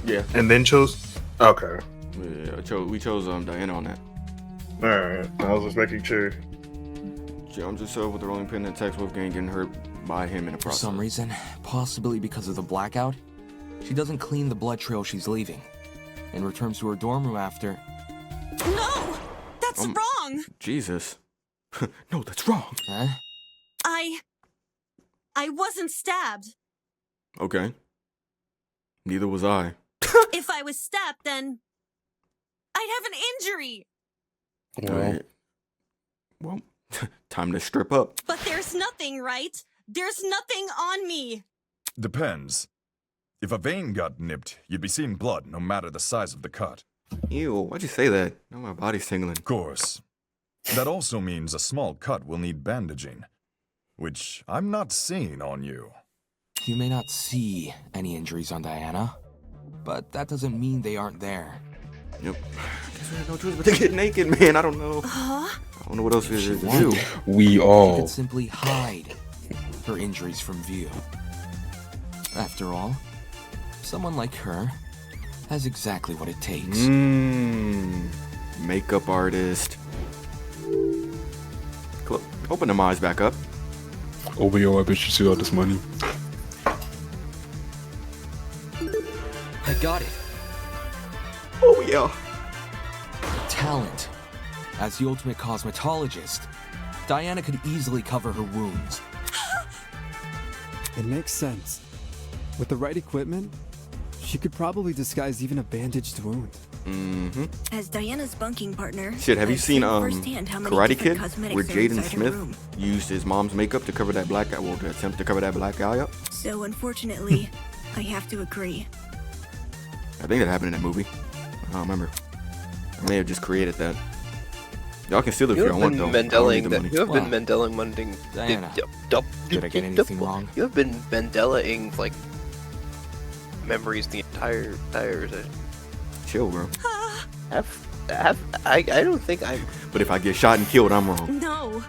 Yeah. And then chose? Okay. Yeah, we chose Diana on that. Alright, I was just making sure. She arms herself with the rolling pin and attacks Wolfgang, getting hurt by him in the For process. some reason, possibly because of the blackout, she doesn't clean the blood trail she's leaving, and returns to her dorm room after. No! That's wrong! Jesus. No, that's wrong. Huh? I wasn't stabbed. Okay. Neither was I. If I was stabbed, then I'd have an injury. Well, time to strip up. But there's nothing, right? There's nothing on me. Depends. If a vein got nipped, you'd be seeing blood no matter the size of the cut. Ew, why'd you say that? Now my body's tingling. Of course. That also means a small cut will need bandaging, which I'm not seeing on you. You may not see any injuries on Diana, but that doesn't mean they aren't there. Yep. Guess we had no choice but to get naked, man. I don't know. I don't know what else we should do. We She all. could simply hide her injuries from view. After all, someone like her has exactly what it takes. Makeup artist. Open them eyes back up. Oh, yo, I bet you see all this money. I got it. Oh, yeah. talent. As the ultimate cosmetologist, Diana could easily cover her wounds. It makes sense. With the right equipment, she could probably disguise even a bandaged wound. Mm-hmm. As Diana's bunking partner, Shit, have you I've seen firsthand how many Karate different Kid, cosmetics where are Jaden inside her Smith room? used his mom's makeup to cover that black eye, well, to attempt to cover that black eye up? So unfortunately, I have to agree. I think that happened in that movie. I don't remember. I may have just created that. Y'all can steal it if You you have want, been though. I don't need Mandelaing the that. money. You have been Mandela-munding. Diana, did I get anything wrong? You have been Mandela-ing like memories the entire Chill, bro. I don't think I'm. But if I get shot and killed, I'm wrong. No.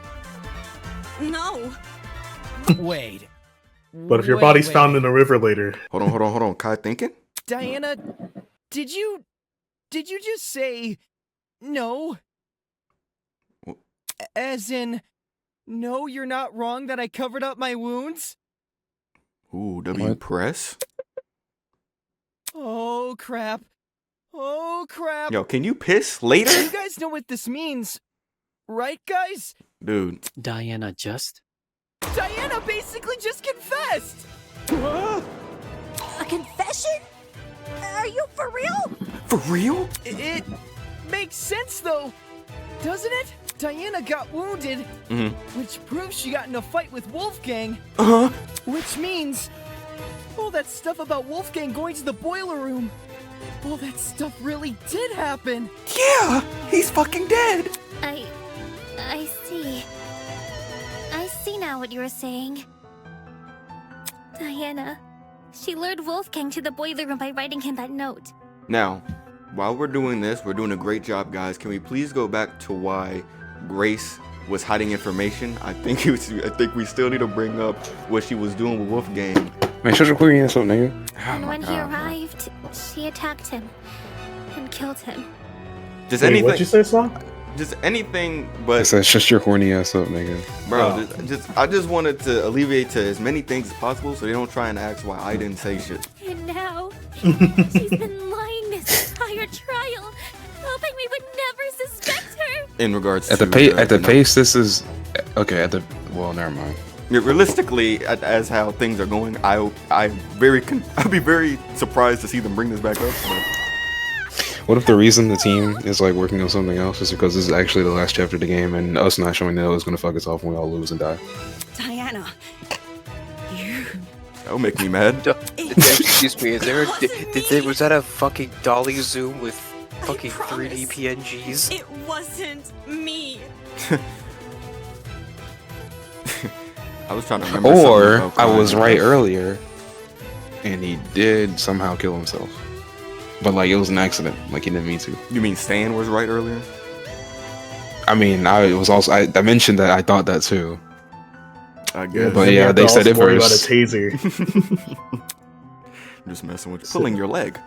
No. Wait. But if your body's found in a river later. Hold on. Kai thinking? Diana, did you just say no? As in, no, you're not wrong that I covered up my wounds? Ooh, W press? Oh, crap. Oh, crap. Yo, can you piss later? You guys know what this means, right, guys? Dude. Diana just? Diana basically just confessed! A confession? Are you for real? For real? It makes sense, though, doesn't it? Diana got wounded, which proves she got in a fight with Wolfgang. Which means all that stuff about Wolfgang going to the boiler room, all that stuff really did happen. Yeah, he's fucking dead. I see. I see now what you were saying. Diana, she lured Wolfgang to the boiler room by writing him that note. Now, while we're doing this, we're doing a great job, guys. Can we please go back to why Grace was hiding information? I think we still need to bring up what she was doing with Wolfgang. Man, shut your query ass up, nigga. And when he arrived, she attacked him and killed him. Just Wait, anything. what'd you say, Song? Just anything, but I said, shut your horny ass up, nigga. bro, I just wanted to alleviate to as many things as possible, so they don't try and ask why I didn't say shit. And now, she's been lying this entire trial, hoping we would never suspect her. In regards At to the pace, this is okay. Well, never mind. Yeah, realistically, as how things are going, I'd be very surprised to see them bring this back up. But. What if the reason the team is like working on something else is because this is actually the last chapter of the game, and us not showing that is gonna fuck us off when we all lose and die? Diana, That'll make me mad. Excuse me, was that a fucking dolly zoom with fucking 3D PNGs? It wasn't me. I was trying to remember. Or I was right earlier, and he did somehow kill himself. But like it was an accident, like he didn't mean to. You mean Stan was right earlier? I mean, I mentioned that I thought that too. I guess. But yeah, they said it worry first. about a taser. Just messing with you. Pulling your leg.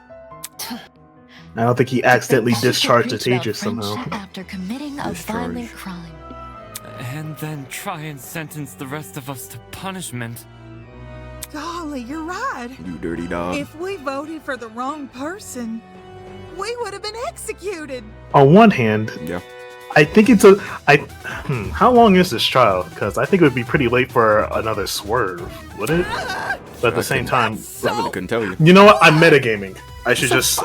I don't think he accidentally discharged the taser somehow. After committing a violent crime. And then try and sentence the rest of us to punishment. Golly, you're right. You dirty dog. If we voted for the wrong person, we would have been executed. On one hand, yeah, I think it's how long is this trial? Because I think it would be pretty late for another swerve, would it? But at the same time, I really couldn't tell you. You know what? I'm metagaming. I should just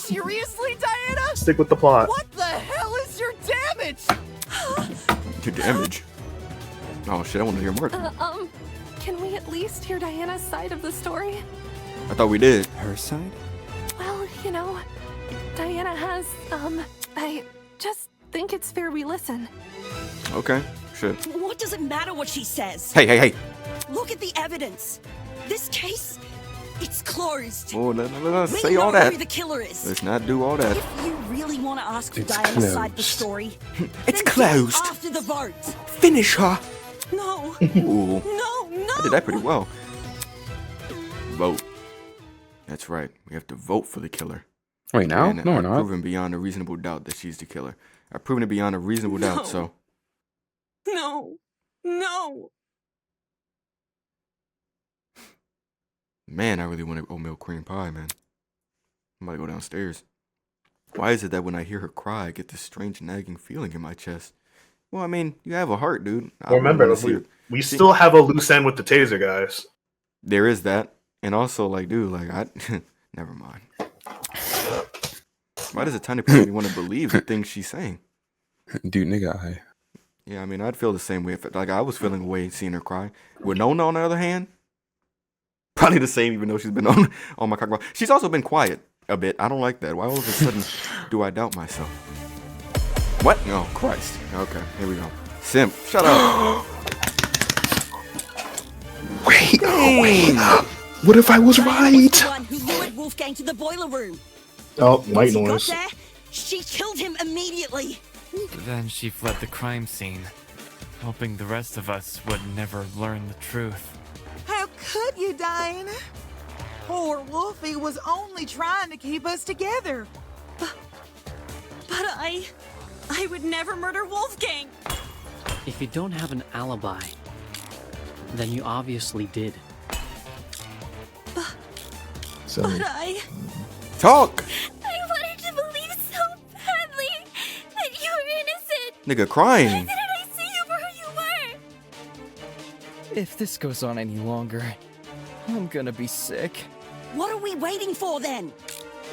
Seriously, Diana? stick with the plot. What the hell is your damage? Your damage. Oh shit! I want to hear more. Can we at least hear Diana's side of the story? I thought we did. Her side? Well, you know, Diana has, I just think it's fair we listen. Okay. Shit. What does it matter what she says? Hey. Look at the evidence. This case, it's closed. Oh, no, We say know all that. who the killer is. Let's not do all that. If you really want to ask for It's Diana's side of the closed. story, It's then do it closed. after the vote. Finish her. No. Ooh. No. I did that pretty well. Vote. That's right. We have to vote for the killer. Wait, now? And No, we're I've not. proven beyond a reasonable doubt that she's the killer. I've proven it beyond a reasonable No. doubt, so. No. Man, I really want oatmeal cream pie, man. I'm about to go downstairs. Why is it that when I hear her cry, I get this strange nagging feeling in my chest? Well, I mean, you have a heart, dude. I Well, remember, wanna see her- we still have a loose end with the taser, guys. There is that. And also, like, dude, like, I... Never mind. Why does a tiny part of me want to believe the things she's saying? Dude, nigga, Yeah, I mean, I'd feel the same way if, like, I was feeling a way seeing her cry. Winona, on the other hand, probably the same, even though she's been on my cock block. She's also been quiet a bit. I don't like that. Why all of a sudden do I doubt myself? What? Oh, Christ. Okay, here we go. Simp, shut up. Wait, what if I was right? The one who lured Wolfgang to the boiler room. Oh, white Once he noise. got there, she killed him immediately. Then she fled the crime scene, hoping the rest of us would never learn the truth. How could you, Diana? Poor Wolfie was only trying to keep us together. But I would never murder Wolfgang. If you don't have an alibi, then you obviously did. So, But I Talk! I wanted to believe so badly that you were innocent. Nigga crying. Why didn't I see you for who you were? If this goes on any longer, I'm gonna be sick. What are we waiting for then?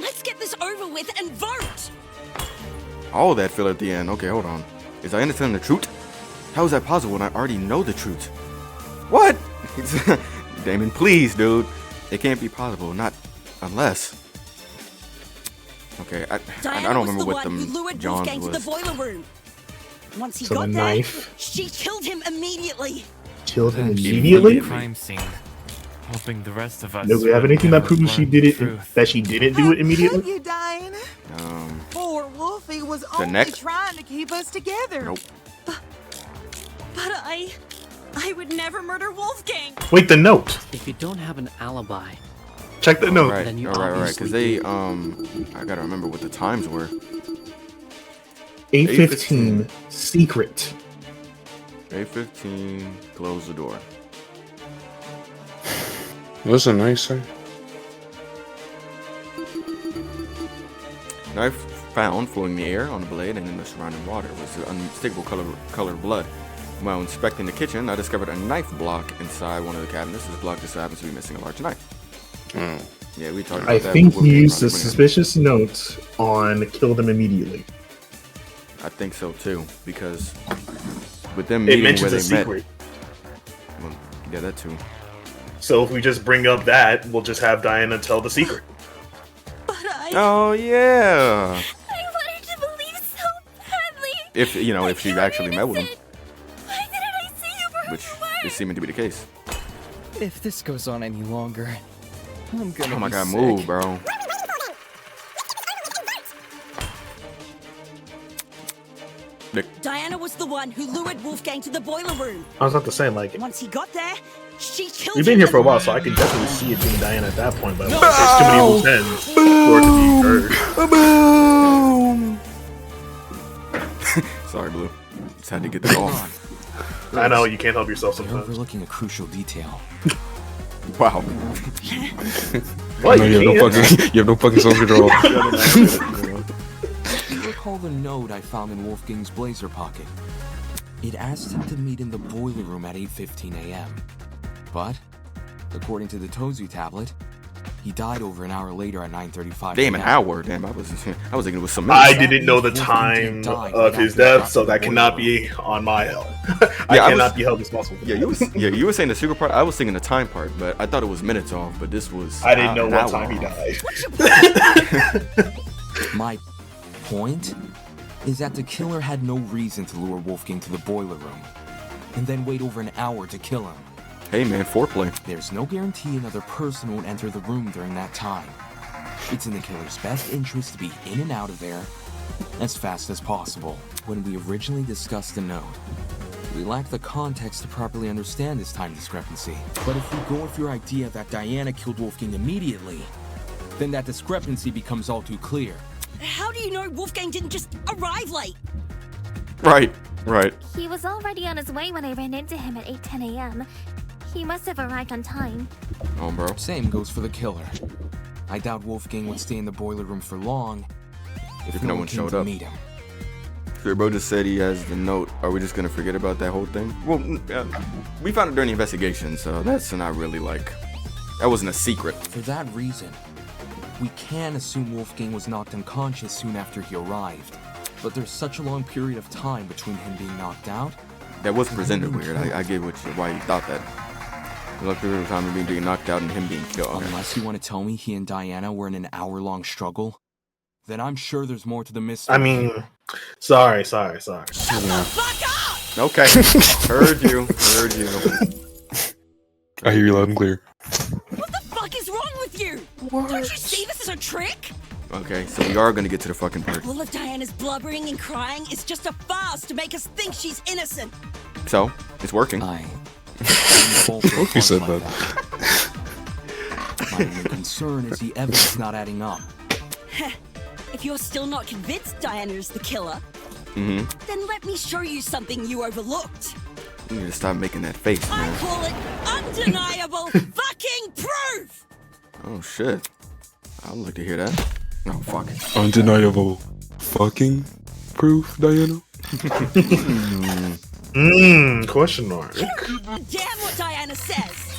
Let's get this over with and vote. All that filler at the end. Okay, hold on. Is I understand the truth? How is that possible when I already know the truth? What? Damon, please, dude. It can't be possible. Not unless. Okay, I don't remember what Diana was the one who the lured Johns Wolfgang to the was. boiler room. Once he So got the there, knife. she killed him immediately. Killed him Then she fled immediately? the crime scene, hoping the rest of us Do we have would anything that never proves she learn did the it? truth. That she didn't do it Could immediately? you, Diana? Poor Wolfie was only neck? trying to keep us together. Nope. But I would never murder Wolfgang. Wait, the note. If you don't have an alibi, Check the note. Right, Then you right. obviously Because they, I gotta remember what the times were. 8:15. Secret. 8:15. Close the door. What's a nicer? Knife found floating in the air on the blade and in the surrounding water was the unmistakable color of blood. While inspecting the kitchen, I discovered a knife block inside one of the cabinets. This block just happens to be missing a large knife. Yeah, we talked about I that. think We'll you get used around the to bringing it. suspicious note on kill them immediately. I think so too, because with them It meeting where mentions they a secret. met. Well, yeah, that too. So if we just bring up that, we'll just have Diana tell the secret. Oh yeah. I wanted to believe so badly. If if she actually met with him, Why didn't I see you for which is seeming to be the case. If this goes on any longer, I'm gonna Oh my be god, sick. move, bro. Diana was the one who lured Wolfgang to the boiler room. I was about to say, like, Once he got there, she killed we've him. been here for a while, so I can definitely see it being Diana at that point, but there's too many loose ends for it to be heard. Boom. Sorry, Blue. Just had to get that off. I know, you can't help yourself You're sometimes. overlooking a crucial detail. Wow. What? No, you have no fucking self-control. You recall the note I found in Wolfgang's blazer pocket? It asked him to meet in the boiler room at 8:15 a.m. But, according to the Tozu tablet, he died over an hour later at 9:35. Damn, an hour. Damn, I was thinking it was some I minutes. didn't know the time of his death, so that cannot be on my help. I cannot be held responsible for Yeah, you were saying the secret part. I was thinking the time part, but I thought it was minutes off. But this was. I didn't know an what hour time he off. died. My point is that the killer had no reason to lure Wolfgang to the boiler room and then wait over an hour to kill him. Hey man, foreplay. There's no guarantee another person won't enter the room during that time. It's in the killer's best interest to be in and out of there as fast as possible. When we originally discussed the note, we lacked the context to properly understand this time discrepancy. But if we go with your idea that Diana killed Wolfgang immediately, then that discrepancy becomes all too clear. How do you know Wolfgang didn't just arrive late? Right. He was already on his way when I ran into him at 8:10 a.m. He must have arrived on time. Oh, bro. Same goes for the killer. I doubt Wolfgang would stay in the boiler room for long, if no one came showed to up. meet him. So your bro just said he has the note. Are we just gonna forget about that whole thing? Well, we found it during the investigation, so that's not really like that wasn't a secret. For that reason, we can assume Wolfgang was knocked unconscious soon after he arrived. But there's such a long period of time between him being knocked out. That was presented weird. I get why you thought that. A long period of time of being knocked out and him being killed. Okay. Unless you want to tell me he and Diana were in an hour-long struggle, then I'm sure there's more to the mystery. I mean, sorry. Shut the fuck up! Okay. Heard you. I hear you loud and clear. What the fuck is wrong with you? Don't you see this is a trick? Okay, so we are gonna get to the fucking part. All of Diana's blubbering and crying is just a farce to make us think she's innocent. So, it's working. He said that. My only concern is the evidence not adding up. If you're still not convinced Diana's the killer, then let me show you something you overlooked. You need to stop making that face, I man. call it undeniable fucking proof! Oh shit. I'd like to hear that. Oh fuck. Undeniable fucking proof, Diana? Question mark. Damn what Diana says!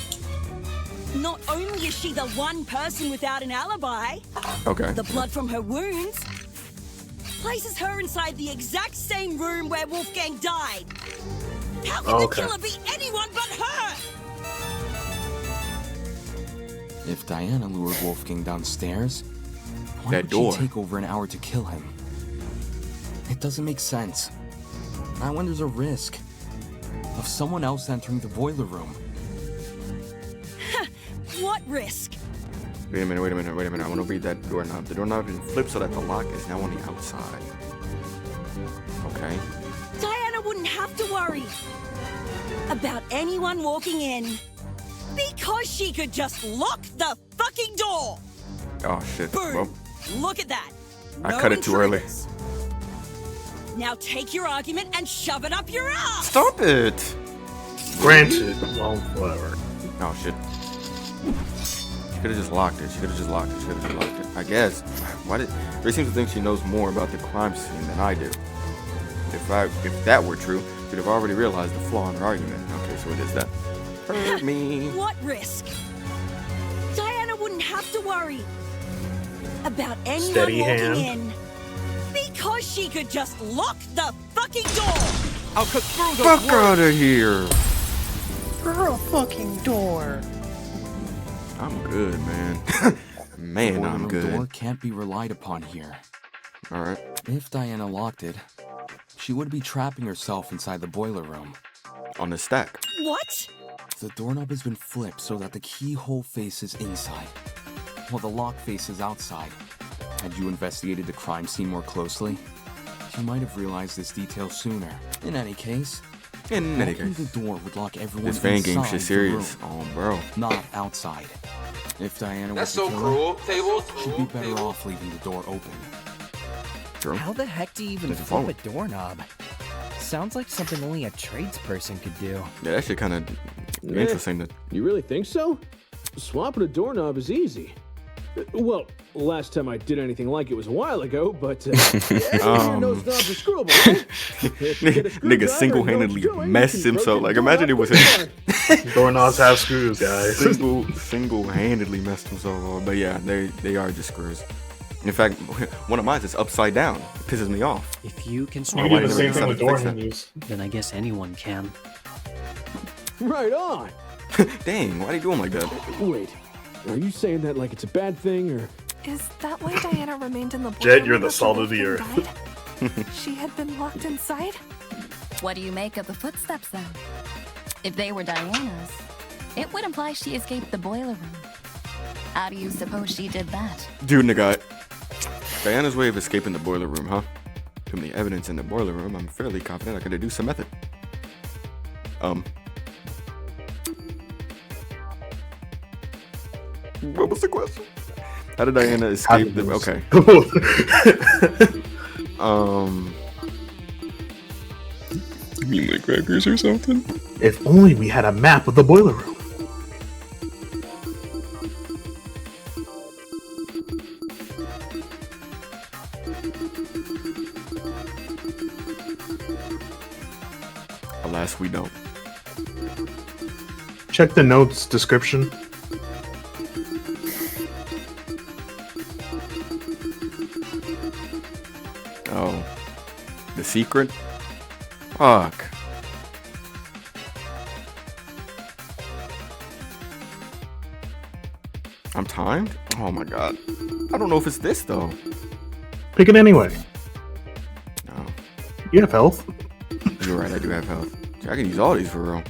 Not only is she the one person without an alibi, Okay. the blood from her wounds places her inside the exact same room where Wolfgang died. How can the killer be anyone but her? If Diana lured Wolfgang downstairs, why That would door. she take over an hour to kill him? It doesn't make sense. Now when there's a risk of someone else entering the boiler room. What risk? Wait a minute. I want to read that doorknob. The doorknob is flipped so that the lock is now on the outside. Okay. Diana wouldn't have to worry about anyone walking in because she could just lock the fucking door. Oh shit. Boom. Well, Look at that. I No cut it too early. intruders. Now take your argument and shove it up your ass. Stop it. Granted. Well, whatever. Oh shit. She could have just locked it. I guess. Why did Ray seems to think she knows more about the crime scene than I do. If that were true, she'd have already realized the flaw in her argument. Okay, so it is that. Hurt me. What risk? Diana wouldn't have to worry about anyone Steady walking hand. in because she could just lock the fucking door. I'll cut through the Fuck out of here. Through a fucking door. I'm good, man. Man, The boiler I'm room good. door can't be relied upon here. Alright. If Diana locked it, she would be trapping herself inside the boiler room. On the stack. What? The doorknob has been flipped so that the keyhole faces inside, while the lock faces outside. Had you investigated the crime scene more closely, you might have realized this detail sooner. In any case, locking the door would lock everyone This fan game inside shit the serious. room, Oh, bro. not outside. If Diana That's was the so killer, cruel. Tablez, she'd be better off leaving the door open. How the heck do you even Doesn't flip follow. a doorknob? Sounds like something only a tradesperson could do. Yeah, that shit kind of interesting. To... You really think so? Swapping a doorknob is easy. Well, last time I did anything like it was a while ago, but everyone knows knobs are screwable, right? If you get a screwdriver Nigga single-handedly and no drilling, messed you can himself. break Like, the door imagine it up was with him. Doorknobs have screws, guys. Single-handedly messed himself up. But yeah, they are just screws. In fact, one of mine is upside down. It pisses me off. If you can Oh, swap why the did they decide to fix that? then I guess anyone can. Right on. Dang, why are you doing like that? Wait, are you saying that like it's a bad thing, or? Is that why Diana remained in the boiler Jet, you're room the after salt of the Wolfgang earth. died? She had been locked inside? What do you make of the footsteps then? If they were Diana's, it would imply she escaped the boiler room. How do you suppose she did that? Dude, nigga. Diana's way of escaping the boiler room, huh? Too many evidence in the boiler room. I'm fairly confident I could deduce some method. What was the question? How did Diana escape the... Okay. You mean like crackers or something? If only we had a map of the boiler room. Alas, we don't. Check the notes description. Oh. The secret? Fuck. I'm timed? Oh my god. I don't know if it's this though. Pick it anyway. No. You have health. You're right, I do have health. I can use all these for real.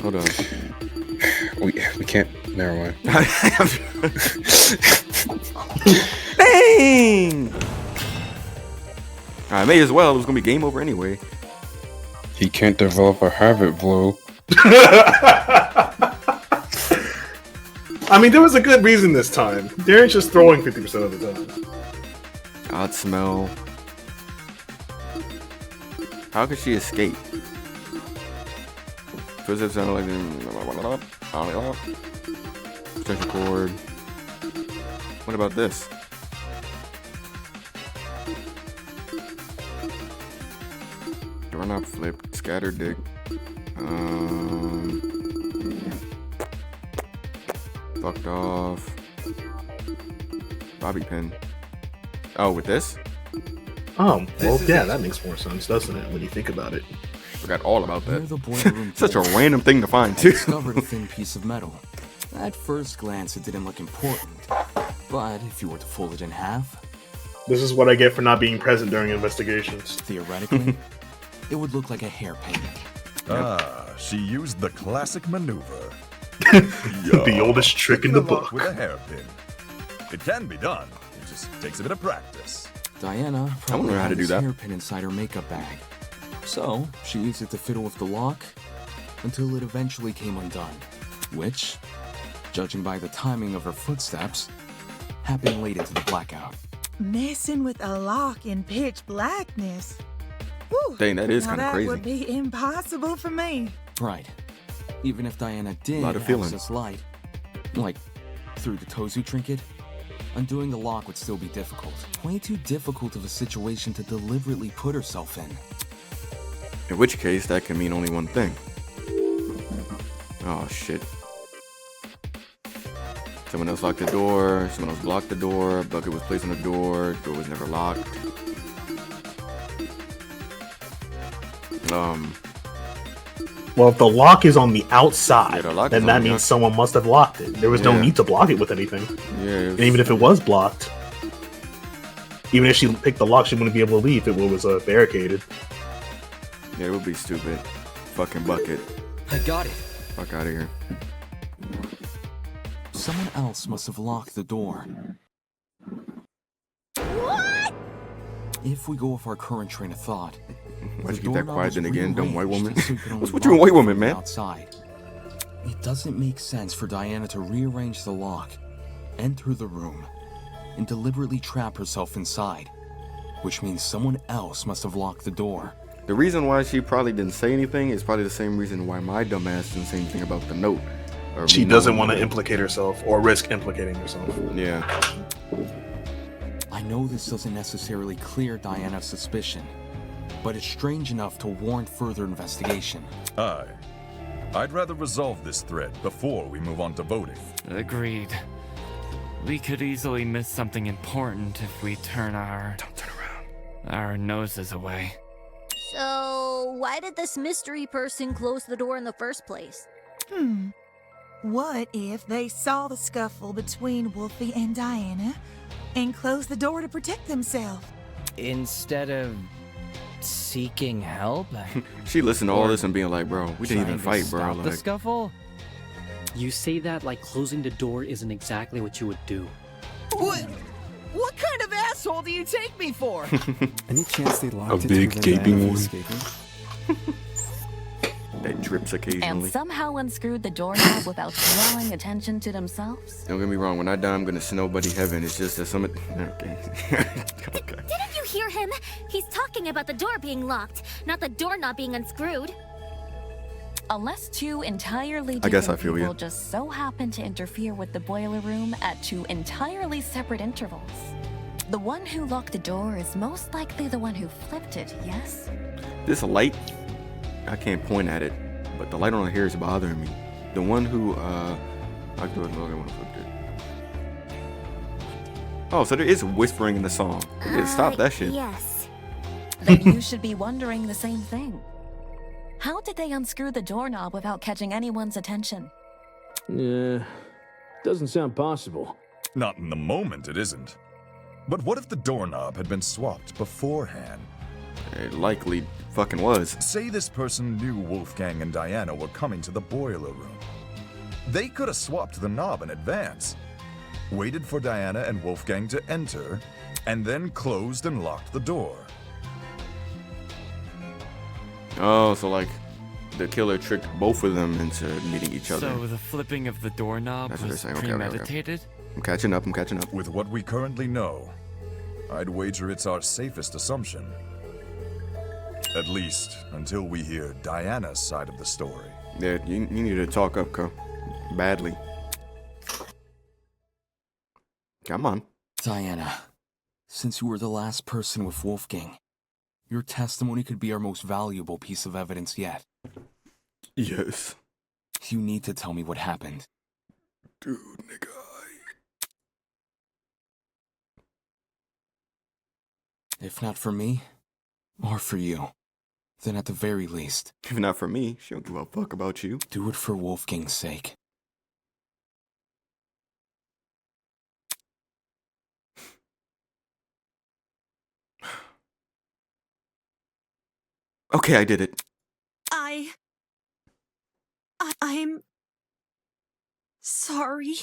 Hold on. We can't. Never mind. Bang! I may as well. It was gonna be game over anyway. He can't develop a habit, Blue. I mean, there was a good reason this time. Darren's just throwing 50% of the time. Odd smell. How could she escape? Footsteps sound like stretch a cord. What about this? Doorknob flipped. Scatter dick. Fucked off. Bobby pin. Oh, with this? Oh, well, yeah, that makes more sense, doesn't it, when you think about it? Forgot all about Near that. the boiler room Such a door, random thing to find, I too. discovered a thin piece of metal. At first glance, it didn't look important, but if you were to fold it in half, This is what I get for not being present during investigations. theoretically, it would look like a hairpin. Ah, she used the classic maneuver. The oldest trick in the book. With a hairpin. It can be done. It just takes a bit of practice. Diana I probably wonder how had to do this that. hairpin inside her makeup bag. So, she used it to fiddle with the lock until it eventually came undone. Which, judging by the timing of her footsteps, happened late into the blackout. Messing with a lock in pitch blackness. Whew. Dang, that is Now kind of that crazy. would be impossible for me. Right. Even if Diana did Lot of feeling. access light, like through the Tozu trinket, undoing the lock would still be difficult. Way too difficult of a situation to deliberately put herself in. In which case, that can mean only one thing. Oh, shit. Someone else locked the door, someone else blocked the door, bucket was placed on the door was never locked. Well, if the lock is on the outside, Yeah, the lock then is that on the means someone must have locked it. There was no Yeah. need to block it with anything. Yeah, And even if it was blocked, even if she picked the lock, she wouldn't be able to leave if it was barricaded. Yeah, it would be stupid. Fucking bucket. I got it. Fuck out of here. Someone else must have locked the door. What? If we go off our current train of thought, Why'd the you keep that doorknob quiet was then again, dumb white woman? rearranged so you could only What's with you and lock white it woman, from the man? Outside. It doesn't make sense for Diana to rearrange the lock, enter the room, and deliberately trap herself inside, which means someone else must have locked the door. The reason why she probably didn't say anything is probably the same reason why my dumbass didn't say anything about the note. Or She me doesn't knowing want to the note. implicate herself or risk implicating herself. Yeah. I know this doesn't necessarily clear Diana's suspicion, but it's strange enough to warrant further investigation. Aye. I'd rather resolve this thread before we move on to voting. Agreed. We could easily miss something important if we turn our... Don't turn around. Our noses away. So, why did this mystery person close the door in the first place? What if they saw the scuffle between Wolfie and Diana and closed the door to protect themselves? Instead of seeking help? She listened to all this and being like, bro, we didn't even Trying to fight, bro. stop the Like, scuffle? You say that like closing the door isn't exactly what you would do. What kind of asshole do you take me for? Any chance they locked A it to big prevent gaping Diana from one. escaping? that drips And occasionally. somehow unscrewed the doorknob without drawing attention to themselves? Don't get me wrong, when I die, I'm gonna snow buddy heaven. It's just that some. Okay. Okay. Didn't you hear him? He's talking about the door being locked, not the doorknob being unscrewed. Unless two entirely I guess different I feel people you. just so happen to interfere with the boiler room at two entirely separate intervals. The one who locked the door is most likely the one who flipped it, yes? This light, I can't point at it, but the light on here is bothering me. The one who, locked the door, the one who flipped it. Oh, so there is whispering in the song. Yeah, stop that shit. Yes. Then you should be wondering the same thing. How did they unscrew the doorknob without catching anyone's attention? Yeah, doesn't sound possible. Not in the moment, it isn't. But what if the doorknob had been swapped beforehand? It likely fucking was. Say this person knew Wolfgang and Diana were coming to the boiler room. They could have swapped the knob in advance, waited for Diana and Wolfgang to enter, and then closed and locked the door. Oh, so like the killer tricked both of them into meeting each other. So the flipping of the doorknob That's what they're was saying. Okay, okay, okay. premeditated? I'm catching up. With what we currently know, I'd wager it's our safest assumption. At least until we hear Diana's side of the story. Yeah, you need to talk up, Ko. Badly. Come on. Diana, since you were the last person with Wolfgang, your testimony could be our most valuable piece of evidence yet. Yes. You need to tell me what happened. Dude, nigga. If not for me, or for you, then at the very least... If not for me, she don't give a fuck about you. Do it for Wolfgang's sake. Okay, I did it. I'm sorry.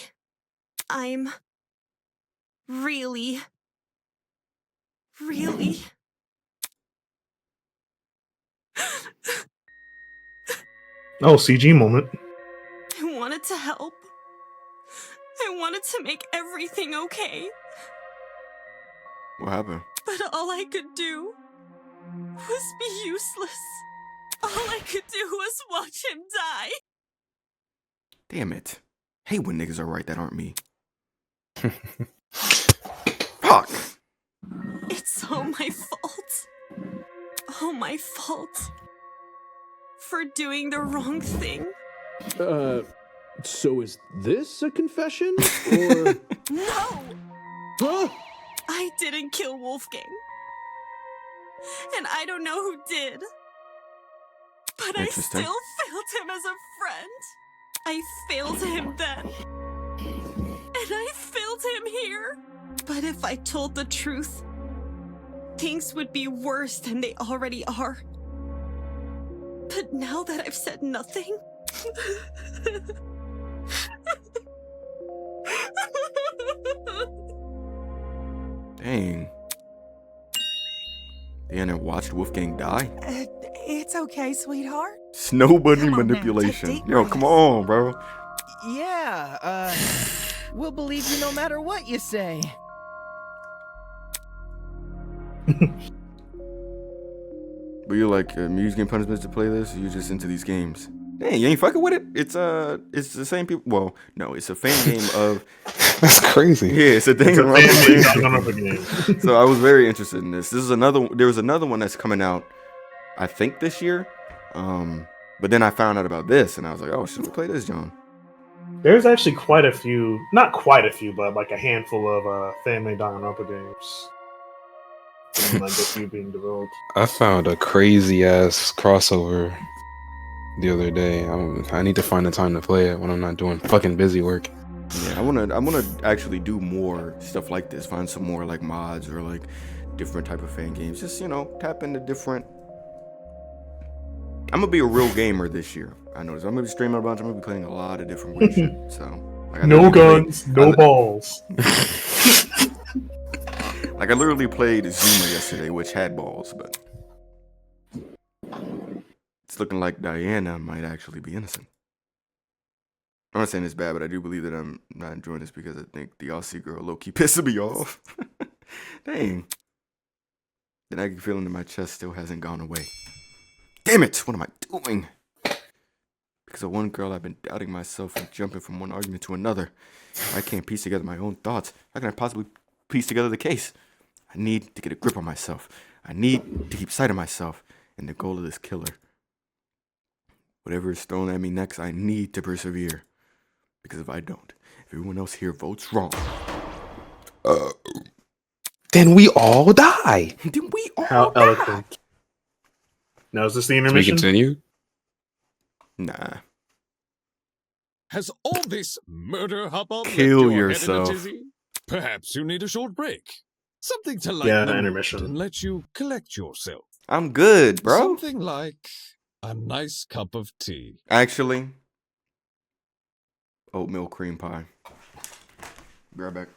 I'm really Oh, CG moment. I wanted to help. I wanted to make everything okay. What happened? But all I could do was be useless. All I could do was watch him die. Damn it. Hate when niggas are right that aren't me. Fuck. It's all my fault. All my fault. For doing the wrong thing. So is this a confession? Or... No! Huh? I didn't kill Wolfgang. And I don't know who did. But I still failed him as a friend. I failed him then. And I failed him here. But if I told the truth, things would be worse than they already are. But now that I've said nothing... Dang. Diana watched Wolfgang die? It's okay, sweetheart. Snow bunny manipulation. Yo, come on, bro. Yeah, we'll believe you no matter what you say. But you like music and punishments to play this, or you just into these games? Dang, you ain't fucking with it? It's the same people. Well, no, it's a fan game of. That's crazy. Yeah, it's a thing. Game. So I was very interested in this. This is another. There was another one that's coming out, I think this year. But then I found out about this, and I was like, oh, should we play this, John? There's actually quite a few, not quite a few, but like a handful of fan-made Danganronpa games. And like a few being developed. I found a crazy ass crossover the other day. I need to find the time to play it when I'm not doing fucking busy work. Yeah, I wanna actually do more stuff like this. Find some more like mods or like different type of fan games. Just tap into different. I'm gonna be a real gamer this year. I noticed. I'm gonna be streaming a bunch. I'm gonna be playing a lot of different weird shit. So no guns, no balls. Like I literally played Zuma yesterday, which had balls, but it's looking like Diana might actually be innocent. I'm not saying it's bad, but I do believe that I'm not enjoying this because I think the Aussie girl low-key pissing me off. Dang. The nagging feeling in my chest still hasn't gone away. Damn it! What am I doing? Because of one girl, I've been doubting myself and jumping from one argument to another. I can't piece together my own thoughts. How can I possibly piece together the case? I need to get a grip on myself. I need to keep sight of myself and the goal of this killer. Whatever is thrown at me next, I need to persevere. Because if I don't, if everyone else here votes wrong, then we all die. Then we all How die. eloquent. Now, is this the Can we intermission? continue? Nah. Has all this murder hubbub Kill left your yourself. head in a tizzy? Perhaps you need a short break. Something to Yeah, lighten the mood intermission. and let you collect yourself. I'm good, bro. Something like a nice cup of tea. Actually, oatmeal cream pie. Be right back.